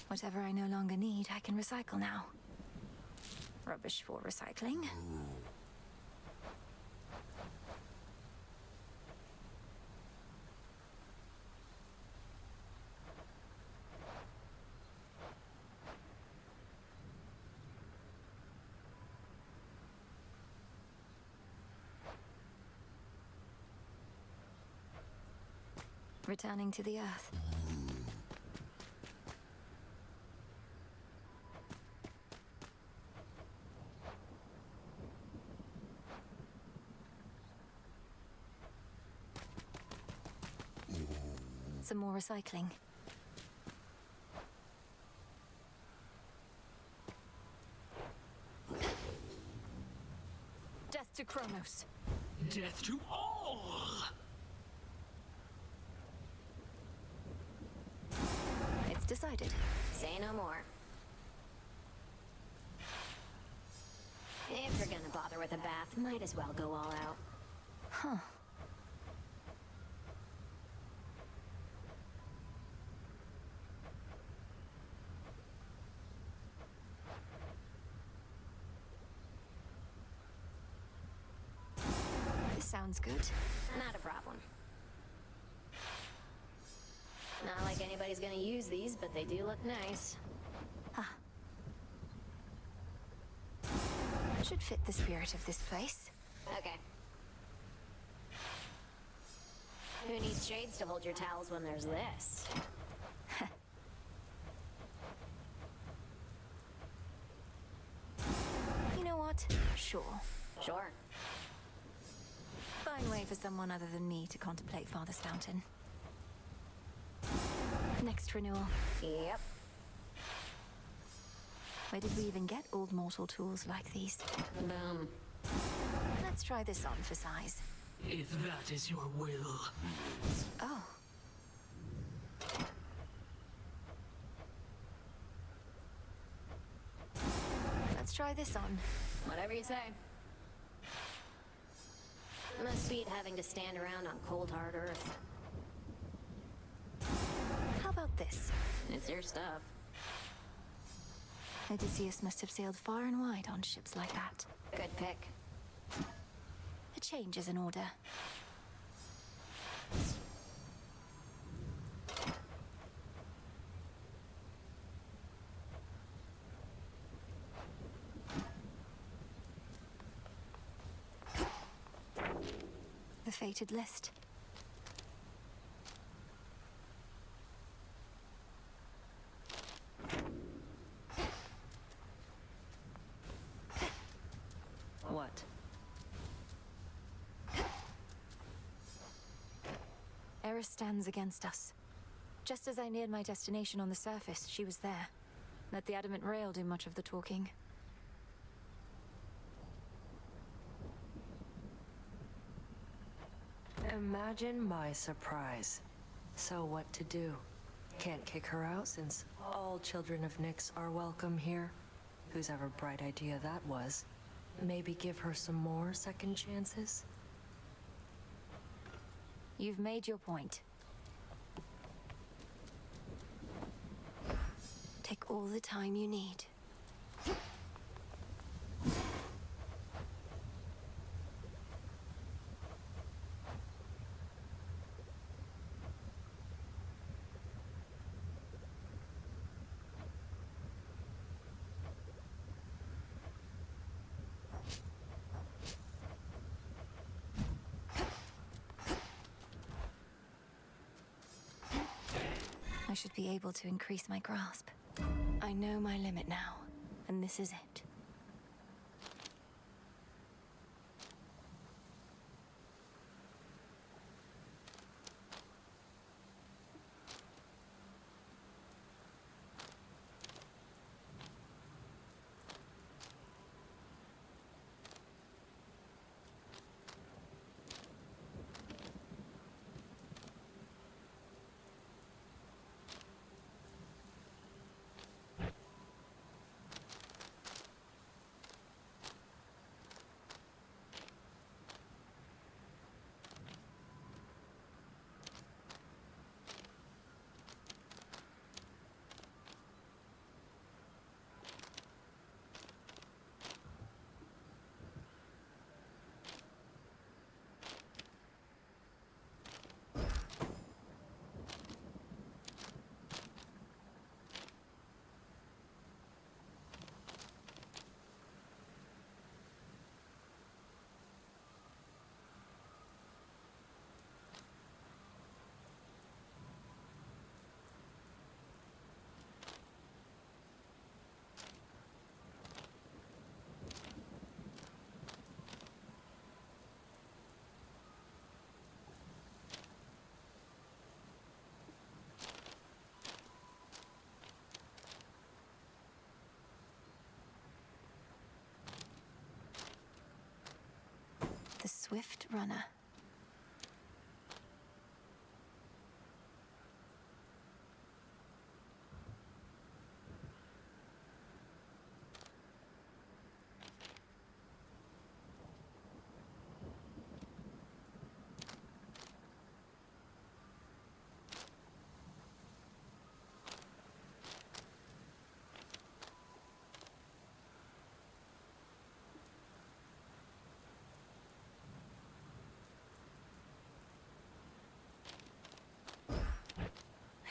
Whatever I no longer need, I can recycle now. Rubbish for recycling. Returning to the Earth. Some more recycling. Death to Kronos. Death to all! It's decided. Say no more. If you're gonna bother with a bath, might as well go all out. Huh. This sounds good. Not a problem. Not like anybody's gonna use these, but they do look nice. Should fit the spirit of this place. Okay. Who needs shades to hold your towels when there's this? You know what? Sure. Sure. Fine way for someone other than me to contemplate Father's Fountain. Next renewal. Yep. Where did we even get old mortal tools like these? Boom. Let's try this on for size. If that is your will. Oh. Let's try this on. Whatever you say. Must beat having to stand around on cold, hard Earth. How about this? It's your stuff. Odysseus must have sailed far and wide on ships like that. Good pick. A change is in order. The fated list. What? Eris stands against us. Just as I neared my destination on the surface, she was there. Let the adamant rail do much of the talking. Imagine my surprise. So what to do? Can't kick her out since all children of Nyx are welcome here. Whose ever bright idea that was. Maybe give her some more second chances? You've made your point. Take all the time you need. I should be able to increase my grasp. I know my limit now, and this is it. The swift runner.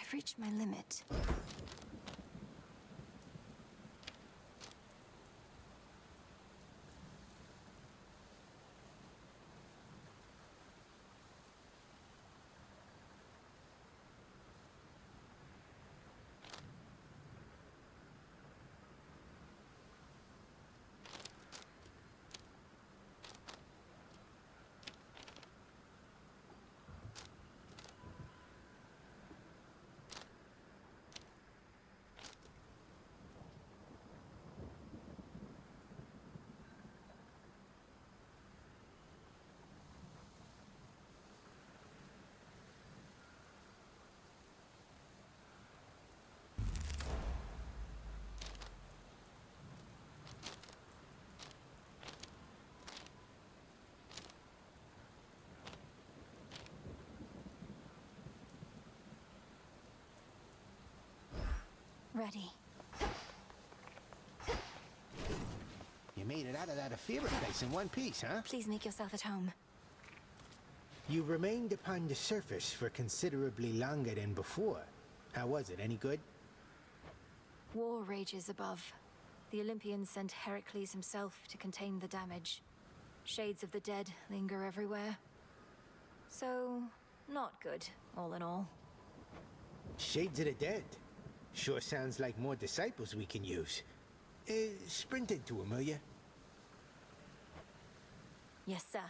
I've reached my limit. Ready. You made it out of that fever place in one piece, huh? Please make yourself at home. You remained upon the surface for considerably longer than before. How was it? Any good? War rages above. The Olympians sent Heracles himself to contain the damage. Shades of the dead linger everywhere. So, not good, all in all. Shades of the dead. Sure sounds like more disciples we can use. Sprint into them, will you? Yes, sir.